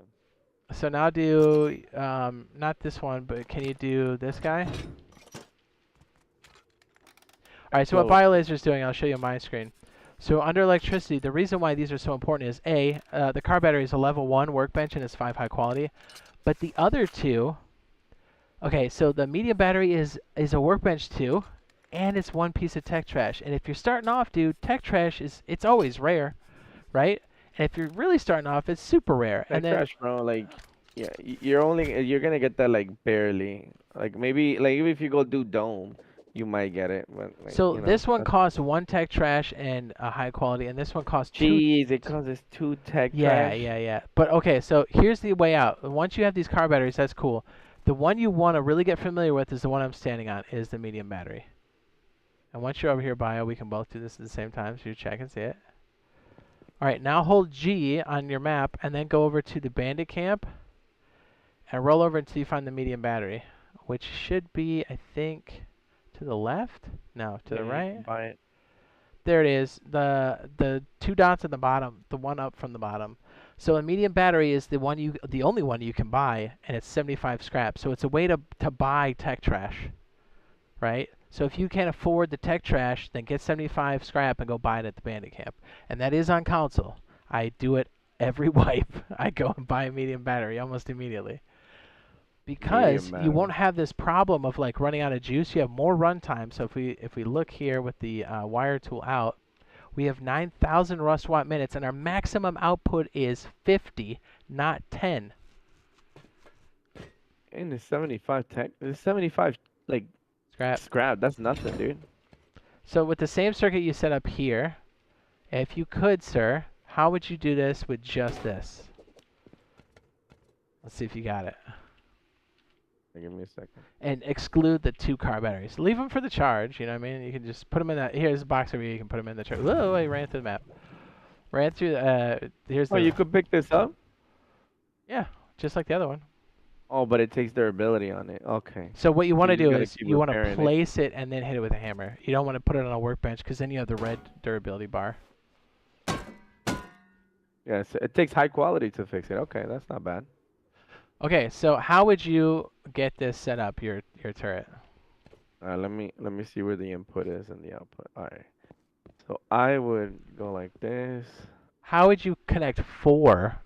So now do not this one, but can you do this guy? All right. So what Well, BioLazer is doing, I'll show you on my screen. So under electricity, the reason why these are so important is A, the car battery is a level 1 workbench and it's 5 high quality. But the other two, okay, so the medium battery is a workbench too, and it's one piece of tech trash. And if you're starting off, dude, tech trash it's always rare, right? And if you're really starting off, it's super rare. that And then trash, bro. Like, yeah, you're gonna get that like barely. Like maybe like even if you go do dome, you might get it. But like so you know, this one costs 1 tech trash and a high quality, and this one costs 2. jeez, it causes 2 tech Yeah, trash. yeah. But okay, so here's the way out. Once you have these car batteries, that's cool. The one you want to really get familiar with is the one I'm standing on, is the medium battery. And once you're over here, Bio, we can both do this at the same time, so you check and see it. All right, now hold G on your map, and then go over to the bandit camp, and roll over until you find the medium battery, which should be, I think, to the left? No, to the Yeah, right? buy it. There it is. The 2 dots at the bottom, the one up from the bottom. So a medium battery is the only one you can buy, and it's 75 scrap. So it's a way to buy tech trash, right? So if you can't afford the tech trash, then get 75 scrap and go buy it at the bandit camp. And that is on console. I do it every wipe. I go and buy a medium battery almost immediately. Because Medium you won't battery. have this problem of like running out of juice. You have more runtime. So if we look here with the wire tool out, we have 9,000 rust watt minutes, and our maximum output is 50, not 10. And it's 75 tech. It's 75 like Scrap. scrap. That's nothing, dude. So with the same circuit you set up here, if you could, sir, how would you do this with just this? Let's see if you got it. Give me a second. And exclude the 2 car batteries. Leave them for the charge, you know what I mean? You can just put them in that. Here's a box over here. You can put them in the charge. Whoa, I ran through the map. Ran through, here's Oh, the, you could pick this up? yeah, just like the other one. Oh, but it takes durability on it. Okay. So what you want to You just do gotta is keep you want to repairing it. place it and then hit it with a hammer. You don't want to put it on a workbench because then you have the red durability bar. Yes, it takes high quality to fix it. Okay, that's not bad. Okay, so how would you get this set up, your turret? Let me see where the input is and the output. All right. So I would go like this. How would you connect 4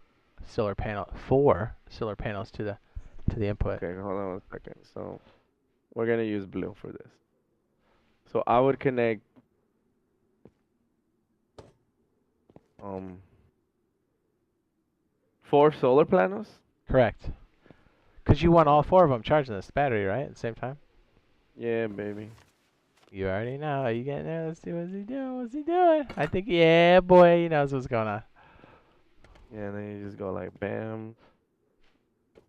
solar panels to the input? Okay, hold on 1 second. So we're gonna use blue for this. So I would connect um 4 solar panels. Correct. Because you want all 4 of them charging this battery, right, at the same time? Yeah, baby. You already know. Are you getting there? Let's see what's he doing. What's he doing? I think, yeah, boy, he knows what's going on. Yeah, and then you just go like bam,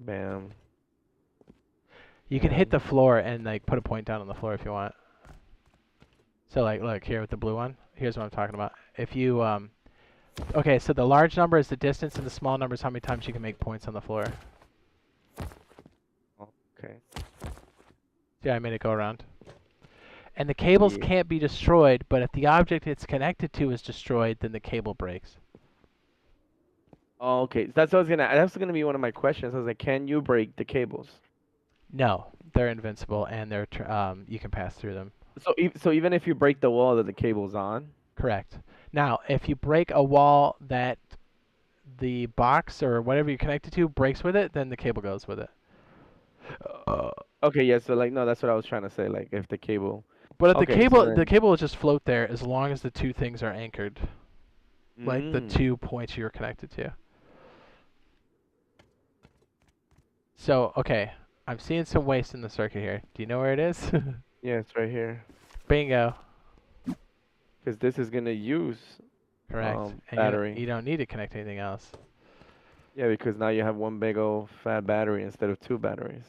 bam. You can hit the bam. floor and like put a point down on the floor if you want. So like, look here with the blue one. Here's what I'm talking about. If you okay, so the large number is the distance, and the small number is how many times you can make points on the floor. Okay. Yeah, I made it go around. And the cables Yeah. can't be destroyed, but if the object it's connected to is destroyed, then the cable breaks. Oh, okay. That's what I was gonna. That's gonna be one of my questions. I was like, can you break the cables? No, they're invincible, and you can pass through them. So even if you break the wall that the cable's on. Correct. Now, if you break a wall that the box or whatever you're connected to breaks with it, then the cable goes with it. Okay, yeah. So like, no, that's what I was trying to say. Like, if the cable. But if Okay, so the then. cable will just float there as long as the two things are anchored, like the Mm. 2 points you're connected to. So, okay, I'm seeing some waste in the circuit here. Do you know where it is? Yeah, it's right here. Bingo. Because this is gonna use Correct. And battery. you don't need to connect anything else. Yeah, because now you have one big old fat battery instead of two batteries.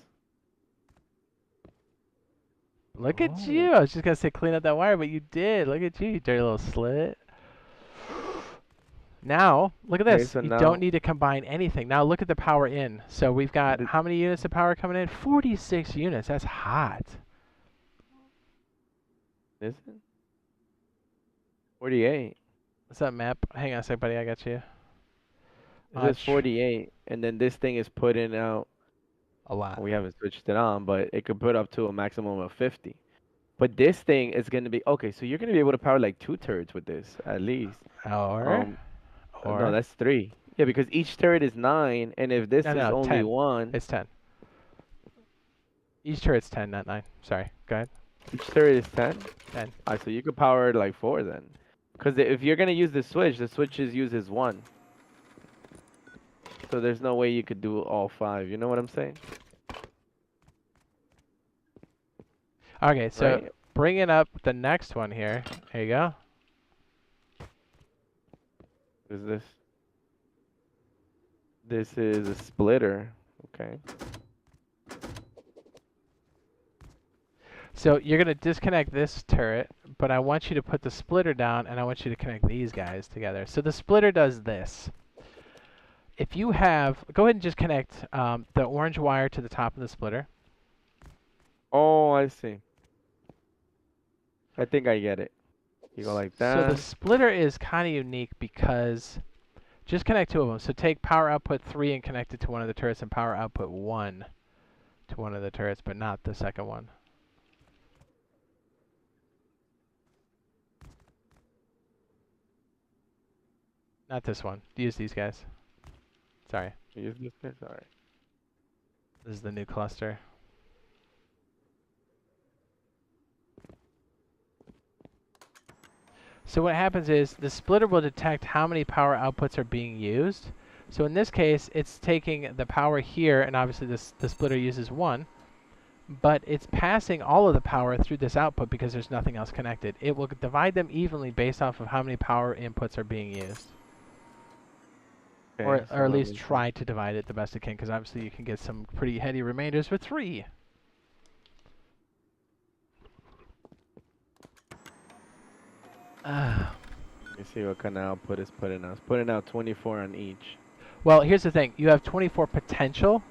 Look at Oh. you. I was just going to say clean up that wire, but you did. Look at you, you dirty little slit. Now, look at Okay, this. so You now. don't need to combine anything. Now look at the power in. So we've got how many units of power coming in? 46 units. That's hot. Is it? 48. What's up, map? Hang on a sec, buddy. I got you. It says 48, and then this thing is putting out. A lot. We haven't switched it on, but it could put up to a maximum of 50. But this thing is gonna be okay. So you're gonna be able to power like 2 turrets with this at least. Or, No, that's 3. Yeah, because each turret is 9, and if this is no, only 10. 1, It's 10. Each turret's 10, not 9. Sorry. Go ahead. each turret is 10. 10. Alright, so you could power like 4 then. Because if you're gonna use the switch uses 1. So there's no way you could do all 5. You know what I'm saying? Okay, so Right? bringing up the next one here. There you go. What is this? This is a splitter. Okay. So you're going to disconnect this turret, but I want you to put the splitter down, and I want you to connect these guys together. So the splitter does this. If you have, go ahead and just connect the orange wire to the top of the splitter. Oh, I see. I think I get it. You go like So the that. splitter is kind of unique because just connect 2 of them. So take power output 3 and connect it to one of the turrets, and power output 1 to one of the turrets, but not the second one. Not this one. Use these guys. Sorry. Use this bit. Alright. This is the new cluster. So what happens is the splitter will detect how many power outputs are being used. So in this case, it's taking the power here, and obviously the splitter uses 1, but it's passing all of the power through this output because there's nothing else connected. It will divide them evenly based off of how many power inputs are being used. Okay, Or so at let least me see. try to divide it the best it can, because obviously you can get some pretty heady remainders with 3. Let me see what kind of output it's putting out. It's putting out 24 on each. Well, here's the thing. You have 24 potential,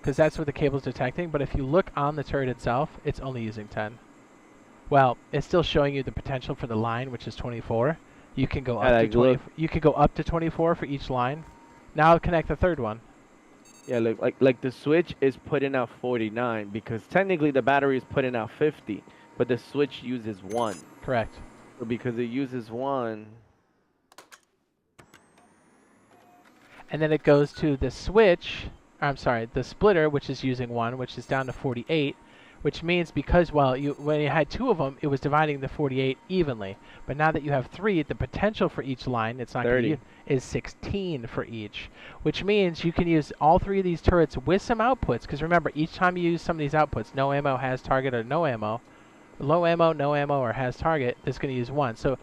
because that's what the cable's detecting, but if you look on the turret itself, it's only using 10. Well, it's still showing you the potential for the line, which is 24. You can go up to 20. Look. You can go up to 24 for each line. Now connect the third one. Yeah, look, like the switch is putting out 49 because technically the battery is putting out 50, but the switch uses 1. Correct. So because it uses 1. And then it goes to the switch, I'm sorry, the splitter, which is using 1, which is down to 48, which means because, well, when you had 2 of them, it was dividing the 48 evenly. But now that you have 3, the potential for each line, it's not 30. is 16 for each, which means you can use all 3 of these turrets with some outputs, because remember, each time you use some of these outputs, no ammo, has target, or no ammo, low ammo, no ammo, or has target, it's going to use 1. So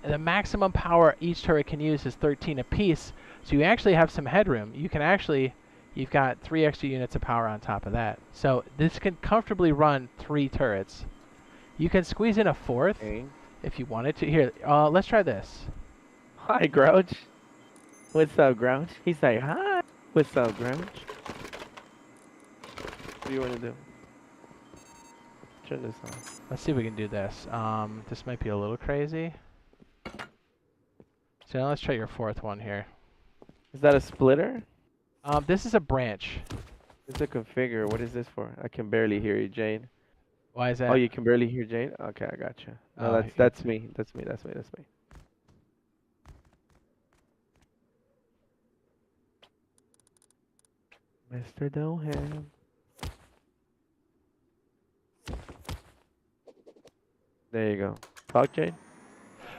the maximum power each turret can use is 13 apiece, so you actually have some headroom. You can actually, you've got 3 extra units of power on top of that. So this can comfortably run 3 turrets. You can squeeze in a 4th, Okay. if you wanted to. Here, let's try this. Hi, Grouch. What's up, Grouch? He's like, hi. What's up, Grouch? What do you want to do? Turn this on. Let's see if we can do this. This might be a little crazy. So now let's try your fourth one here. Is that a splitter? This is a branch. It's a configure. What is this for? I can barely hear you, Jade. Why is that? Oh, you can barely hear Jade? Okay, I got you. No, Oh, that's me. That's me. That's me. That's me. Mr. Doham. There you go. Talk, Jade.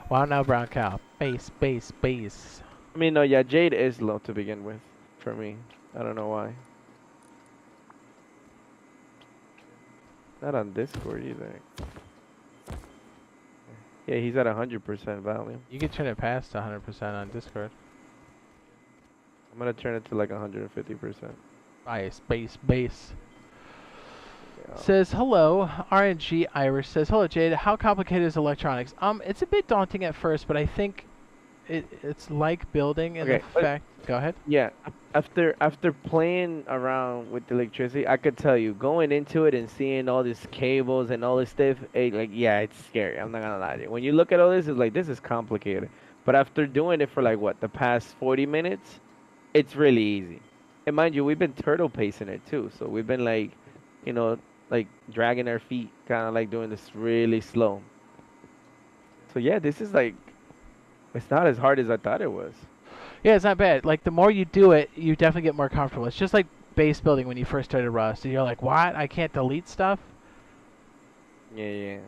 Wow, now brown cow. Base, base, base. I mean, no, yeah, Jade is low to begin with for me. I don't know why. Not on Discord either. Yeah, he's at 100% volume. You can turn it past 100% on Discord. I'm gonna turn it to like 150%. Base, base, base. Yeah. Says hello, RNG Irish says hello Jade. How complicated is electronics? It's a bit daunting at first, but I think it's like building in the fact. Go ahead. Yeah, after playing around with electricity, I could tell you going into it and seeing all these cables and all this stuff, yeah, it's scary. I'm not gonna lie to you. When you look at all this, it's like this is complicated. But after doing it for like what the past 40 minutes, it's really easy. And mind you, we've been turtle pacing it too, so we've been like, you know, like dragging our feet, kind of like doing this really slow. So yeah, this is like, it's not as hard as I thought it was. Yeah, it's not bad. Like the more you do it, you definitely get more comfortable. It's just like base building when you first started Rust. And you're like, what? I can't delete stuff? Yeah.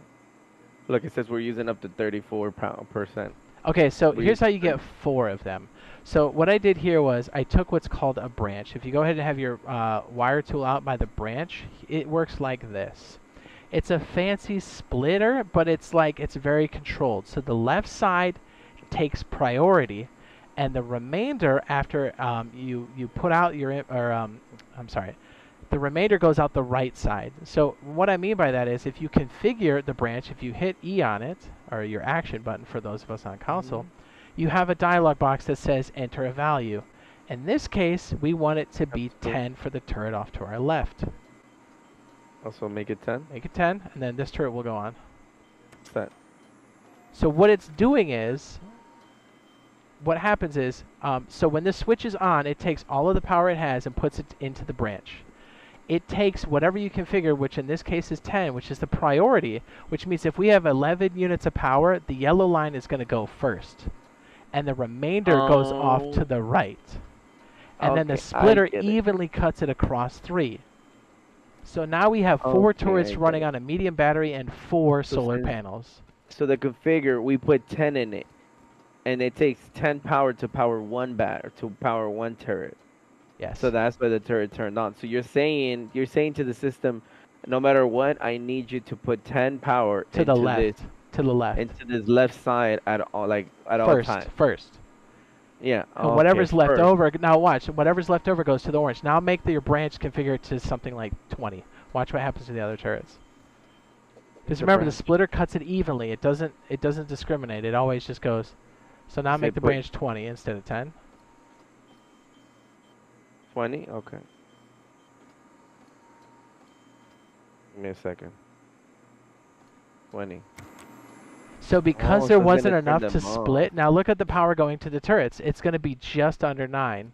Look, it says we're using up to 34%. Okay, so here's how you get 4 of them. So what I did here was I took what's called a branch. If you go ahead and have your wire tool out by the branch, it works like this. It's a fancy splitter, but it's very controlled. So the left side takes priority, and the remainder after you put out your the remainder goes out the right side. So what I mean by that is if you configure the branch, if you hit E on it, or your action button for those of us on console, you have a dialog box that says enter a value. In this case, we want it to be 10 for the turret off to our left. Also make it 10? Make it 10, and then this turret will go on. What's that? So what it's doing is, what happens is, so when this switch is on, it takes all of the power it has and puts it into the branch. It takes whatever you configure, which in this case is 10, which is the priority, which means if we have 11 units of power, the yellow line is going to go first. And the remainder goes off to the right. And then the splitter evenly cuts it across 3. So now we have 4 turrets running on a medium battery and 4 solar panels. So the configure, we put 10 in it. And it takes 10 power to power one turret. Yes. So that's why the turret turned on. So you're saying to the system, no matter what, I need you to put 10 power to the left. To the left. Into this left side at all times. First. Yeah. And whatever's left over. Now watch. Whatever's left over goes to the orange. Now make your branch configure to something like 20. Watch what happens to the other turrets. Because remember, the splitter cuts it evenly. It doesn't discriminate. It always just goes. So now make the branch 20 instead of 10. 20? Okay. Give me a second. 20. So because there wasn't enough to split, now look at the power going to the turrets. It's going to be just under 9.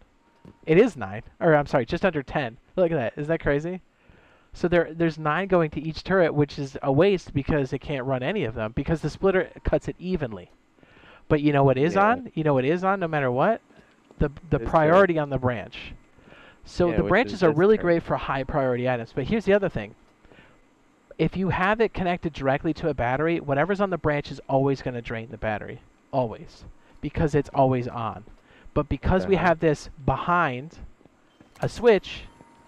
It is 9. Or I'm sorry, just under 10. Look at that. Isn't that crazy? So there's 9 going to each turret, which is a waste because it can't run any of them because the splitter cuts it evenly. But you know what is on? You know what is on no matter what? The priority on the branch. So the branches are really great for high priority items. But here's the other thing. If you have it connected directly to a battery, whatever's on the branch is always going to drain the battery. Always. Because it's always on. But because we have this behind a switch,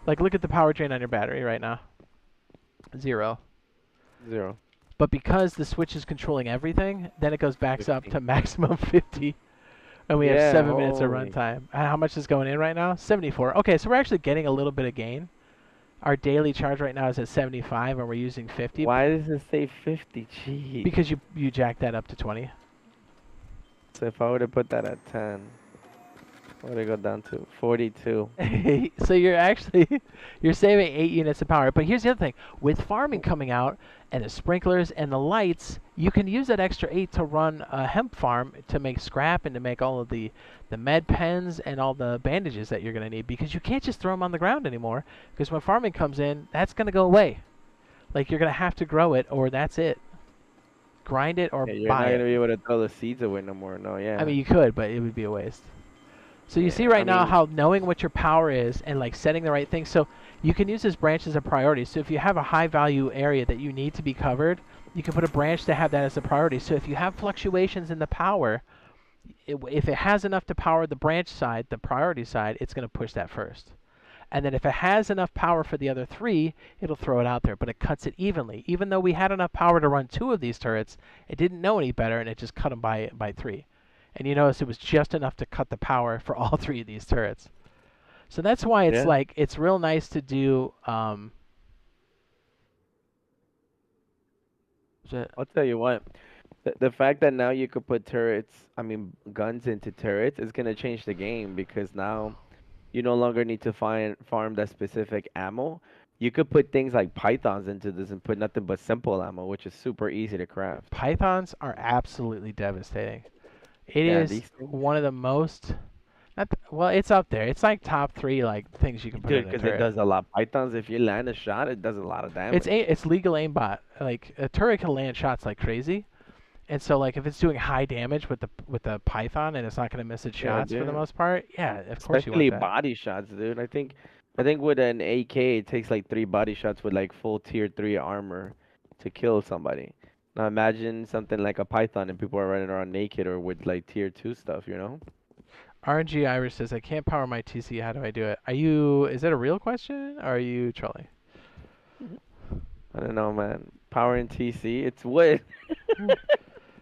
like look at the power drain on your battery right now. 0. But because the switch is controlling everything, then it goes back up to maximum 50. And we have 7 minutes of runtime. How much is going in right now? 74. Okay, so we're actually getting a little bit of gain. Our daily charge right now is at 75, and we're using 50 Why does it say 50? Jeez. because you jack that up to 20. So if I were to put that at 10, what would it go down to? 42. So you're saving 8 units of power. But here's the other thing: with farming coming out and the sprinklers and the lights, you can use that extra 8 to run a hemp farm to make scrap and to make all of the med pens and all the bandages that you're going to need, because you can't just throw them on the ground anymore, because when farming comes in, that's going to go away. Like, you're going to have to grow it, or that's it. Grind it or Yeah, you're buy not it. gonna be able to throw the seeds away no more. No, yeah. I mean, you could, but it would be a waste. So you Yeah, see right I now mean- how knowing what your power is and like setting the right thing. So you can use this branch as a priority. So if you have a high value area that you need to be covered, you can put a branch to have that as a priority. So if you have fluctuations in the power, if it has enough to power the branch side, the priority side, it's going to push that first. And then if it has enough power for the other 3, it'll throw it out there, but it cuts it evenly. Even though we had enough power to run 2 of these turrets, it didn't know any better, and it just cut them by 3. And you notice it was just enough to cut the power for all 3 of these turrets. So that's why it's Yeah. like, it's real nice to do, I'll tell you what. The fact that now you could put guns into turrets is gonna change the game, because now you no longer need to farm that specific ammo. You could put things like pythons into this and put nothing but simple ammo, which is super easy to craft. pythons are absolutely devastating. It Yeah, is these things. one of the most, well, it's up there. It's like top 3 like things you can put Dude, in a because it turret. does a lot. Pythons, if you land a shot, it does a lot of damage. It's legal aimbot. Like, a turret can land shots like crazy. And so, like, if it's doing high damage with the python and it's not going to miss its Yeah, shots for the dude. most part, yeah, of course you Especially want that. body shots, dude. I think with an AK, it takes like 3 body shots with like full tier 3 armor to kill somebody. Now imagine something like a python and people are running around naked or with like tier 2 stuff, you know? RNG Irish says, I can't power my TC. How do I do it? Is that a real question, or are you trolling? I don't know, man. Power in TC, it's wood.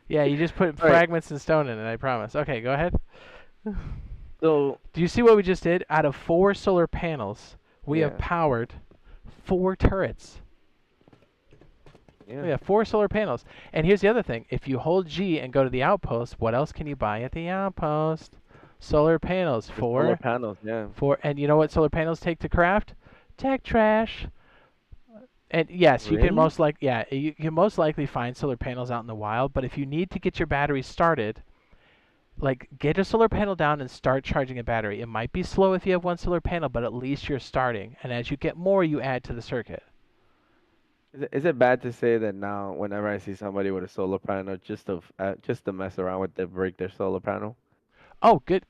Yeah, you just put All right. fragments and stone in it, I promise. Okay, go ahead. So, Do you see what we just did? Out of 4 solar panels, we have yeah. powered 4 turrets. Yeah. We have 4 solar panels. And here's the other thing. If you hold G and go to the outpost, what else can you buy at the outpost? Solar panels. The solar 4. panels, yeah. 4. And you know what solar panels take to craft? Tech trash. And yes, you can Really? you can most likely find solar panels out in the wild, but if you need to get your battery started, like, get a solar panel down and start charging a battery. It might be slow if you have 1 solar panel, but at least you're starting. And as you get more, you add to the circuit. Is it bad to say that now whenever I see somebody with a solar panel, just to mess around with, they break their solar panel? Oh, good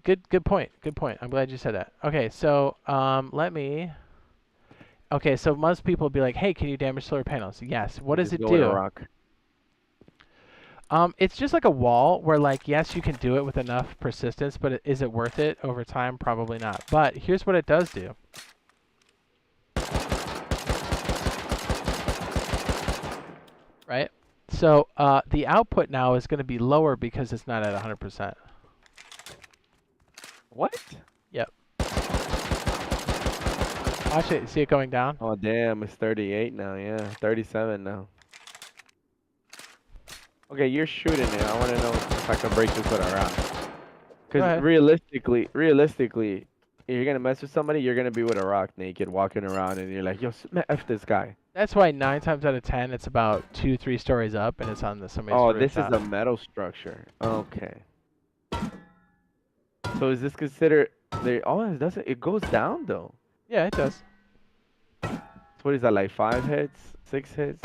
point. Good point. I'm glad you said that. Okay, so Okay, so most people would be like, "Hey, can you damage solar panels?" Yes. What does Just it go with a do? rock. It's just like a wall where, like, yes, you can do it with enough persistence, but is it worth it over time? Probably not. But here's what it does do. Right? So the output now is going to be lower because it's not at 100%. What? Yep. Watch it. See it going down? Oh damn, it's 38 now, yeah. 37 now. Okay, you're shooting it. I want to know if I can break this with a rock. Go Because ahead. realistically, if you're gonna mess with somebody, you're gonna be with a rock naked, walking around, and you're like, yo, F this guy. That's why 9 times out of 10, it's about 2, 3 stories up, and it's on somebody's Oh, this is rooftop. a metal structure. Okay. So is this considered? Oh, it doesn't. It goes down though. Yeah, it does. So what is that, like 5 hits, 6 hits?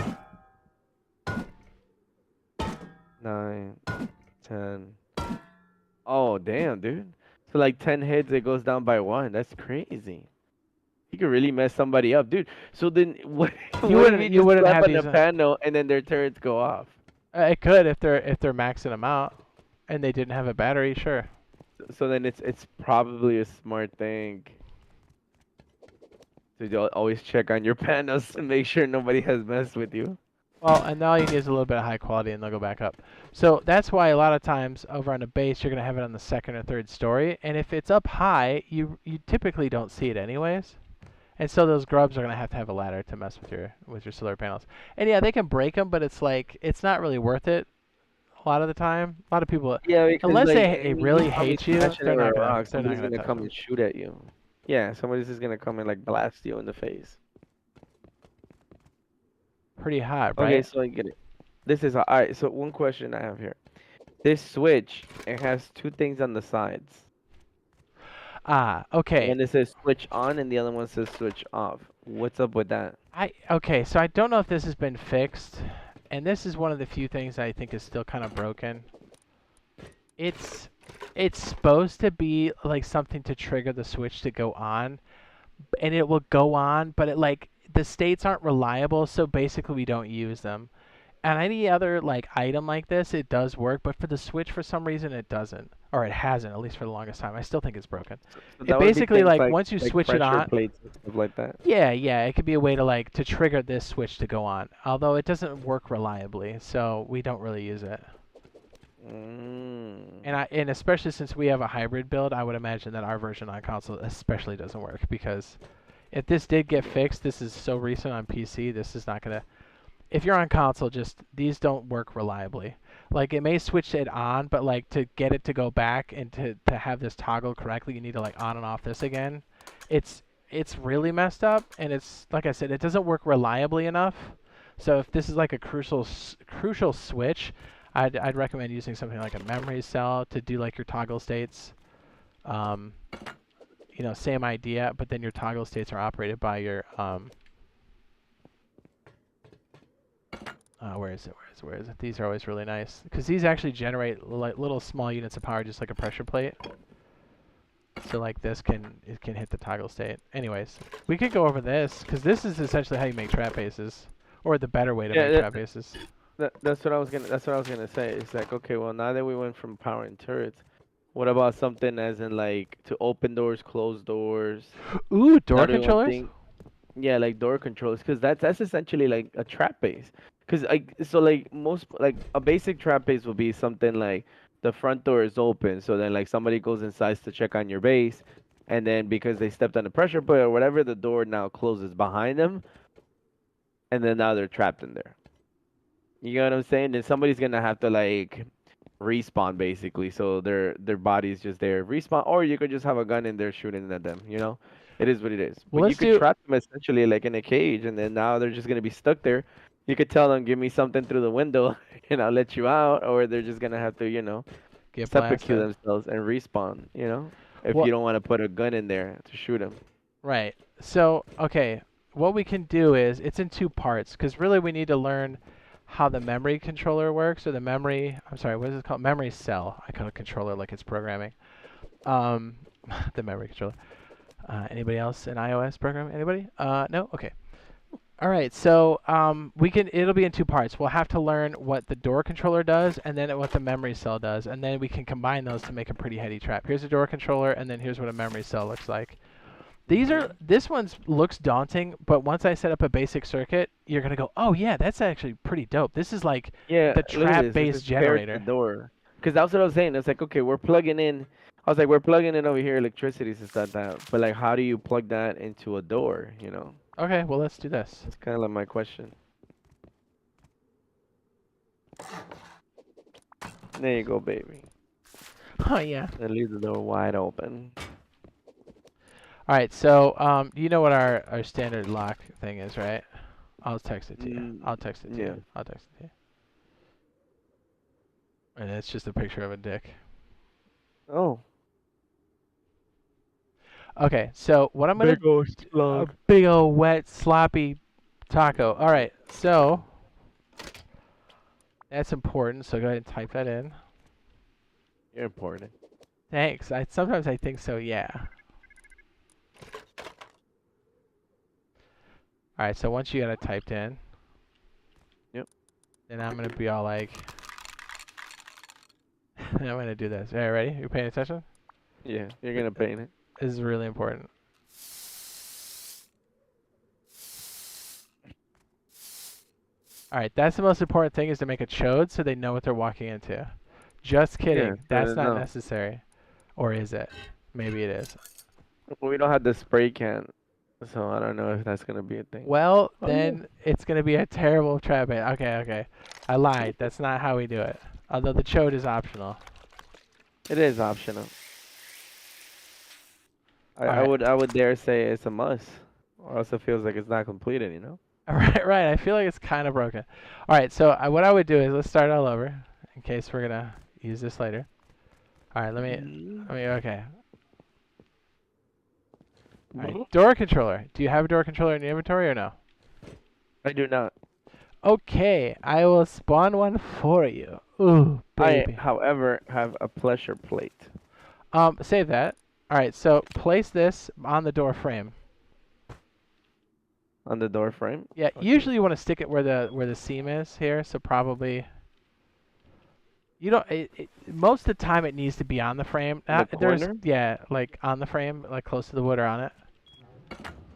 9, 10. Oh, damn, dude. So like 10 hits, it goes down by 1. That's crazy. You could really mess somebody up, dude. So then, what? You What if wouldn't you just have slap on the these. panel and then their turrets go off? It could if they're maxing them out, and they didn't have a battery. Sure. So then it's probably a smart thing to always check on your panels to make sure nobody has messed with you. Well, and all you need is a little bit of high quality, and they'll go back up. So that's why a lot of times over on a base, you're gonna have it on the 2nd or 3rd story, and if it's up high, you typically don't see it anyways. And so those grubs are gonna have to have a ladder to mess with your solar panels. And yeah, they can break them, but it's like it's not really worth it a lot of the time. A lot of people, Yeah, because unless like they you really probably hate you, smashing it with a rock, they're not somebody's gonna gonna touch come them. and shoot at you. Yeah, somebody's just gonna come and like blast you in the face. Pretty hot, Okay, right? so I get it. This is alright. So one question I have here. This switch, it has two things on the sides. Ah, okay. One that says switch on and the other one says switch off. What's up with that? Okay, so I don't know if this has been fixed, and this is one of the few things I think is still kind of broken. It's it's supposed to be like something to trigger the switch to go on, and it will go on, but it like the states aren't reliable, so basically we don't use them. And any other like item like this, it does work, but for the Switch, for some reason, it doesn't, or it hasn't, at least for the longest time. I still think it's broken. So It that would be basically things like once you like switch it pressure on, plates and stuff like that. yeah, yeah, it could be a way to like to trigger this switch to go on. Although it doesn't work reliably, so we don't really use it. Mm. And especially since we have a hybrid build, I would imagine that our version on console especially doesn't work because if this did get fixed, this is so recent on PC, this is not gonna. If you're on console, just these don't work reliably. Like it may switch it on, but like to get it to go back and to have this toggle correctly, you need to like on and off this again. It's it's really messed up, and it's like I said, it doesn't work reliably enough. So if this is like a crucial switch, I'd recommend using something like a memory cell to do like your toggle states. Um, you know, same idea, but then your toggle states are operated by your where is it? Where is it? These are always really nice because these actually generate like little small units of power, just like a pressure plate. So like this can hit the toggle state. Anyways, we could go over this because this is essentially how you make trap bases, or the better way to make Yeah, trap bases. that's what I was gonna. That's what I was gonna say. It's like, okay, well, now that we went from powering turrets, what about something as in like to open doors, close doors? Ooh, door Not everyone controllers. think, yeah, like door controls, because that's essentially like a trap base. Because like so like most like a basic trap base would be something like the front door is open, so then like somebody goes inside to check on your base, and then because they stepped on the pressure point or whatever, the door now closes behind them, and then now they're trapped in there. You get what I'm saying? Then somebody's gonna have to like respawn basically, so their body's just there respawn, or you could just have a gun in there shooting at them. You know, it is what it is. Well, But you let's could do trap them essentially like in a cage, and then now they're just gonna be stuck there. You could tell them, give me something through the window, and I'll let you out, or they're just gonna have to, get seppuku blasted. themselves and respawn. If What? you don't want to put a gun in there to shoot them. Right. So okay, what we can do is it's in two parts because really we need to learn how the memory controller works or the memory. I'm sorry, what is it called? Memory cell. I call it controller like it's programming. Um, the memory controller. Anybody else in iOS program? Anybody? No? Okay. All right. So it'll be in two parts. We'll have to learn what the door controller does and then what the memory cell does, and then we can combine those to make a pretty heady trap. Here's a door controller, and then here's what a memory cell looks like. This one's looks daunting, but once I set up a basic circuit, you're gonna go, oh yeah, that's actually pretty dope. This is like Yeah, the look at this. It trap-based says pair to the generator. door. Because that's what I was saying. It's like, okay, we're plugging in. I was like, we're plugging in over here electricity and stuff that. But like, how do you plug that into a door? Okay, well let's do this. That's kind of like my question. There you go, baby. Oh yeah. And leave the door wide open. All right, so you know what our standard lock thing is, right? I'll text it to you. I'll text it to Yeah. you. I'll text it to you. And it's just a picture of a dick. Oh, Okay, so what I'm gonna old a slug. big old wet sloppy taco. All right, so that's important. So go ahead and type that in. You're important. Thanks. Sometimes I think so. Yeah. All right. So once you got it typed in, Yep. then I'm gonna be all like, I'm gonna do this. All right, ready? You paying attention? Yeah, you're gonna paint it. This is really important. All right, that's the most important thing is to make a chode so they know what they're walking into. Just kidding. Yeah, That's not no. necessary. Or is it? Maybe it is. We don't have the spray can. So I don't know if that's gonna be a thing. Well, Oh yeah. then it's gonna be a terrible trap bait. Okay, okay. I lied. That's not how we do it. Although the chode is optional. It is optional. All I right. would dare say it's a must, or else it feels like it's not completed. You know. All right, right. I feel like it's kind of broken. All right. So what I would do is let's start all over in case we're gonna use this later. All right. Okay. All right. Door controller. Do you have a door controller in your inventory or no? I do not. Okay. I will spawn one for you. Ooh, I, baby. however, have a pleasure plate Save that. All right. So place this on the door frame. on the door frame. Yeah, Okay. usually you want to stick it where the seam is here, so probably you don't. Most of the time it needs to be on the frame. In the There's corner. yeah, like on the frame, like close to the wood or on it.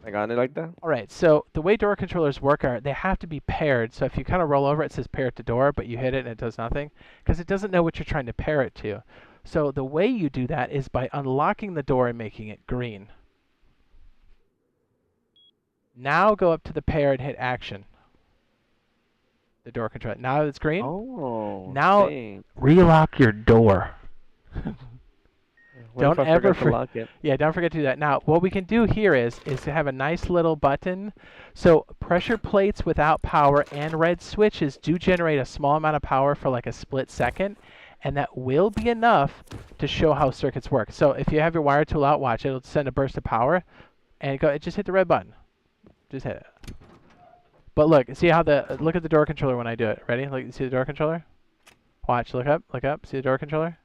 I got it like that. All right, so the way door controllers work are they have to be paired. So if you kind of roll over, it says pair it to door, but you hit it and it does nothing because it doesn't know what you're trying to pair it to. So the way you do that is by unlocking the door and making it green. Now go up to the pair and hit action. The door control. Now it's green. Oh, Now dang. relock your door. What Don't if I ever forgot to lock it? Yeah, don't forget to do that. Now, what we can do here is to have a nice little button. So pressure plates without power and red switches do generate a small amount of power for like a split second, and that will be enough to show how circuits work. So if you have your wire tool out, watch, it'll send a burst of power, and just hit the red button. Just hit it. But look, see how look at the door controller when I do it. Ready? Look, see the door controller? Watch, look up, see the door controller?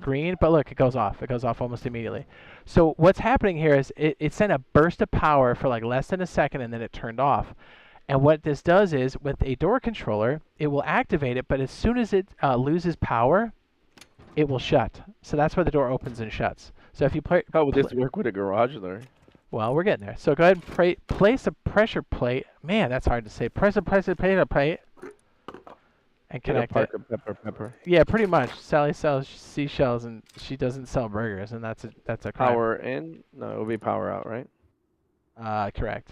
Green, but look, it goes off. It goes off almost immediately. So what's happening here is it sent a burst of power for like less than a second and then it turned off. And what this does is with a door controller, it will activate it, but as soon as it loses power, it will shut. So that's why the door opens and shuts. So if you play, How would this work with a garage door? well, we're getting there. So go ahead and place a pressure plate. Man, that's hard to say. Press a pressure plate and connect it. Pepper. Yeah, pretty much. Sally sells seashells and she doesn't sell burgers, and that's a crime. Power in? No, it would be power out, right? Correct.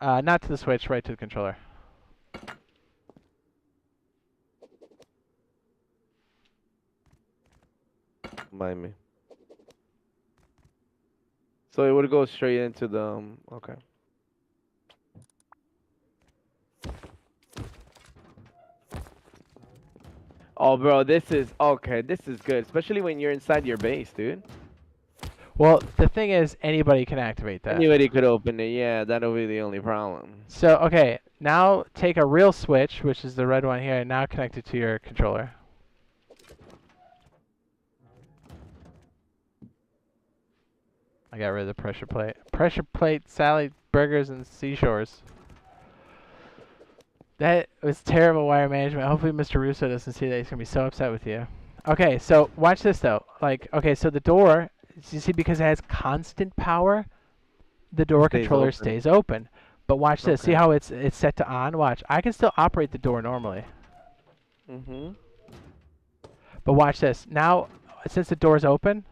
Not to the switch, right to the controller. Mind me. So it would go straight into the okay. Oh, bro, this is okay. This is good, especially when you're inside your base, dude. Well, the thing is, anybody can activate that. Anybody could open it. Yeah, that'll be the only problem. So, okay, now take a real switch, which is the red one here, and now connect it to your controller. I got rid of the pressure plate. Pressure plate, Sally, burgers, and seashores. That was terrible wire management. Hopefully Mr. Russo doesn't see that. He's going to be so upset with you. Okay, so watch this, though. Like, okay, so the door, you see, because it has constant power, the door controller stays open. But watch this. See how it's set to on? Watch. I can still operate the door normally. But watch this. Now, since the door's open,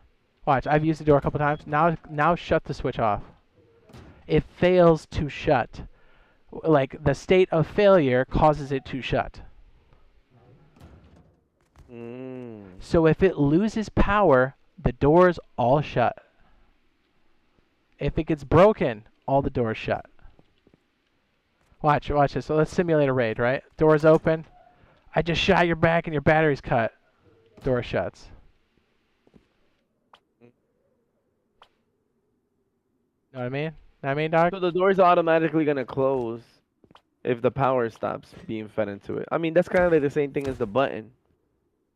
watch. I've used the door a couple times. Now shut the switch off. It fails to shut. Like, the state of failure causes it to shut. So if it loses power, the doors all shut. If it gets broken, all the doors shut. Watch this. So let's simulate a raid, right? Door's open. I just shot your back and your battery's cut. Door shuts. Know what I mean? Know what I mean, dog? So the door's automatically gonna close if the power stops being fed into it. I mean, that's kind of like the same thing as the button.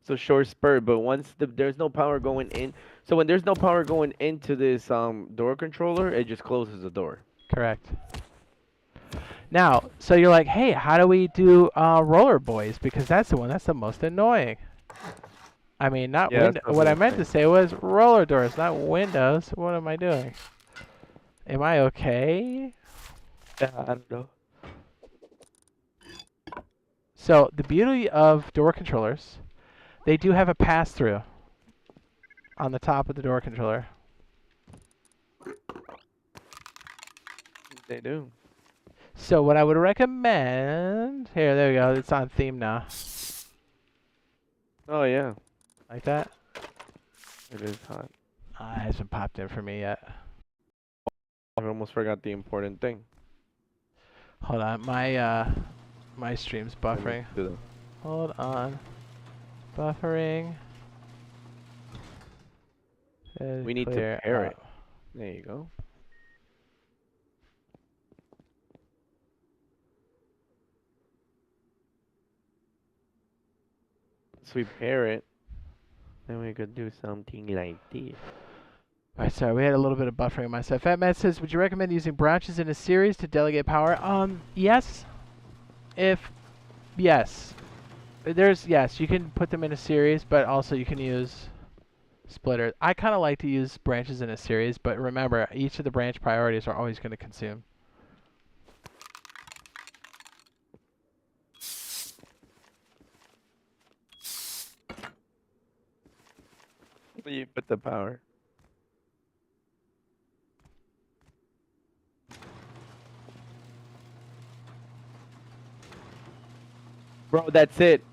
So short spurt, but once there's no power going in, so when there's no power going into this door controller, it just closes the door. Correct. Now, so you're like, hey, how do we do roller boys? Because that's the most annoying. I mean, not window. What I meant to say was roller doors, not windows. What am I doing? Am I okay? Yeah, I don't know. So the beauty of door controllers, they do have a pass-through on the top of the door controller. They do. So what I would recommend, here, there we go, it's on theme now. Oh yeah, Like that. it is hot. It hasn't popped in for me yet. I almost forgot the important thing. Hold on, my stream's Let me buffering. do that. Hold on. Buffering. We need to Clear pair up. it. There you go. Once we pair it, then we could do something like this. Alright, sorry, we had a little bit of buffering on my side. Fat Matt says, would you recommend using branches in a series to delegate power? Yes. Yes. Yes, you can put them in a series, but also you can use splitters. I kind of like to use branches in a series, but remember, each of the branch priorities are always going to consume. You put the power. Bro, that's it.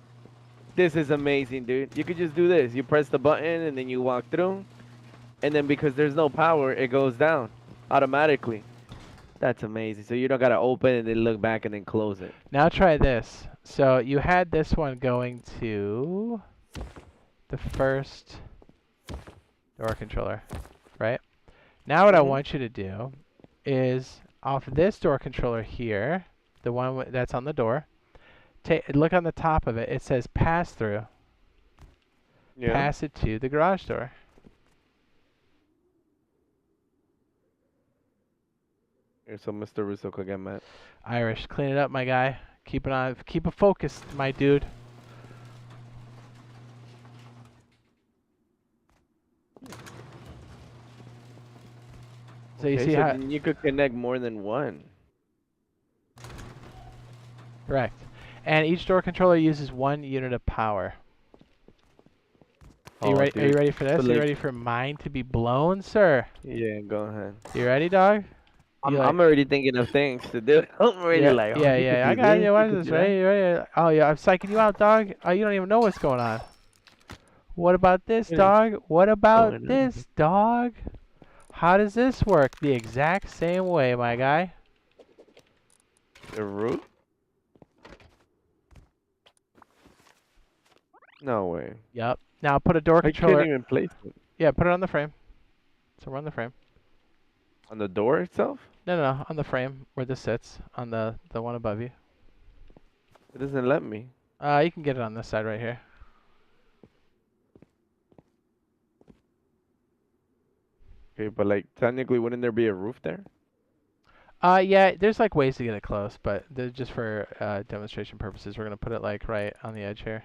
This is amazing, dude. You could just do this. You press the button and then you walk through. And then because there's no power, it goes down automatically. That's amazing. So you don't gotta open and then look back and then close it. Now try this. So you had this one going to the first door controller, right? Now what I want you to do is off this door controller here, the one that's on the door, look on the top of it. It says pass through. Yeah. Pass it to the garage door. Here, so Mr. Russo could get mad. Irish, clean it up, my guy. Keep it on. Keep it focused, my dude. So you see how? Then you could connect more than one. Correct. And each door controller uses 1 unit of power. Are you ready? Are you ready for this? Are you ready for mine to be blown, sir? Yeah, go ahead. You ready, dog? I'm already thinking of things to do. I'm already like, I got you. What is this? Ready? Ready? Oh yeah, I'm psyching you out, dog. Oh, you don't even know what's going on. What about this, dog? What about this, dog? How does this work? The exact same way, my guy. The roof? No way. Yep. Now put a door controller. I can't even place it. Yeah, put it on the frame. So run the frame. On the door itself? No, on the frame where this sits, on the one above you. It doesn't let me. You can get it on this side right here. Okay, but like technically, wouldn't there be a roof there? Yeah, there's like ways to get it close, but they're just for demonstration purposes. We're gonna put it like right on the edge here.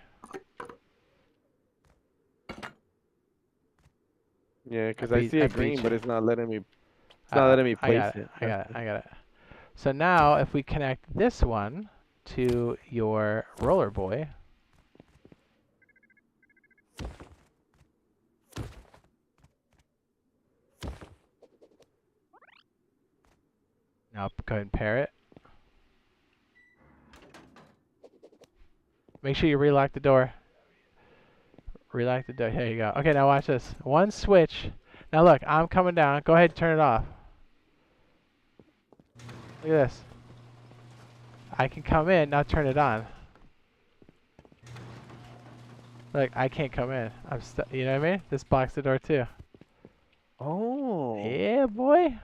Yeah, because I see a green, but it's not letting me. It's not I letting me place got it. I got it. So now, if we connect this one to your roller boy. Now go ahead and pair it. Make sure you relock the door. Relock the door. Here you go. Okay, now watch this. One switch. Now look, I'm coming down. Go ahead and turn it off. Look at this. I can come in, now turn it on. Look, I can't come in. I'm stuck. You know what I mean? This blocks the door too. Oh. Yeah, boy.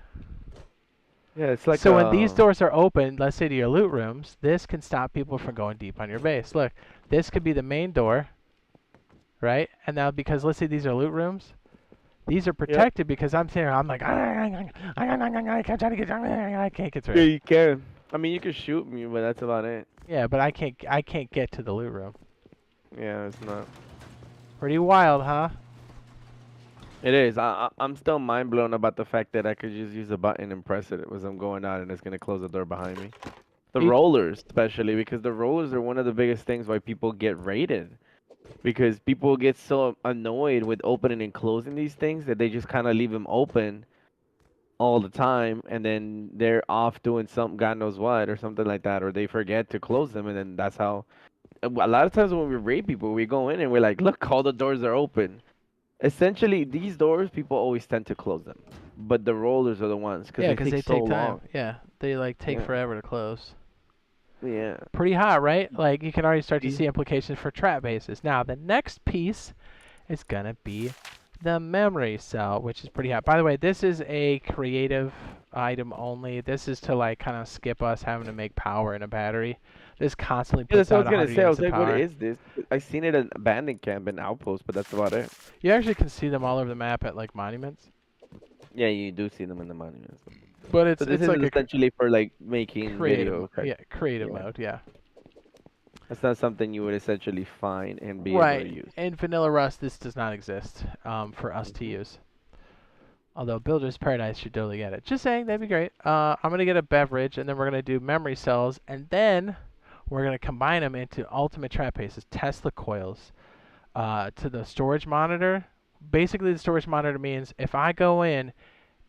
Yeah, it's like so when these doors are open, let's say to your loot rooms, this can stop people from going deep on your base. Look, this could be the main door, right? And now because let's say these are loot rooms, these are protected because I'm sitting here, I'm like, I can't get through. Yeah, you can. I mean, you can shoot me, but that's about it. Yeah, but I can't get to the loot room. Yeah, it's not. Pretty wild, huh? It is. I'm still mind blown about the fact that I could just use a button and press it as I'm going out, and it's gonna close the door behind me. The rollers, especially, because the rollers are one of the biggest things why people get raided. Because people get so annoyed with opening and closing these things that they just kind of leave them open all the time, and then they're off doing something, God knows what, or something like that, or they forget to close them, and then that's how. A lot of times when we raid people, we go in and we're like, look, all the doors are open. Essentially, these doors, people always tend to close them, but the rollers are the ones because Yeah, they because take they so take time. long. Yeah, they like take Yeah, forever to close. yeah. Pretty hot, right? Like you can already start to These- see implications for trap bases. Now the next piece is gonna be the memory cell, which is pretty hot. By the way, this is a creative item only. This is to like kind of skip us having to make power in a battery. This constantly Yeah, that's puts what I out was gonna 100 say. I units was of like, what power. is this? I seen it in abandoned camp and outpost, but that's about it. You actually can see them all over the map at like monuments, Yeah, you do see them in the monuments. but So it's this it's is like a essentially for like making video. yeah, creative Yeah, mode, yeah. that's not something you would essentially find and be able to Right. use. In Vanilla Rust, this does not exist for us to Hmm. use. Although Builder's Paradise should totally get it. Just saying, that'd be great. I'm going to get a beverage, and then we're going to do memory cells, and then we're going to combine them into ultimate trap bases, Tesla coils, to the storage monitor. Basically, the storage monitor means if I go in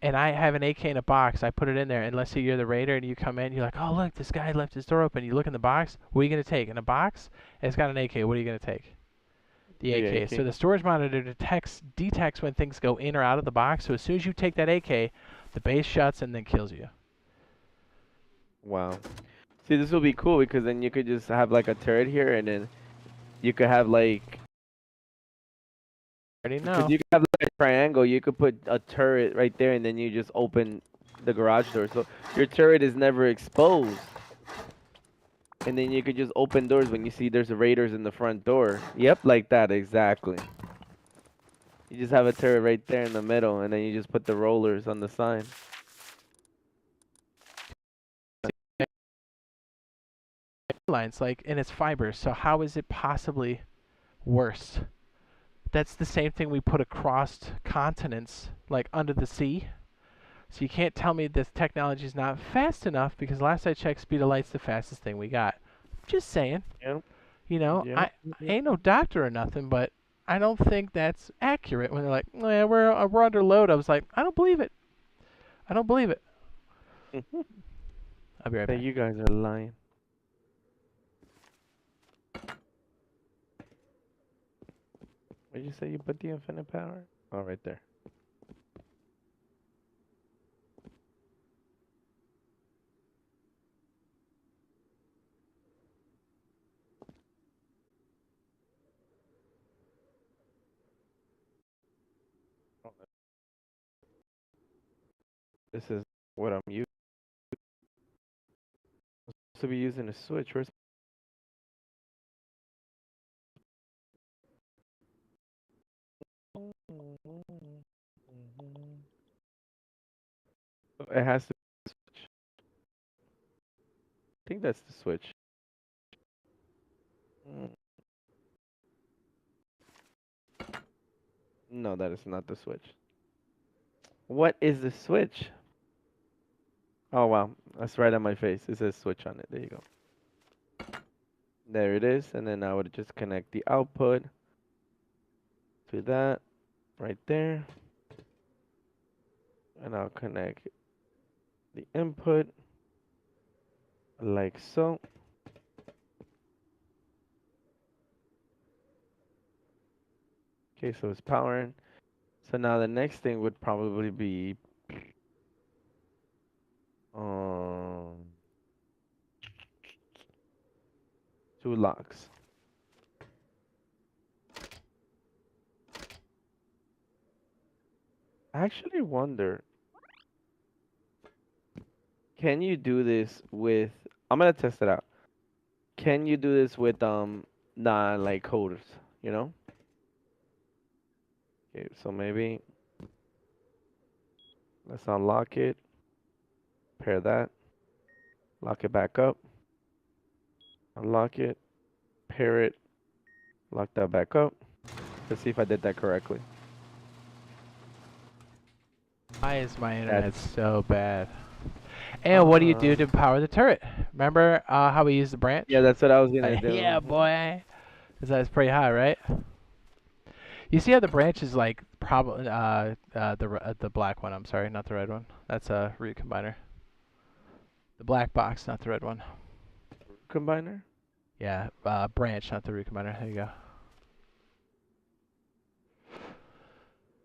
and I have an AK in a box, I put it in there, and let's say you're the raider and you come in, you're like, oh, look, this guy left his door open. You look in the box, what are you going to take? In a box, it's got an AK. What are you going to take? The The AK. So AK. the storage monitor detects when things go in or out of the box. So as soon as you take that AK, the base shuts and then kills you. Wow. See, this will be cool because then you could just have like a turret here, and then you could have like, Already because know. you could have like a triangle. You could put a turret right there, and then you just open the garage door, so your turret is never exposed. And then you could just open doors when you see there's raiders in the front door. Yep, like that, exactly. You just have a turret right there in the middle, and then you just put the rollers on the side. Lines like in its fibers. So how is it possibly worse? That's the same thing we put across continents, like under the sea. So you can't tell me this technology is not fast enough because last I checked, speed of light's the fastest thing we got. Just saying. Yep, You know, yep, I yep. ain't no doctor or nothing, but I don't think that's accurate when they're like, "Yeah, we're under load." I was like, I don't believe it. I don't believe it. I'll be right That back. you guys are lying. Where'd you say you put the infinite power? Oh, right there. Oh, this is what I'm used to be using a switch. Where's it has to. I think that's the switch. Mm, no, that is not the switch. What is the switch? Oh wow, that's right on my face. It says switch on it. There you go. There it is, and then I would just connect the output to that right there, and I'll connect the input like so. Okay, so it's powering. So now the next thing would probably be um two locks. I actually wonder, can you do this with? I'm gonna test it out. Can you do this with non like coders? You know? Okay, so maybe let's unlock it, pair that, lock it back up, unlock it, pair it, lock that back up. Let's see if I did that correctly. Why is my internet That's so bad? And what do you do to power the turret? Remember how we use the branch? Yeah, that's what I was gonna do. Yeah, boy. 'Cause that's pretty high, right? You see how the branch is like probably the black one. I'm sorry, not the red one. That's a root combiner. The black box, not the red one. Combiner. Yeah, branch, not the root combiner. There you go.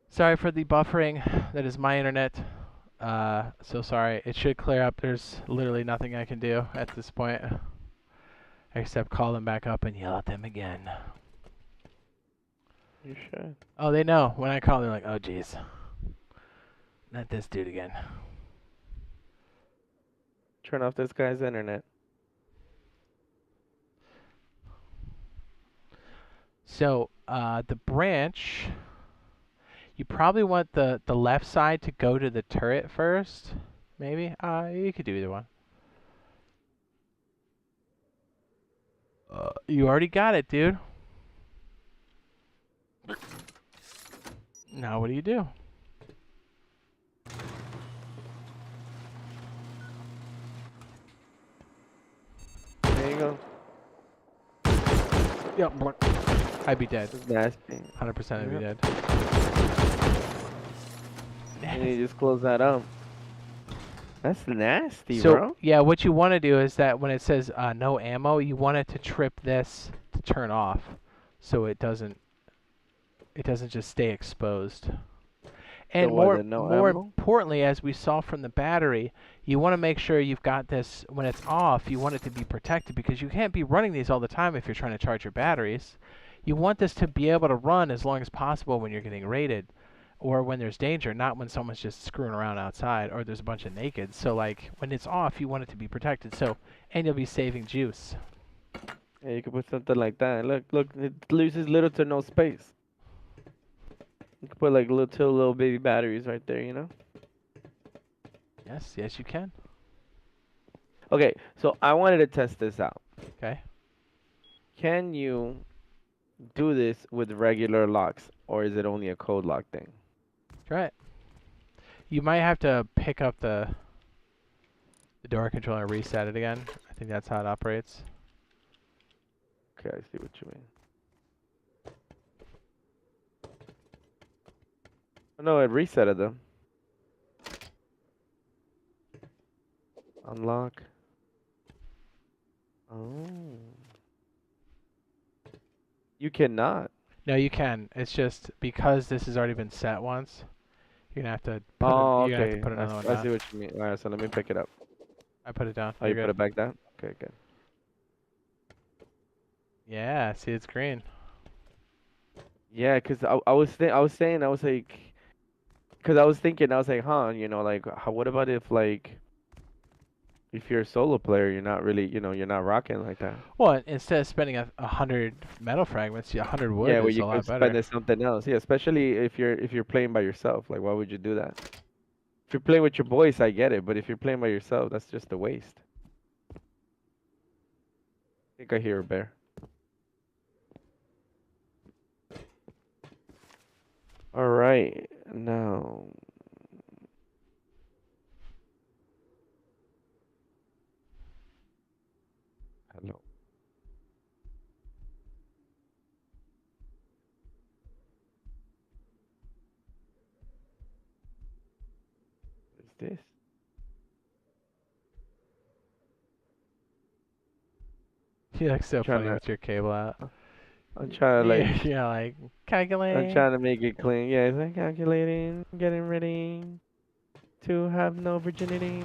Sorry for the buffering. That is my internet. So sorry. It should clear up. There's literally nothing I can do at this point except call them back up and yell at them again. You should. Oh, they know. When I call, they're like, "Oh, jeez, not this dude again." Turn off this guy's internet. So the branch, you probably want the left side to go to the turret first. Maybe. You could do either one. You already got it, dude. Now what do you do? There you go. Yep. I'd be dead. That's nasty. 100% I'd be dead. And you just close that up. That's nasty, So, bro. yeah, what you want to do is that when it says no ammo, you want it to trip this to turn off so it doesn't just stay exposed. And So more no more ammo? importantly, as we saw from the battery, you want to make sure you've got this when it's off, you want it to be protected because you can't be running these all the time if you're trying to charge your batteries. You want this to be able to run as long as possible when you're getting raided or when there's danger, not when someone's just screwing around outside or there's a bunch of nakeds. So like when it's off, you want it to be protected. So and you'll be saving juice. Yeah, you could put something like that. Look, it loses little to no space. You could put like little baby batteries right there, you know? Yes, you can. Okay, so I wanted to test this out. Okay. Can you do this with regular locks, or is it only a code lock thing? Try it. You might have to pick up the door controller and reset it again. I think that's how it operates. Okay, I see what you mean. Oh, no, it resetted them. Unlock. Oh. You cannot. No, you can. It's just because this has already been set once. You're gonna have to put Oh, you're gonna have to okay. put another one I down. see what you mean. Alright, so let me pick it up. I put it down. Oh, You're you put good. it back down? Okay, good. Yeah, see it's green. Yeah, cause I was saying, I was like, cause I was thinking, I was like, huh, you know, like, what about if like, if you're a solo player, you're not really, you know, you're not rocking like that. Well, instead of spending 100 metal fragments, 100 wood Yeah, where is you a could lot spend better. it something else. Yeah, especially if you're playing by yourself. Like, why would you do that? If you're playing with your boys, I get it, but if you're playing by yourself, that's just a waste. I think I hear a bear. All right, now. Hello. What is this? You look so Trying funny to, with your cable out. I'm trying to like, Yeah, like I'm calculating. trying to make it clean. Yeah, it's like calculating, getting ready to have no virginity.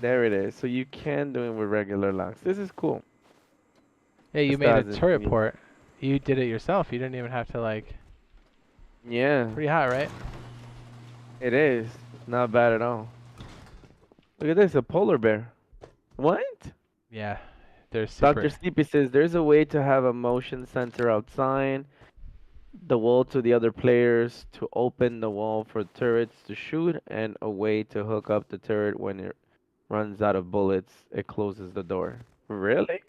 There it is. So you can do it with regular locks. This is cool. Yeah, you This made a doesn't turret mean- port. You did it yourself. You didn't even have to like. Yeah, Pretty hot, right? it is. Not bad at all. Look at this, a polar bear. What? Yeah, they're super. Dr. Sleepy says there's a way to have a motion sensor outside the wall to the other players to open the wall for turrets to shoot, and a way to hook up the turret when it runs out of bullets. It closes the door. Really?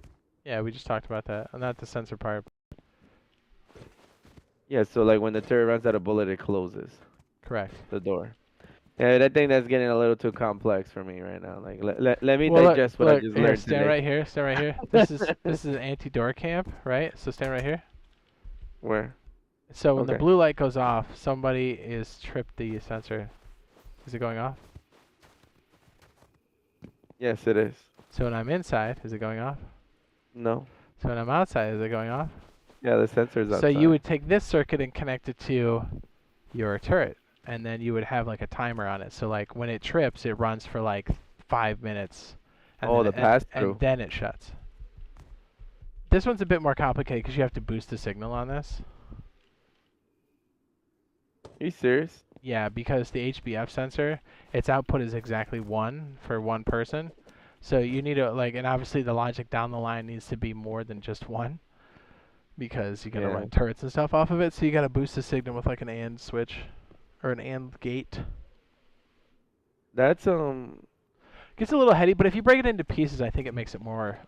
Yeah, we just talked about that. Not the sensor part. Yeah, so like when the turret runs out of bullet, it closes Correct. the door. Yeah, I think that's getting a little too complex for me right now. Like, let me Well, look, digest what I look just here. learned Stand today. right here. Stand right here. This is an anti-door camp, right? So stand right here. Where? So when the Okay. blue light goes off, somebody is tripped the sensor. Is it going off? Yes, it is. So when I'm inside, is it going off? No. So when I'm outside, is it going off? Yeah, the sensor's So you outside. would take this circuit and connect it to your turret, and then you would have like a timer on it. So like when it trips, it runs for like 5 minutes, and Oh, then the pass through. it shuts. This one's a bit more complicated because you have to boost the signal on this. Are you serious? Yeah, because the HBF sensor, its output is exactly 1 for one person. So you need to like, and obviously the logic down the line needs to be more than just 1, because you got to Yeah. run turrets and stuff off of it. So you got to boost the signal with like an AND switch or an AND gate. That's Gets a little heady, but if you break it into pieces, I think it makes it more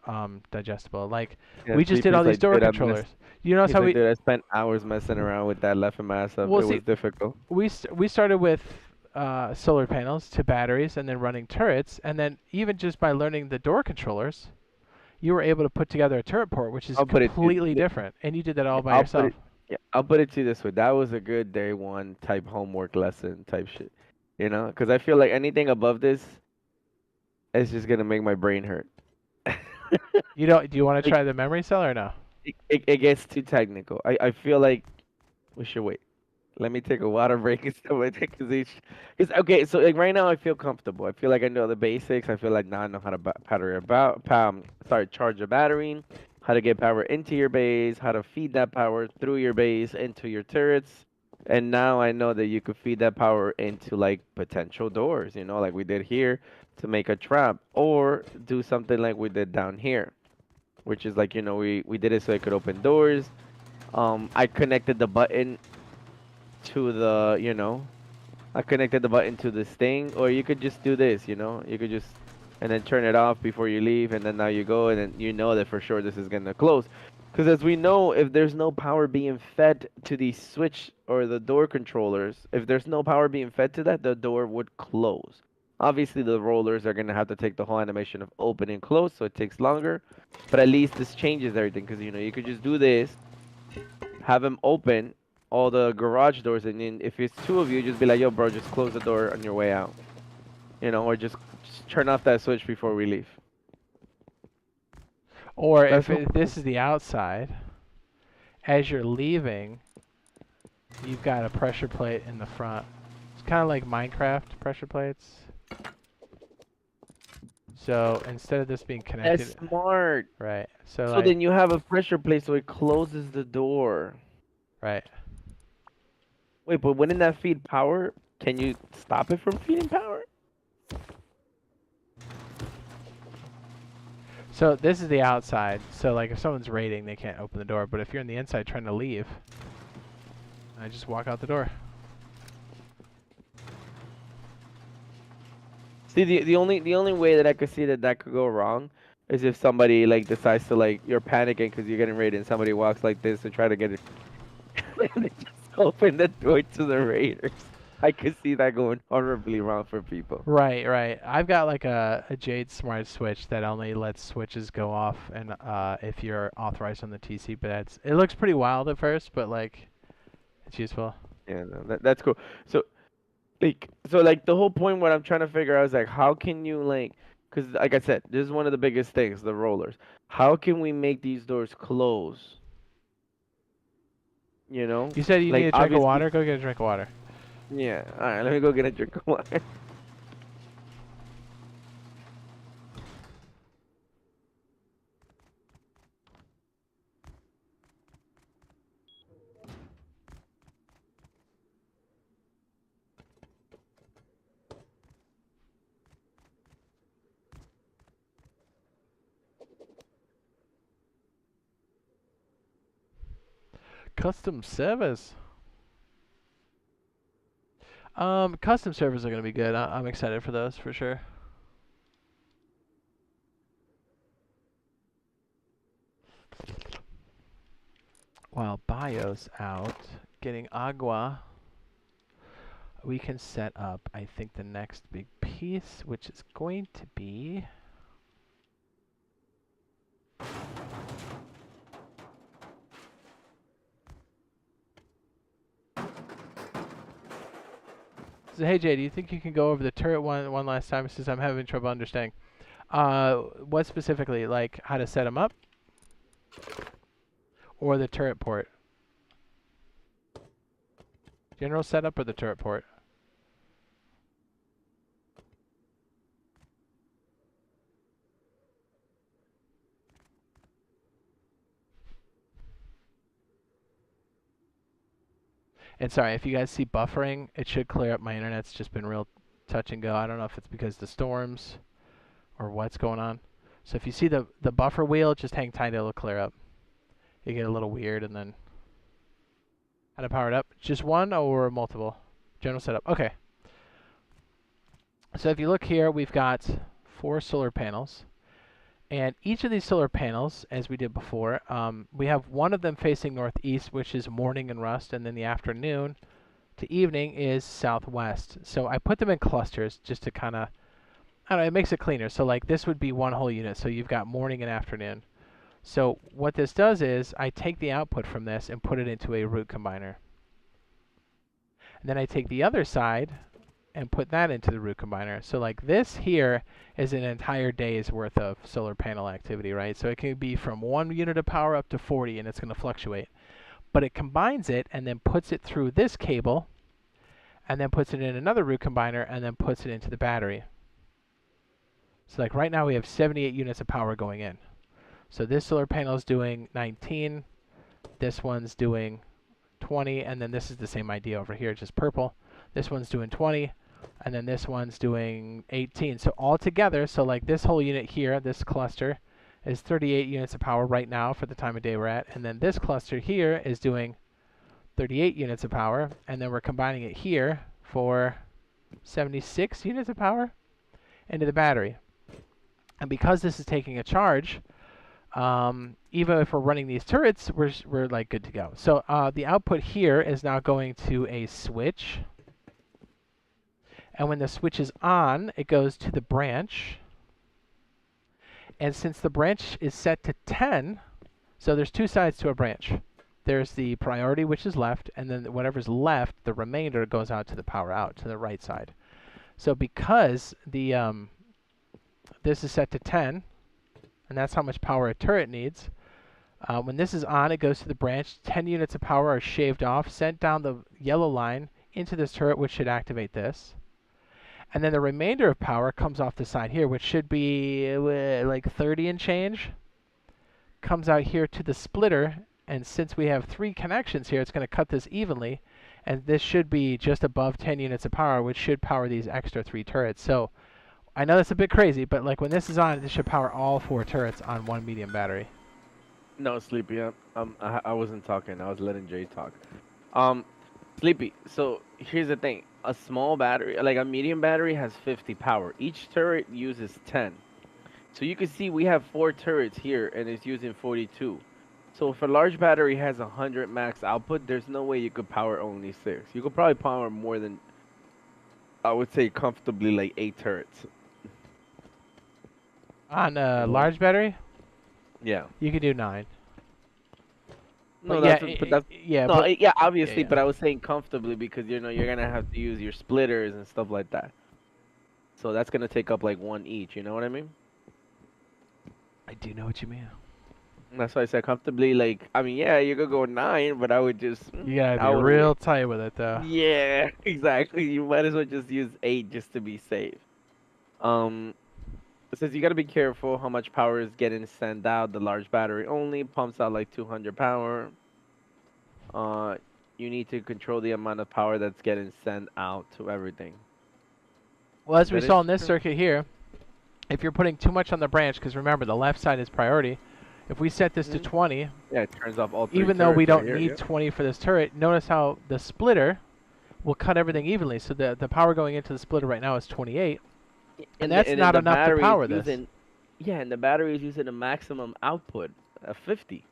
digestible. Like yeah, we just did all Sleepy's these like, door dude, controllers. You notice he's how like, we dude, I spent hours messing around with that left and mass up. well It see was difficult. we started with solar panels to batteries, and then running turrets, and then even just by learning the door controllers, you were able to put together a turret port, which is I'll put it to completely different, and you did that all by I'll put yourself. it I'll put it to you this way. That was a good day one type homework lesson type shit. You know, because I feel like anything above this is just gonna make my brain hurt. You don't? Do you want to Like try the memory cell or no? it gets too technical. I feel like we should wait. Let me take a water break and stuff like that, cause okay, so like right now I feel comfortable. I feel like I know the basics. I feel like now I know how to charge a battery, how to get power into your base, how to feed that power through your base into your turrets, and now I know that you could feed that power into like potential doors. You know, like we did here to make a trap, or do something like we did down here, which is like we did it so it could open doors. I connected the button to I connected the button to this thing, or you could just do this, you could just, and then turn it off before you leave, and then now you go, and then you know that for sure this is gonna close. Because as we know, if there's no power being fed to the switch or the door controllers, if there's no power being fed to that, the door would close. Obviously, the rollers are gonna have to take the whole animation of open and close, so it takes longer. But at least this changes everything, because you could just do this, have them open all the garage doors, and then if it's two of you, just be like, yo, bro, just close the door on your way out, or just turn off that switch before we leave. Or That's if all. this is the outside, as you're leaving, you've got a pressure plate in the front. It's kind of like Minecraft pressure plates. So instead of this being That's connected, smart. right? So So like, then you have a pressure plate, so it closes the door. right. Wait, but wouldn't that feed power? Can you stop it from feeding power? So this is the outside. So like, if someone's raiding, they can't open the door. But if you're on the inside trying to leave, I just walk out the door. See, the only way that I could see that could go wrong is if somebody like decides to, like, you're panicking because you're getting raided, and somebody walks like this and try to get it. And they just open the door to the raiders. I could see that going horribly wrong for people. Right, right. I've got like a Jade smart switch that only lets switches go off, and if you're authorized on the TC. But it looks pretty wild at first, but like it's useful. Yeah, no, that's cool. So like the whole point, what I'm trying to figure out is like, how can you, like, because like I said, this is one of the biggest things, the rollers. How can we make these doors close? You know, You said you need like a drink of obviously, water. Go get a drink of water. yeah. All right, let me go get a drink of water. Custom servers. Custom servers are gonna be good. I'm excited for those for sure. While Bio's out getting agua. we can set up, I think, the next big piece, which is going to be... So, hey, Jay, do you think you can go over the turret one last time since I'm having trouble understanding? What specifically, like how to set them up? Or the turret port? General setup or the turret port? And sorry, if you guys see buffering, it should clear up. My internet's just been real touch and go. I don't know if it's because of the storms or what's going on. So if you see the buffer wheel, just hang tight, it'll clear up. You get a little weird, and then how to power it up? Just one or multiple? General setup. Okay. So if you look here, we've got 4 solar panels. And each of these solar panels, as we did before, we have one of them facing northeast, which is morning and rust, and then the afternoon to evening is southwest. So I put them in clusters just to kind of, I don't know, it makes it cleaner. So like this would be one whole unit. So you've got morning and afternoon. So what this does is I take the output from this and put it into a root combiner. And then I take the other side and put that into the root combiner. So like this here is an entire day's worth of solar panel activity, right? So it can be from 1 unit of power up to 40, and it's going to fluctuate. But it combines it and then puts it through this cable, and then puts it in another root combiner, and then puts it into the battery. So like right now we have 78 units of power going in. So this solar panel is doing 19, this one's doing 20, and then this is the same idea over here, just purple. This one's doing 20, and then this one's doing 18. So all together, so like this whole unit here, this cluster, is 38 units of power right now for the time of day we're at. And then this cluster here is doing 38 units of power, and then we're combining it here for 76 units of power into the battery. And because this is taking a charge, even if we're running these turrets, we're like good to go. So the output here is now going to a switch. And when the switch is on, it goes to the branch. And since the branch is set to 10, so there's 2 sides to a branch. There's the priority, which is left, and then whatever's left, the remainder goes out to the power out, to the right side. So because the this is set to 10, and that's how much power a turret needs, when this is on, it goes to the branch. 10 units of power are shaved off, sent down the yellow line into this turret, which should activate this. And then the remainder of power comes off the side here, which should be like 30 and change. Comes out here to the splitter, and since we have 3 connections here, it's going to cut this evenly. And this should be just above 10 units of power, which should power these extra 3 turrets. So I know that's a bit crazy, but like when this is on, this should power all 4 turrets on 1 medium battery. No, Sleepy. I wasn't talking. I was letting Jade talk. Sleepy. So here's the thing. A small battery, like a medium battery, has 50 power. Each turret uses 10. So you can see we have 4 turrets here, and it's using 42. So if a large battery has 100 max output, there's no way you could power only 6. You could probably power more than, I would say, comfortably like 8 turrets. On a large battery? Yeah. You could do 9. No, But yeah, obviously, yeah. but I was saying comfortably because you're gonna have to use your splitters and stuff like that. So that's gonna take up like 1 each. You know what I mean? I do know what you mean. That's why I said comfortably. Like, I mean, yeah, you could go 9, but I would just. You gotta be real tight with it, though. Yeah, exactly. You might as well just use 8 just to be safe. It says you gotta be careful how much power is getting sent out. The large battery only pumps out like 200 power. You need to control the amount of power that's getting sent out to everything. Well, as we saw in this circuit here, if you're putting too much on the branch, because remember the left side is priority. If we set this to 20, yeah, it turns off all 3 even though we don't right need 20 for this turret, notice how the splitter will cut everything evenly. So the power going into the splitter right now is 28. And that's not enough to power this. Yeah, and the battery is using a maximum output of 50.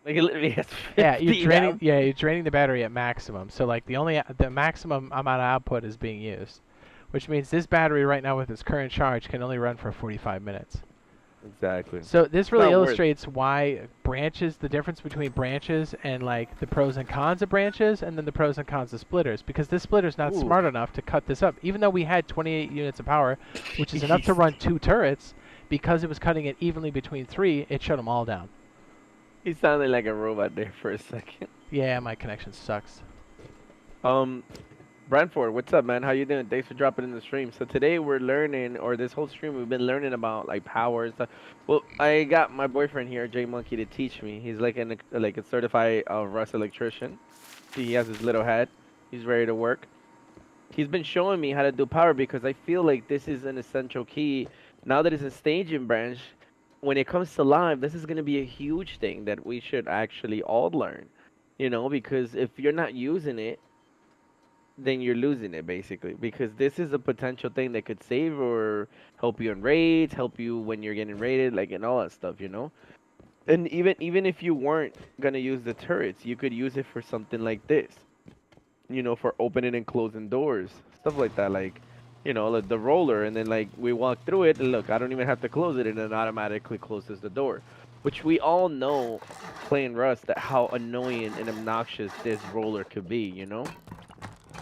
Like it literally has Yeah, you're 50 draining. down. Yeah, you're draining the battery at maximum. So like the maximum amount of output is being used, which means this battery right now with its current charge can only run for 45 minutes. Exactly. So this It's really not worth. illustrates why branches, the difference between branches and like the pros and cons of branches, and then the pros and cons of splitters. Because this splitter's not Ooh. smart enough to cut this up, even though we had 28 units of power, which is enough to He's, run 2 turrets. Because it was cutting it evenly between 3, it shut them all down. he sounded like a robot there for a second. Yeah, my connection sucks. Um, Brentford, what's up, man? How you doing? Thanks for dropping in the stream. So today we're learning, or this whole stream we've been learning about like power and stuff. Well, I got my boyfriend here, J Monkey, to teach me. He's like a certified Rust electrician. He has his little head. He's ready to work. He's been showing me how to do power because I feel like this is an essential key. Now that it's a staging branch, when it comes to live, this is going to be a huge thing that we should actually all learn. You know, because if you're not using it, then you're losing it basically. Because this is a potential thing that could save or help you in raids, help you when you're getting raided, like and all that stuff. You know, and even if you weren't gonna use the turrets, you could use it for something like this, you know, for opening and closing doors, stuff like that, like, you know, like the roller, and then like we walk through it, and look, I don't even have to close it, and it automatically closes the door, which we all know, playing Rust, that how annoying and obnoxious this roller could be, you know.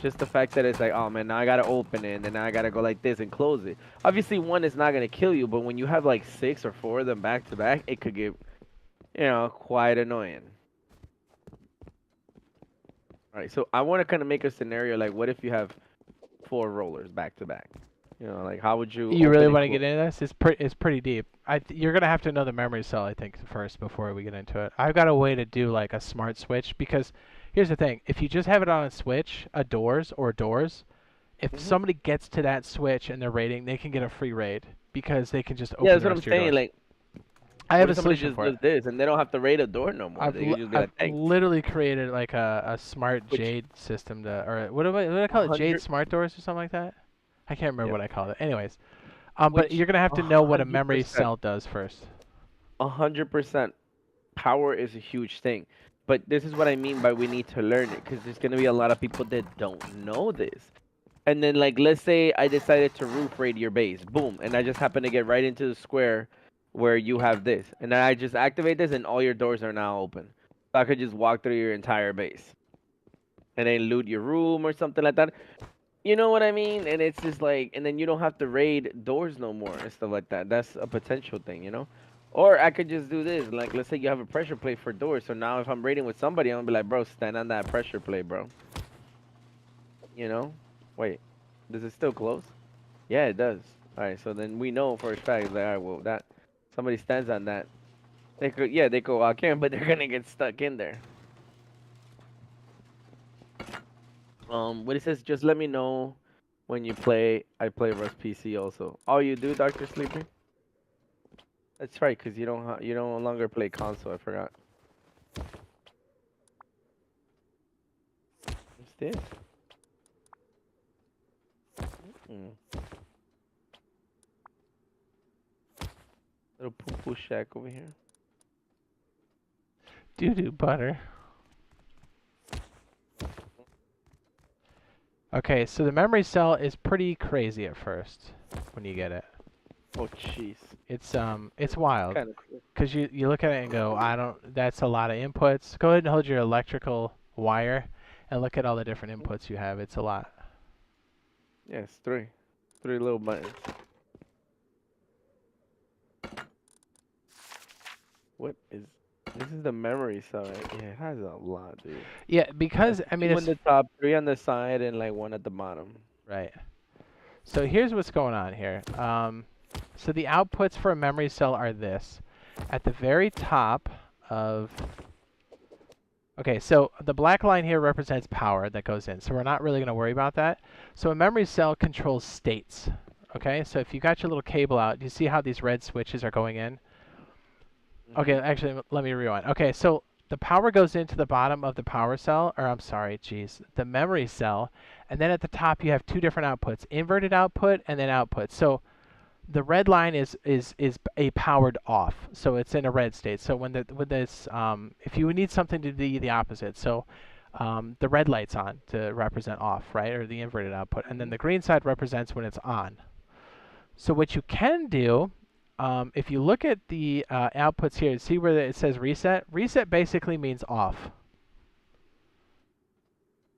Just the fact that it's like, oh man, now I gotta open it, and then I gotta go like this and close it. Obviously, one is not gonna kill you, but when you have like 6 or 4 of them back to back, it could get, you know, quite annoying. All right, so I want to kind of make a scenario like, what if you have 4 rollers back to back? You know, like how would you You really open and want to close? get into this? It's pretty deep. You're gonna have to know the memory cell, I think, first before we get into it. I've got a way to do like a smart switch because here's the thing: if you just have it on a switch, a doors, if Hmm. somebody gets to that switch and they're raiding, they can get a free raid because they can just Yeah, open that's the what I'm rest of your saying. doors. Like, I have what a if somebody solution just for it. does this and they don't have to raid a door no more? They can just be I've like, hey, literally created like a smart which Jade system to, or what do I a call it? Jade hundred, smart doors or something like that. I can't remember yeah, what I called it. Anyways, but which you're gonna have a to know what a hundred memory percent, cell does first. 100% power is a huge thing. But this is what I mean by we need to learn it, because there's gonna be a lot of people that don't know this. And then like, let's say I decided to roof raid your base, boom, and I just happen to get right into the square where you have this, and then I just activate this, and all your doors are now open. So I could just walk through your entire base, and then loot your room or something like that. You know what I mean? And it's just like, and then you don't have to raid doors no more and stuff like that. That's a potential thing, you know? Or I could just do this. Like, let's say you have a pressure plate for doors. So now if I'm raiding with somebody, I'm gonna be like, bro, stand on that pressure plate, bro. You know? Wait, does it still close? Yeah, it does. All right, so then we know for a fact that, all right, well, that somebody stands on that. They could, yeah, they could walk in, but they're gonna get stuck in there. What it says, just let me know when you play. I play Rust PC also. Oh, you do, Doctor Sleepy? That's right, cause you don't no longer play console. I forgot. What's this? Mm. Little poo poo shack over here. Doo doo butter. Okay, so the memory cell is pretty crazy at first when you get it. Oh, jeez. It's wild Kind of cool. because you look at it and go, I don't. That's a lot of inputs. Go ahead and hold your electrical wire and look at all the different inputs you have. It's a lot. Yes, three little buttons. What is? This is the memory cell, right? Yeah, it has a lot, dude. Yeah, That's because I mean two on it's the top, 3 on the side, and like 1 at the bottom. right. So here's what's going on here. So the outputs for a memory cell are this. At the very top of... Okay, so the black line here represents power that goes in, so we're not really going to worry about that. So a memory cell controls states. Okay, so if you got your little cable out, do you see how these red switches are going in? Okay, Mhm. actually, let me rewind. Okay, so the power goes into the bottom of the power cell, or I'm sorry, geez, the memory cell, and then at the top you have two different outputs, inverted output and then output. So The red line is a powered off, so it's in a red state. So when this if you need something to be the opposite, so the red light's on to represent off, right, or the inverted output, and then Mhm. the green side represents when it's on. So what you can do, if you look at the outputs here, see where it says reset? Reset basically means off.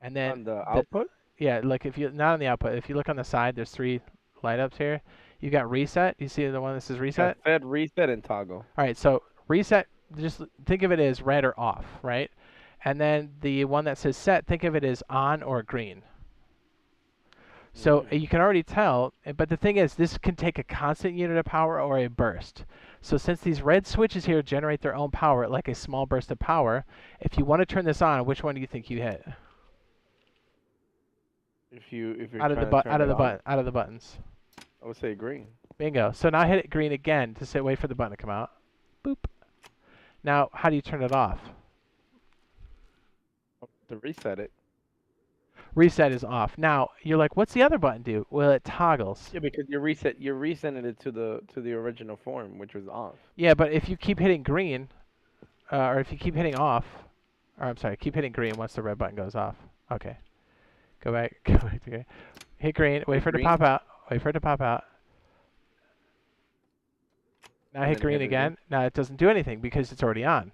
And then On the the output? yeah, like if you not on the output, if you look on the side, there's three light ups here. You got reset. You see the one that says Got reset? fed, reset, and toggle. All right, so reset, just think of it as red or off, right? And then the one that says set, think of it as on or green. So Mm. you can already tell, but the thing is, this can take a constant unit of power or a burst. So since these red switches here generate their own power, like a small burst of power, if you want to turn this on, which one do you think you hit? If you're trying to Out turn of it the on, button, out of the buttons. I would say green. Bingo. So now hit it green again to say wait for the button to come out. Boop. Now, how do you turn it off? To reset it. Reset is off. Now, you're like, what's the other button do? Well, it toggles. Yeah, because you're resetting it to the original form, which was off. Yeah, but if you keep hitting green, or if you keep hitting off, or I'm sorry, keep hitting green once the red button goes off. Okay. Go back. Go back to green. Hit green. Wait Hit for it to green, pop out. Wait for it to pop out. Now and hit then green hit it again. again. Now it doesn't do anything because it's already on.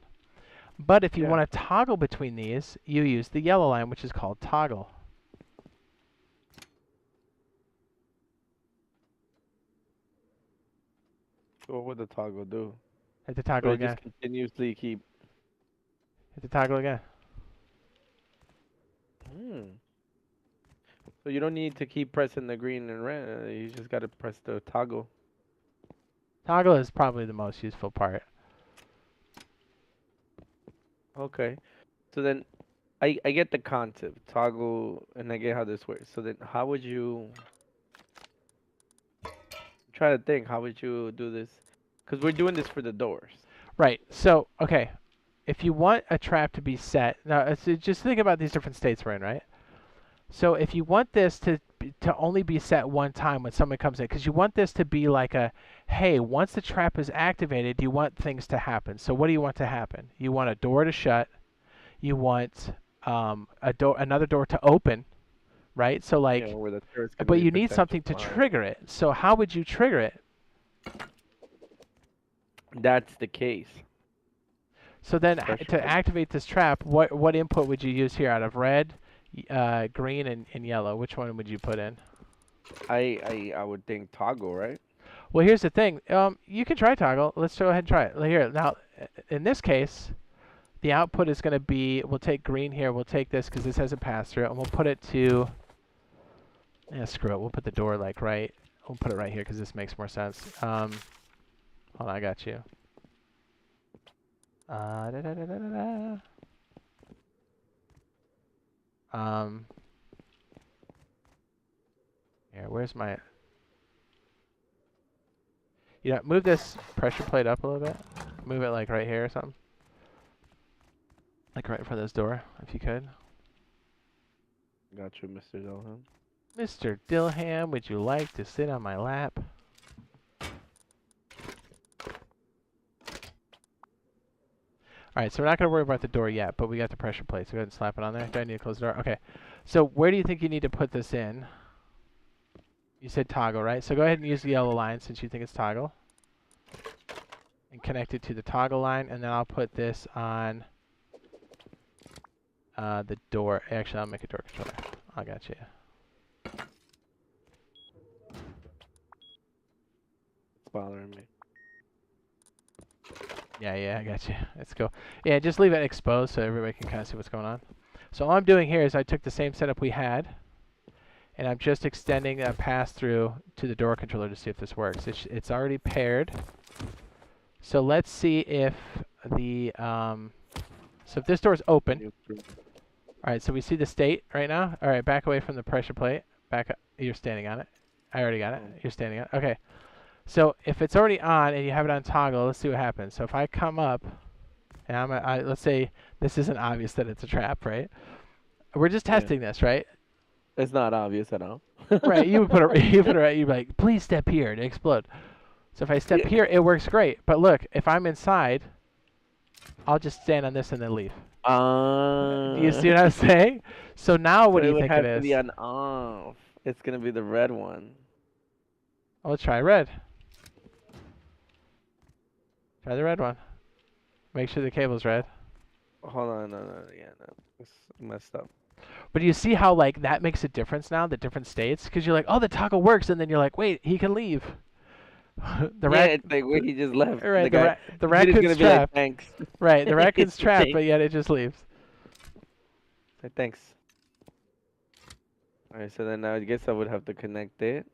But if you Yeah. want to toggle between these, you use the yellow line, which is called toggle. So what would the toggle do? Hit the Would toggle it just again. continuously keep? Hit the toggle again. Hmm. So you don't need to keep pressing the green and red. You just gotta press the toggle. Toggle is probably the most useful part. Okay. So then, I get the concept toggle, and I get how this works. So then, how would you try to think? How would you do this? Because we're doing this for the doors. Right. So, okay. If you want a trap to be set, now just think about these different states we're in, right? So if you want this to only be set one time when someone comes in, because you want this to be like a, hey, once the trap is activated, you want things to happen. So what do you want to happen? You want a door to shut. You want another door to open, right? So Yeah, like, where the turret's gonna but be you need potential something to fire. trigger it. So how would you trigger it? That's the case. So then Pressure to plate. activate this trap, what input would you use here out of red, green, and yellow? Which one would you put in? I would think toggle, right? Well, here's the thing. You can try toggle. Let's go ahead and try it. Here, now, in this case, the output is going to be, we'll take green here. We'll take this because this has a pass-through, and we'll put it to, yeah, screw it. We'll put the door, like, right. We'll put it right here because this makes more sense. Hold on, I got you. Da, da, da, da, da, da. Here, where's my... You know, move this pressure plate up a little bit. Move it like right here or something. Like right in front of this door, if you could. Got you, Mr. Zelhan. Mr. Dilham, would you like to sit on my lap? Alright, so we're not going to worry about the door yet, but we got the pressure plate, so go ahead and slap it on there. Do I need to close the door? Okay. So where do you think you need to put this in? You said toggle, right? So go ahead and use the yellow line since you think it's toggle. And connect it to the toggle line, and then I'll put this on the door. Actually, I'll make a door controller. I got you. It's bothering me. Yeah, I got you. Let's go. Yeah, just leave it exposed so everybody can kind of see what's going on. So all I'm doing here is I took the same setup we had, and I'm just extending a pass-through to the door controller to see if this works. It's already paired. So let's see if the, so if this door is open. All right, so we see the state right now. All right, back away from the pressure plate. Back up. You're standing on it. I already got it. You're standing on it. Okay. So if it's already on and you have it on toggle, let's see what happens. So if I come up, and let's say this isn't obvious that it's a trap, right? We're just Yeah. testing this, right? It's not obvious at all. Right, you would put it, you put it right, you'd be like, please step here to explode. So if I step here, it works great. But look, if I'm inside, I'll just stand on this and then leave. Do you see what I'm saying? So now So what do it you would think it have to is? be on off. It's gonna be the red one. Oh, let's try red. Try the red one. Make sure the cable's red. Hold on, yeah, no, it's messed up. But do you see how like that makes a difference now, the different states? Because you're like, oh, the toggle works, and then you're like, wait, he can leave. the Yeah, rac, it's like where he just left. right, the The dude is gonna raccoon's be like, trapped. thanks. Right, the raccoon's trapped, Thanks. but yet it just leaves. Say, thanks. All right, so then now I guess I would have to connect it.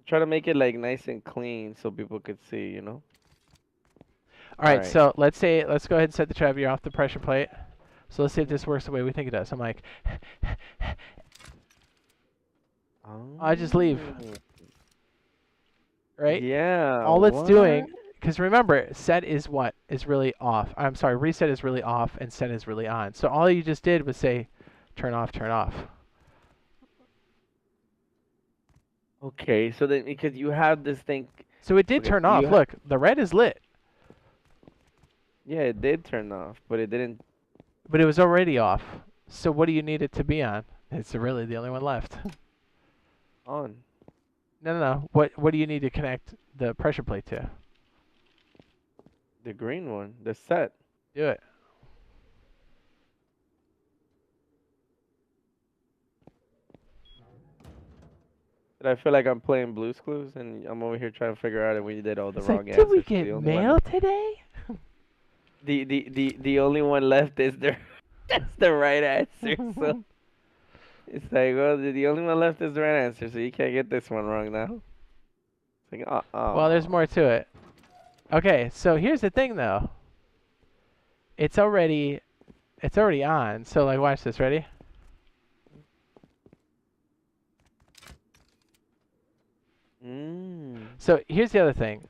Try to make it like nice and clean so people could see, you know? All right, so let's go ahead and set the trap. You're off the pressure plate. So let's see if this works the way we think it does. I'm like, I just leave. Right? Yeah. All it's what? doing, because remember, set is what is really off. I'm sorry, reset is really off, and set is really on. So all you just did was say, turn off, turn off. Okay, so then because you have this thing. So it did Okay, turn so off. Look, the red is lit, Yeah, it did turn off, but it didn't but it was already off. So what do you need it to be on? It's really the only one left. on. No. What do you need to connect the pressure plate to? The green one, the set. Do it. But I feel like I'm playing Blue's Clues, and I'm over here trying to figure out if we did all the It's wrong like, did answers. we So get the only one, mail today? the only one left is the that's the right answer. So it's like, well, the only one left is the right answer, so you can't get this one wrong now. It's like, Well, there's more to it. Okay, so here's the thing, though. It's already on. So like, watch this. Ready? So here's the other thing.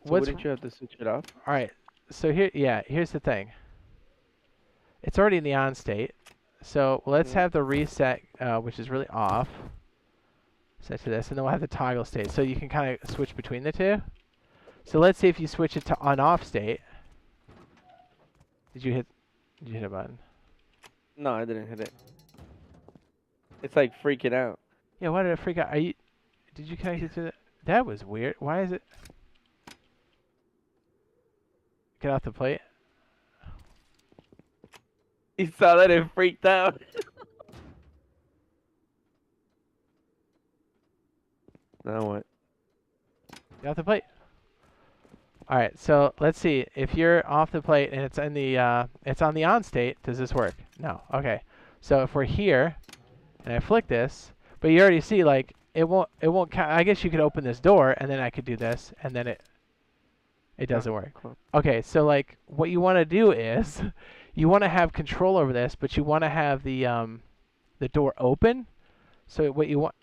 So wouldn't you have to switch it off? All right. So here's the thing. It's already in the on state. So let's have the reset, which is really off, set to this, and then we'll have the toggle state. So you can kind of switch between the two. So let's see if you switch it to on-off state. Did you hit a button? No, I didn't hit it. It's like freaking out. Yeah, why did it freak out? Did you connect it to the... That was weird. Why is it... Get off the plate. He saw that and freaked out. Now what? Get off the plate. All right, so let's see. If you're off the plate and it's in the it's on the on state, does this work? No. Okay. So if we're here and I flick this, but you already see like it won't count. I guess you could open this door and then I could do this and then it doesn't work. Okay, so like what you want to do is you want to have control over this, but you want to have the door open. So what you want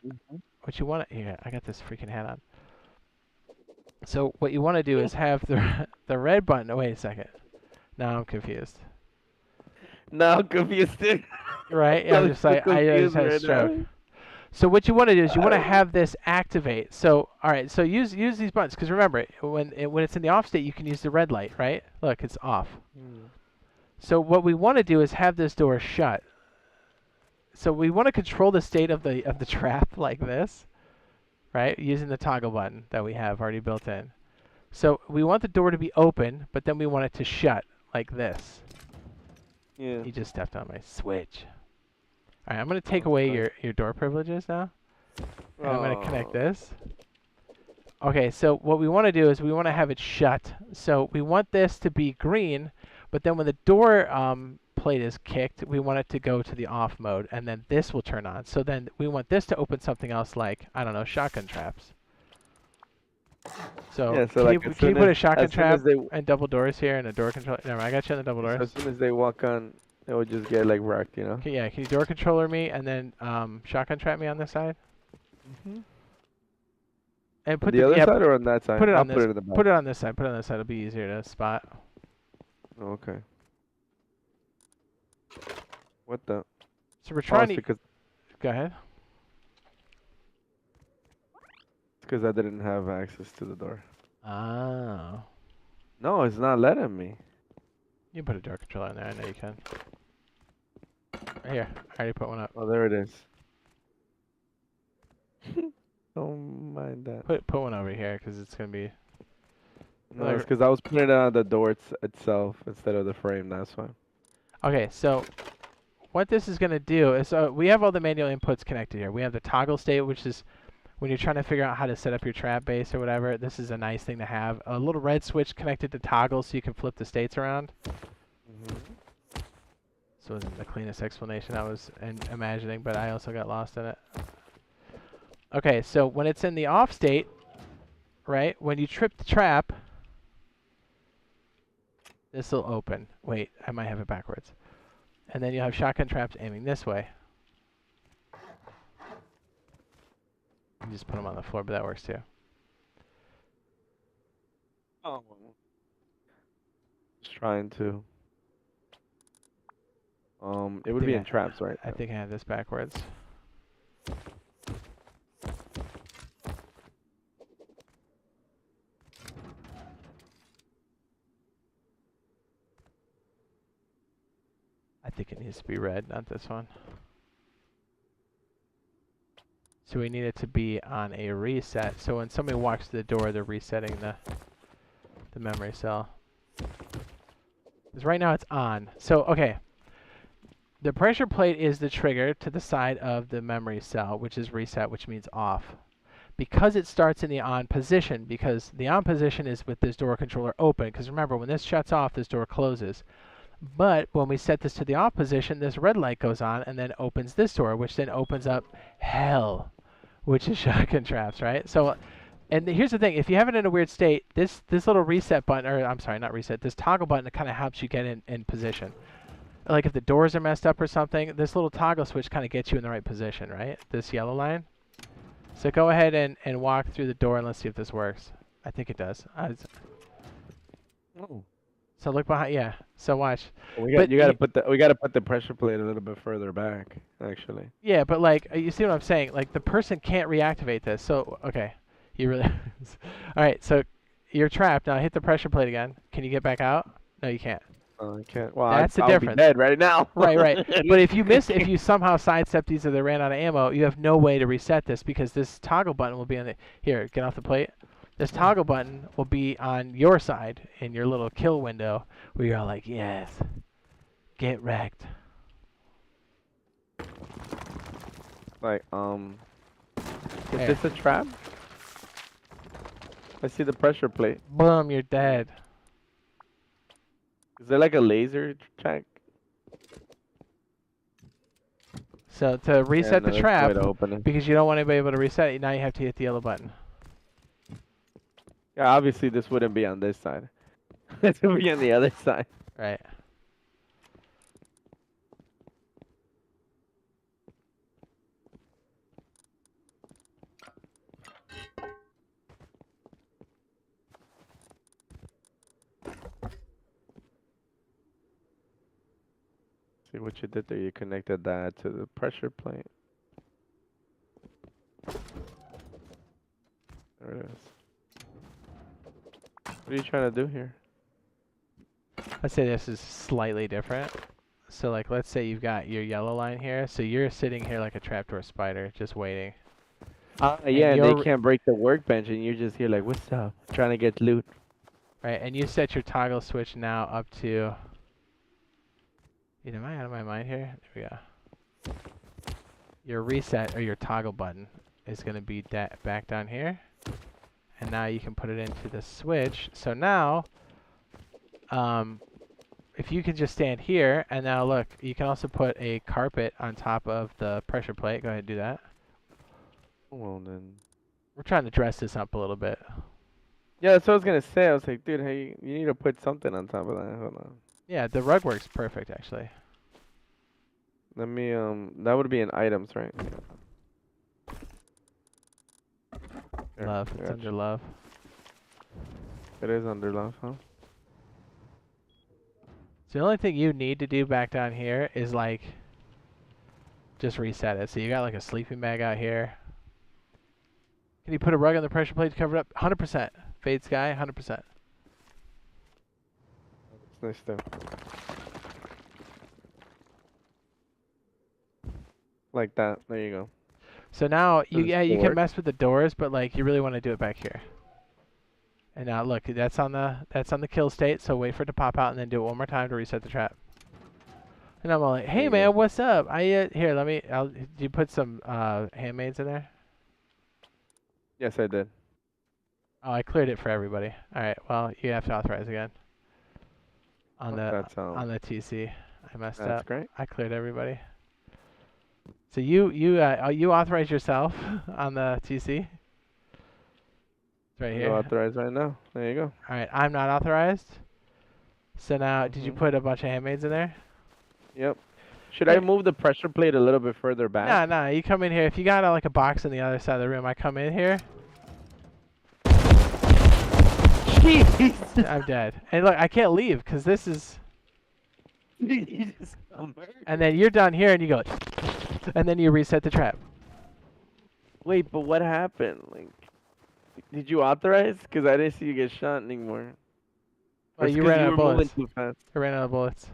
here, I got this freaking hat on. So what you want to do is have the red button. Oh, wait a second. Now I'm confused. Now I'm confused too. Right? Yeah, I'm just like I just had a stroke. So what you want to do is you want to have this activate. So all right, so use these buttons because remember when it's in the off state you can use the red light, right? Look, it's off. So what we want to do is have this door shut. So we want to control the state of the trap like this, right? Using the toggle button that we have already built in. So we want the door to be open, but then we want it to shut like this. Yeah. You just stepped on my switch. All right, I'm going to take away your door privileges now. And I'm going to connect this. Okay, so what we want to do is we want to have it shut. So we want this to be green, but then when the door plate is kicked, we want it to go to the off mode, and then this will turn on. So then we want this to open something else like, I don't know, shotgun traps. So, Yeah, can you put a shotgun trap and double doors here and a door control? No, I got you on the double doors. So as soon as they walk on, they will just get like wrecked, you know? Yeah, can you door controller me and then shotgun trap me on this side? And put the other side or on that side? Put it on I'll put it in the back. Put it on this side. Put it on this side. It'll be easier to spot. Okay. What the? So we're Oh, trying it's to. Go ahead. because I didn't have access to the door. Oh. No, it's not letting me. You can put a door controller in there. I know you can. Right here. I already put one up. Oh, there it is. Don't mind that. Put one over here because it's gonna be. No, it's because I was putting it on the door itself instead of the frame. That's why. Okay, so what this is gonna do is we have all the manual inputs connected here. We have the toggle state, which is when you're trying to figure out how to set up your trap base or whatever. This is a nice thing to have. A little red switch connected to toggle so you can flip the states around. This wasn't the cleanest explanation I was imagining, but I also got lost in it. Okay, so when it's in the off state, right, when you trip the trap, this will open. Wait, I might have it backwards. And then you have shotgun traps aiming this way. You just put them on the floor, but that works too. Oh. Just trying to. It would be in traps, right? I think I have this backwards. I think it needs to be red, not this one. So we need it to be on a reset. So when somebody walks to the door, they're resetting the memory cell. Because right now it's on. So, okay. The pressure plate is the trigger to the side of the memory cell, which is reset, which means off. Because it starts in the on position, because the on position is with this door controller open. Because remember, when this shuts off, this door closes. But when we set this to the off position, this red light goes on and then opens this door, which then opens up hell, which is shotgun traps, right? So, and here's the thing: if you have it in a weird state, this little reset button, or I'm sorry, not reset, this toggle button, kind of helps you get in position. Like if the doors are messed up or something, this little toggle switch kind of gets you in the right position, right? This yellow line. So go ahead and walk through the door and let's see if this works. I think it does. Oh. So look behind, yeah. So watch. We gotta put the pressure plate a little bit further back, actually. Yeah, but like you see what I'm saying? Like the person can't reactivate this. So okay, you really. All right, so you're trapped now. Hit the pressure plate again. Can you get back out? No, you can't. I can't. Well, That's the I'll difference. be dead right now. Right. But if you somehow sidestep these or they ran out of ammo, you have no way to reset this because this toggle button will be on the. Here, get off the plate. This toggle button will be on your side in your little kill window where you're all like, yes, get wrecked. Like, is this a trap? I see the pressure plate. Boom, you're dead. Is there like a laser track? So to reset the trap, open it. because you don't want to be able to reset it, now you have to hit the yellow button. Yeah, obviously this wouldn't be on this side. This would be on the other side. Right. See what you did there. You connected that to the pressure plate. There it is. What are you trying to do here? Let's say this is slightly different. So like, let's say you've got your yellow line here. So you're sitting here like a trapdoor spider, just waiting. Yeah, and they can't break the workbench, and you're just here like, what's up? Trying to get loot. Right, and you set your toggle switch now up to... Am I out of my mind here? There we go. Your reset, or your toggle button, is going to be back down here. And now you can put it into the switch. So now, if you can just stand here, and now look, you can also put a carpet on top of the pressure plate. Go ahead and do that. Well, then. We're trying to dress this up a little bit. Yeah, that's what I was going to say. I was like, dude, hey, you need to put something on top of that. Hold on. Yeah, the rug works perfect, actually. Let me, that would be in items, right? There, Love. It's under love. It is under love, huh? So the only thing you need to do back down here is like just reset it. So you got like a sleeping bag out here. Can you put a rug on the pressure plate to cover it up? 100%. Fade sky, 100%. It's nice though. Like that. There you go. So now you Does it you can work? mess with the doors, but like you really want to do it back here. And now look, that's on the kill state. So wait for it to pop out and then do it one more time to reset the trap. And I'm all like, There hey you go. man, what's up? Here, let me. Do you put some handmaids in there? Yes, I did. Oh, I cleared it for everybody. All right. Well, you have to authorize again on Oh, the TC. I messed that's up. great. I cleared everybody. So you authorize yourself on the TC. It's right I'll go here. authorize right now. There you go. All right. I'm not authorized. So now, did you Mhm. put a bunch of handmaids in there? Yep. Should I Hey, move the pressure plate a little bit further back? no. You come in here. If you got like a box on the other side of the room, I come in here. Jeez. I'm dead. And look, I can't leave because this is. You just And then you're down here and you go, and then you reset the trap. Wait, but what happened? Like, did you authorize? Because I didn't see you get shot anymore. Or Well, it's you because ran you out of were moving bullets. too fast. I ran out of bullets.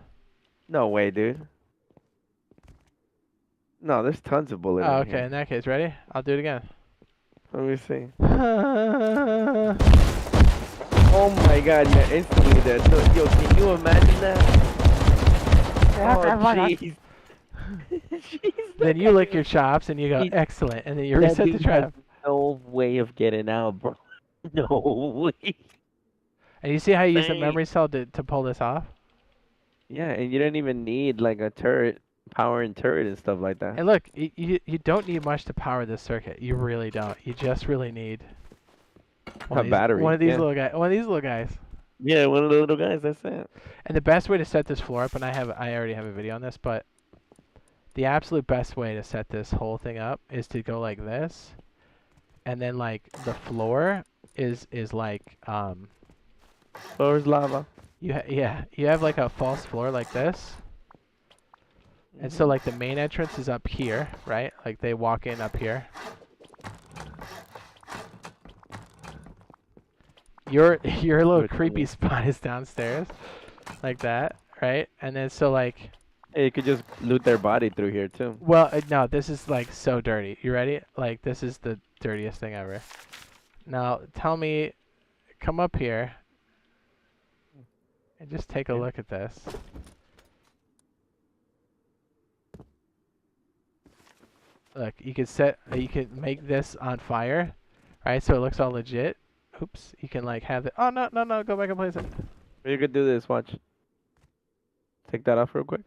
No way, dude. No, there's tons of bullet Oh, in okay. here. In that case, ready? I'll do it again. Let me see. yeah, Oh my god, you're instantly dead. So, yo, can you imagine that? Oh, jeez. Jeez, then that you guy lick your was- chops and you go, he- excellent. And then you That reset the dude has trap. no way of getting out, bro. No way. And you see how you use the Dang. memory cell to pull this off? Yeah, and you don't even need like a turret, power and turret and stuff like that. And look, you don't need much to power this circuit. You really don't. You just really need A battery. one of these Yeah. little guys. One of these little guys. Yeah, one of the little guys. That's it. And the best way to set this floor up, and I already have a video on this, but the absolute best way to set this whole thing up is to go like this, and then like the floor is like Floor's lava. you have like a false floor like this, and so like the main entrance is up here, right? Like they walk in up here. Your little creepy spot is downstairs, like that, right? And then so like. Hey, you could just loot their body through here too. Well, no, this is like so dirty. You ready? Like this is the dirtiest thing ever. Now, tell me, come up here and just take a Yeah. look at this. Look, you could make this on fire, right? So it looks all legit. Oops, you can like have it. Oh no, go back and place it. You could do this. Watch. Take that off real quick.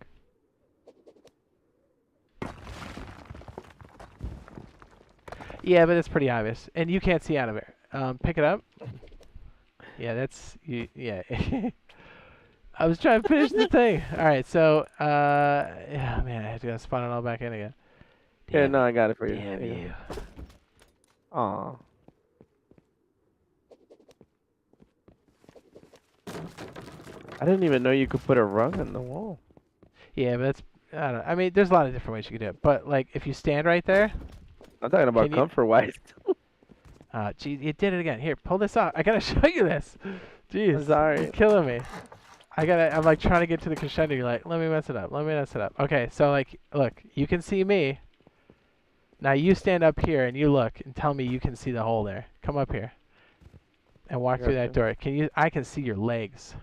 Yeah, but it's pretty obvious, and you can't see out of it. Pick it up. Yeah, that's you. Yeah. I was trying to finish the thing. All right, so yeah, man, I had to go spawn it all back in again. Yeah, no, I got it for you. Damn you. Aw. I didn't even know you could put a rug on the wall. Yeah, but that's I don't know. I mean, there's a lot of different ways you could do it, but like if you stand right there, I'm talking about Can you- comfort wise. geez, you did it again. Here, pull this out. I gotta show you this. Jeez, I'm sorry. you're killing me. I'm like trying to get to the crescendo. You're like, let me mess it up. Let me mess it up. Okay, so like, look, you can see me. Now you stand up here and you look and tell me you can see the hole there. Come up here and walk through that Gotcha. door. Can you? I can see your legs.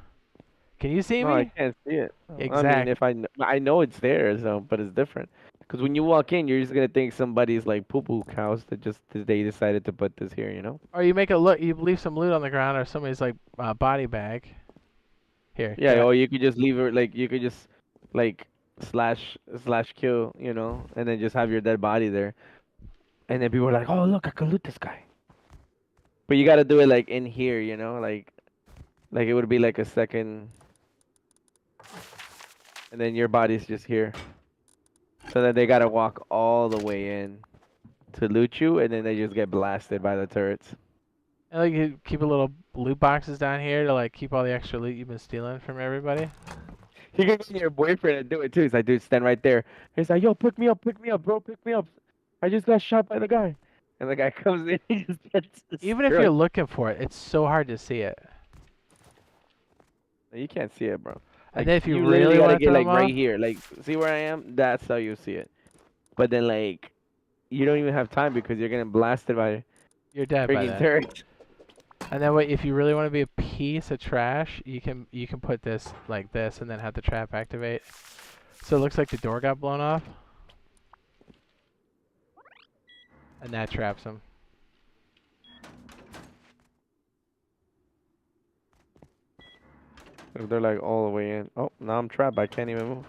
Can you see No, I me? can't see it. I mean, Exact. if I know it's there, so but it's different. Because when you walk in, you're just gonna think somebody's like poo-poo cows that just they decided to put this here, you know? Or you make a look. You leave some loot on the ground or somebody's like body bag. Here. Yeah, get or you could just leave it like you could just like slash kill, you know, and then just have your dead body there. And then people are like, "Oh, look, I can loot this guy." But you gotta do it like in here, you know, like it would be like a second, and then your body's just here. So then they gotta walk all the way in to loot you, and then they just get blasted by the turrets. And like you keep a little loot boxes down here to like keep all the extra loot you've been stealing from everybody. He can get your boyfriend to do it too. He's like, dude, stand right there. He's like, yo, pick me up, bro, pick me up. I just got shot by the guy. And the guy comes in, he just gets Even if you're destroyed. looking for it, it's so hard to see it. You can't see it, bro. And Like, then if you you literally really gotta want to get throw like them right off, here. Like, see where I am? That's how you see it. But then like, you don't even have time because you're getting blasted by you're dead by freaking then. turrets. And then if you really want to be a piece of trash, you can put this like this and then have the trap activate. So it looks like the door got blown off. And that traps him. If they're like all the way in. Oh, now I'm trapped. I can't even move.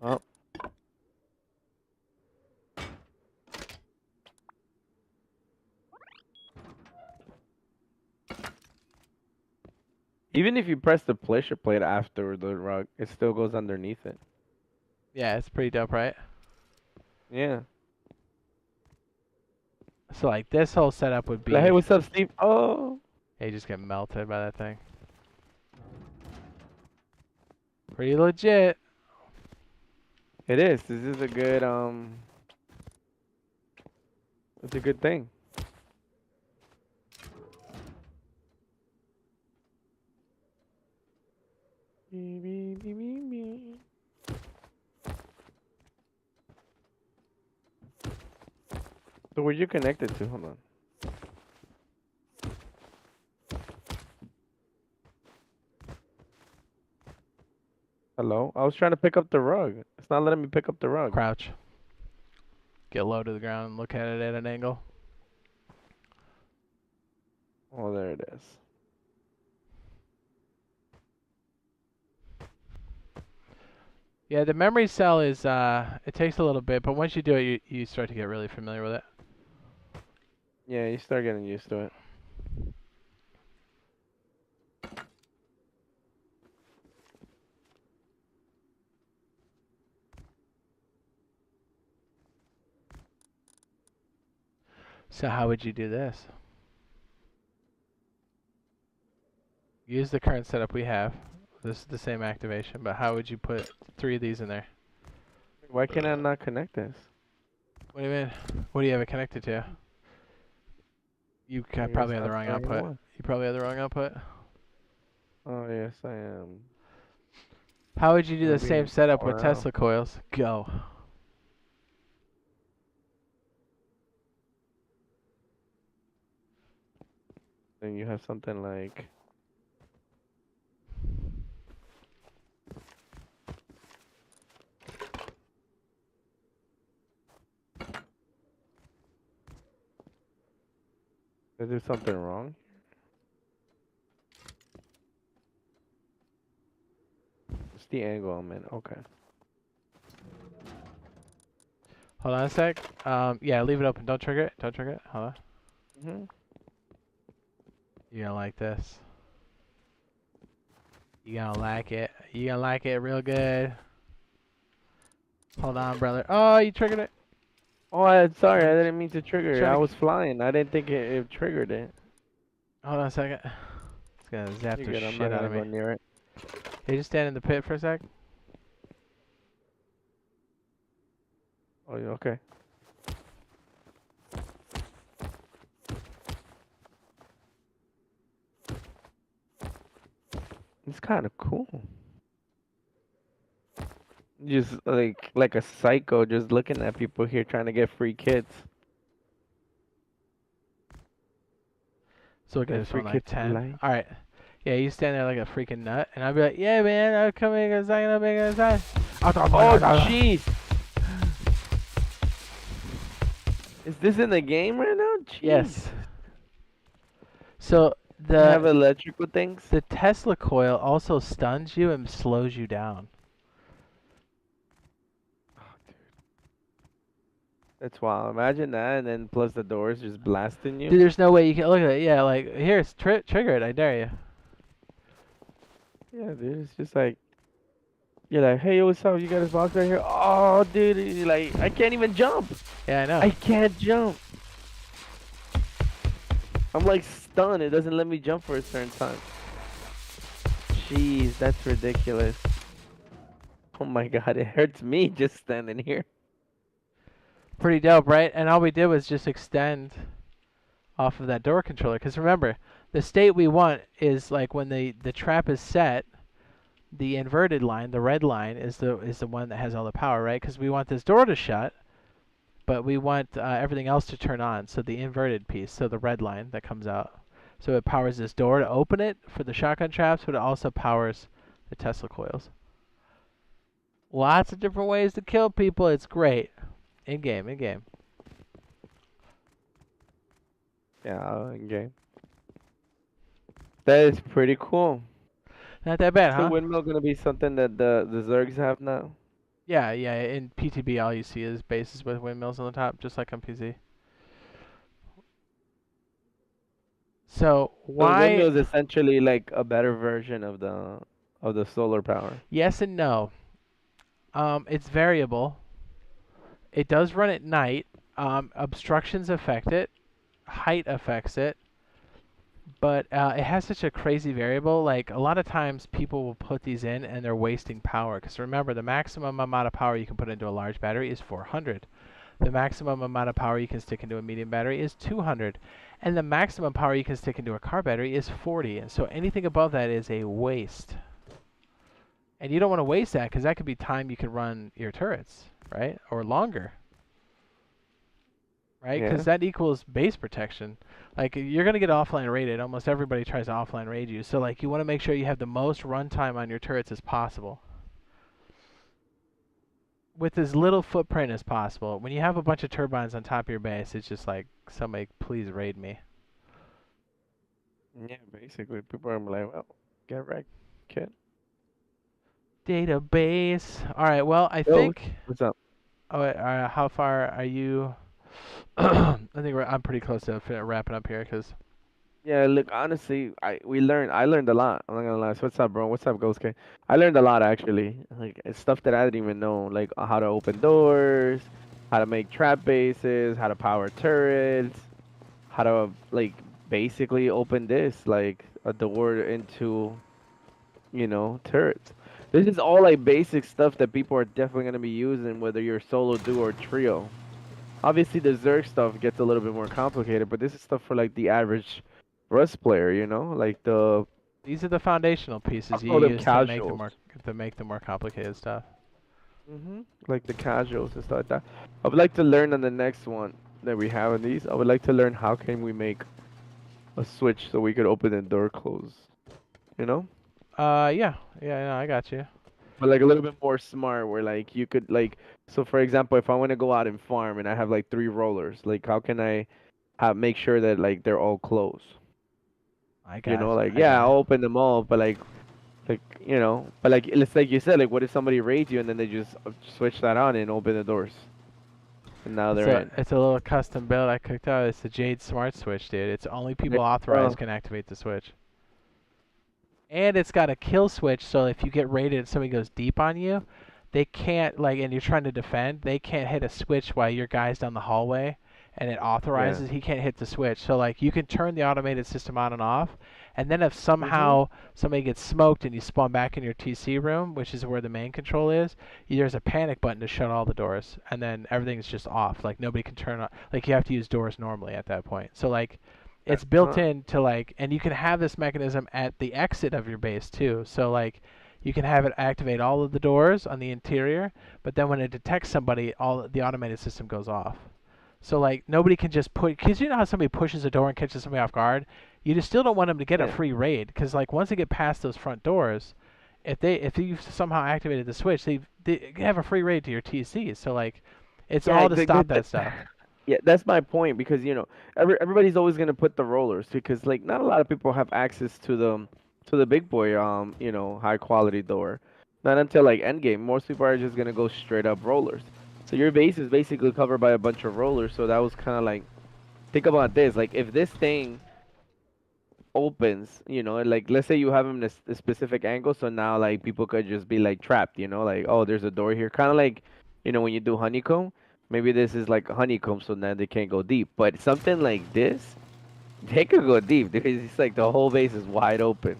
Oh. Even if you press the pressure plate after the rug, it still goes underneath it. Yeah, it's pretty dope, right? Yeah. So like this whole setup would Like, hey, be, what's up, Steve? Oh. hey, you just get melted by that thing. Pretty legit. It is. This is a good it's a good thing. So where you connected to? Hold on. Hello? I was trying to pick up the rug. It's not letting me pick up the rug. Crouch. Get low to the ground and look at it at an angle. Oh, there it is. Yeah, the memory cell is, it takes a little bit, but once you do it, you start to get really familiar with it. Yeah, you start getting used to it. So how would you do this? Use the current setup we have. This is the same activation, but how would you put 3 of these in there? Why can I not connect this? What do you mean? What do you have it connected to? You I guess probably have the that's wrong how you output. want. You probably have the wrong output. Oh, yes, I am. How would you do the Maybe same setup with around. Tesla coils? Go. Then you have something like is there something wrong? It's the angle I'm in. Okay. Hold on a sec. Yeah, leave it open. Don't trigger it. Don't trigger it. Hold on. Mhm. You're gonna like this. You're gonna like it. You're gonna like it real good. Hold on, brother. Oh, you triggered it. Oh, sorry, I didn't mean to trigger it. I Trying to. was flying. I didn't think it triggered it. Hold on a second. It's gonna zap You're the good. I'm not shit out gonna of me. go near it. Hey, just stand in the pit for a sec. Oh, yeah, okay. It's kind of cool. Just like a psycho, just looking at people here trying to get free kids. So we'll get Like this free one like kids for 10. life. All right. Yeah, you stand there like a freaking nut, and I'll be like, yeah, man, I'll come in a second, I'll make it inside. Oh, jeez. Is this in the game right now? Jeez. Yes. So You have the electrical things? the Tesla coil also stuns you and slows you down. Oh, dude. That's wild. Imagine that, and then plus the doors just blasting you. Dude, there's no way you can look at it. Yeah, like here, trigger it. I dare you. Yeah, dude. It's just like, you're like, hey, what's up? You got this box right here? Oh, dude. You're like, I can't even jump. Yeah, I know. I can't jump. I'm like stunned. It doesn't let me jump for a certain time. Jeez, that's ridiculous. Oh my god, it hurts me just standing here. Pretty dope, right? And all we did was just extend off of that door controller. Because remember, the state we want is like when the trap is set, the inverted line, the red line, is the one that has all the power, right? Because we want this door to shut, but we want everything else to turn on. So the inverted piece, so the red line that comes out. So it powers this door to open it for the shotgun traps, but it also powers the Tesla coils. Lots of different ways to kill people. It's great. In game, in game. Yeah, okay. That is pretty cool. Not that bad, Is the huh? windmill gonna be something that the Zergs have now? Yeah, yeah. In PTB, all you see is bases with windmills on the top, just like on PC. So So the why? windmill is essentially like a better version of the solar power. Yes and no. It's variable. It does run at night. Obstructions affect it. Height affects it. But it has such a crazy variable. Like a lot of times, people will put these in and they're wasting power. Because remember, the maximum amount of power you can put into a large battery is 400. The maximum amount of power you can stick into a medium battery is 200. And the maximum power you can stick into a car battery is 40. And so anything above that is a waste. And you don't want to waste that because that could be time you can run your turrets, right? Or longer, right? Because Yeah. that equals base protection. Like you're going to get offline rated. Almost everybody tries to offline raid you. So like you want to make sure you have the most runtime on your turrets as possible, with as little footprint as possible. When you have a bunch of turbines on top of your base, it's just like, somebody please raid me. Yeah, basically, people are like, well, get wrecked, kid. Database. All right. Well, I Yo, think. what's up? Oh, wait, how far are you? I think I'm pretty close to wrapping up here because. Yeah, look, honestly, I learned a lot. I'm not gonna lie. So what's up, bro? What's up, Ghost K? I learned a lot actually. Like it's stuff that I didn't even know, like how to open doors, how to make trap bases, how to power turrets, how to like basically open this like a door into, turrets. This is all like basic stuff that people are definitely gonna be using, whether you're solo, duo, or trio. Obviously, the Zerg stuff gets a little bit more complicated, but this is stuff for like the average Rust player, like the These are the foundational I pieces you call them use to make the casuals. more complicated stuff. Like the casuals and stuff like that. I would like to learn on the next one that we have in these. I would like to learn how can we make a switch so we could open and door close. You know? Yeah, yeah, no, I got you. But like a little bit more smart where like you could like so for example if I want to go out and farm and I have like 3 rollers, like how can I have make sure that like they're all closed? I got, Like I yeah, got I'll it. open them all, but but like it's like you said, like what if somebody raids you and then they just switch that on and open the doors and now It's they're a in. it's a little custom build I cooked out. It's the Jade Smart Switch, dude. It's only There people you authorized go. can activate the switch. And it's got a kill switch, so if you get raided and somebody goes deep on you, they can't like, and you're trying to defend, they can't hit a switch while your guy's down the hallway, and it Yeah. authorizes he can't hit the switch. So like you can turn the automated system on and off, and then if Mhm. somehow somebody gets smoked and you spawn back in your TC room, which is where the main control is, there's a panic button to shut all the doors, and then everything's just off. Like nobody can turn on. Like you have to use doors normally at that point. So like it's That's built smart. in to like, and you can have this mechanism at the exit of your base too. So like you can have it activate all of the doors on the interior, but then when it detects somebody, all the automated system goes off. So like nobody can just put, because you know how somebody pushes a door and catches somebody off guard. You just still don't want them to get a Yeah. free raid, because like once they get past those front doors, if you somehow activated the switch, they have a free raid to your TC. So like it's Yeah. all to stop that stuff. Yeah, that's my point because everybody's always gonna put the rollers because like not a lot of people have access to the big boy high quality door. Not until like endgame. Most people are just gonna go straight up rollers. So your base is basically covered by a bunch of rollers. So that was kind of like think about this. Like if this thing opens, like let's say you have them in a specific angle, so now like people could just be like trapped, like oh there's a door here, kind of like when you do honeycomb, maybe this is like a honeycomb, so now they can't go deep. But something like this, They could go deep because it's like the whole base is wide open.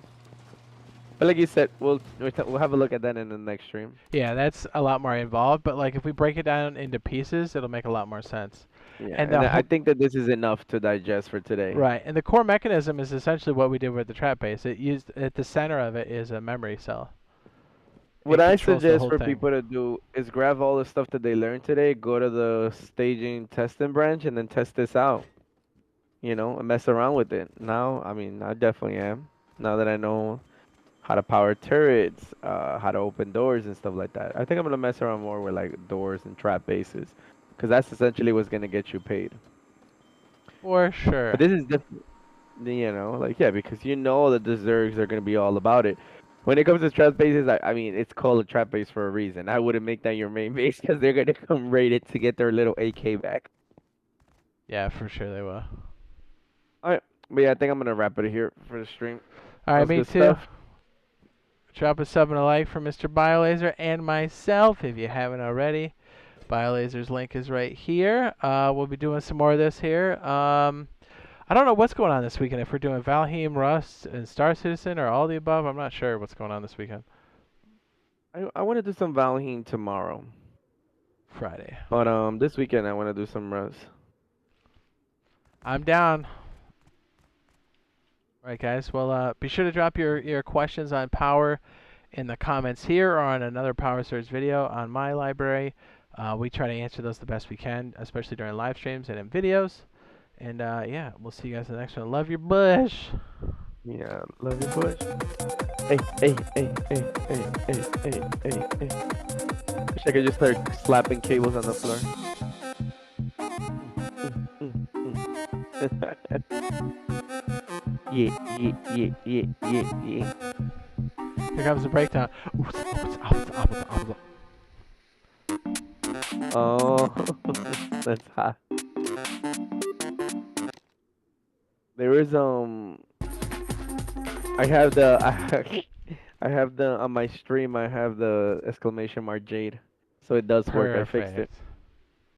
But like you said, we'll have a look at that in the next stream. Yeah, that's a lot more involved, but like if we break it down into pieces, it'll make a lot more sense. Yeah, And and the I whole, think that this is enough to digest for today. right, and the core mechanism is essentially what we did with the trap base. It used at the center of it is a memory cell. What It I controls the suggest whole for thing. people to do is grab all the stuff that they learned today, go to the staging testing branch, and then test this out. And mess around with it. Now, I mean, I definitely am. Now that I know how to power turrets, how to open doors and stuff like that. I think I'm gonna mess around more with like doors and trap bases, because that's essentially what's gonna get you paid. For But sure. this is different, like yeah, because the Zergs are gonna be all about it. When it comes to trap bases, I mean, it's called a trap base for a reason. I wouldn't make that your main base because they're gonna come raid it to get their little AK back. Yeah, for sure they will. All right, but yeah, I think I'm gonna wrap it here for the stream. All That right, was me good too. stuff. Drop a sub and a like for Mr. BioLazer and myself if you haven't already. BioLazer's link is right here. We'll be doing some more of this here. I don't know what's going on this weekend. If we're doing Valheim, Rust, and Star Citizen, or all the above, I'm not sure what's going on this weekend. I want to do some Valheim tomorrow, Friday. but this weekend I want to do some Rust. I'm down. All right, guys. Well, be sure to drop your questions on Power in the comments here or on another Power Surge video on my library. We try to answer those the best we can, especially during live streams and in videos. And yeah, we'll see you guys in the next one. Love your bush. Yeah, love you, Bush. Hey, hey, hey, hey, hey, hey, hey, hey, hey. Wish I could just start slapping cables on the floor. Yeah, yeah, yeah, yeah, yeah, yeah. Here comes the breakdown. Oh, that's hot. There is I have the I have the on my stream. I have the exclamation mark Jade, so it does work. I fixed it. Perfect.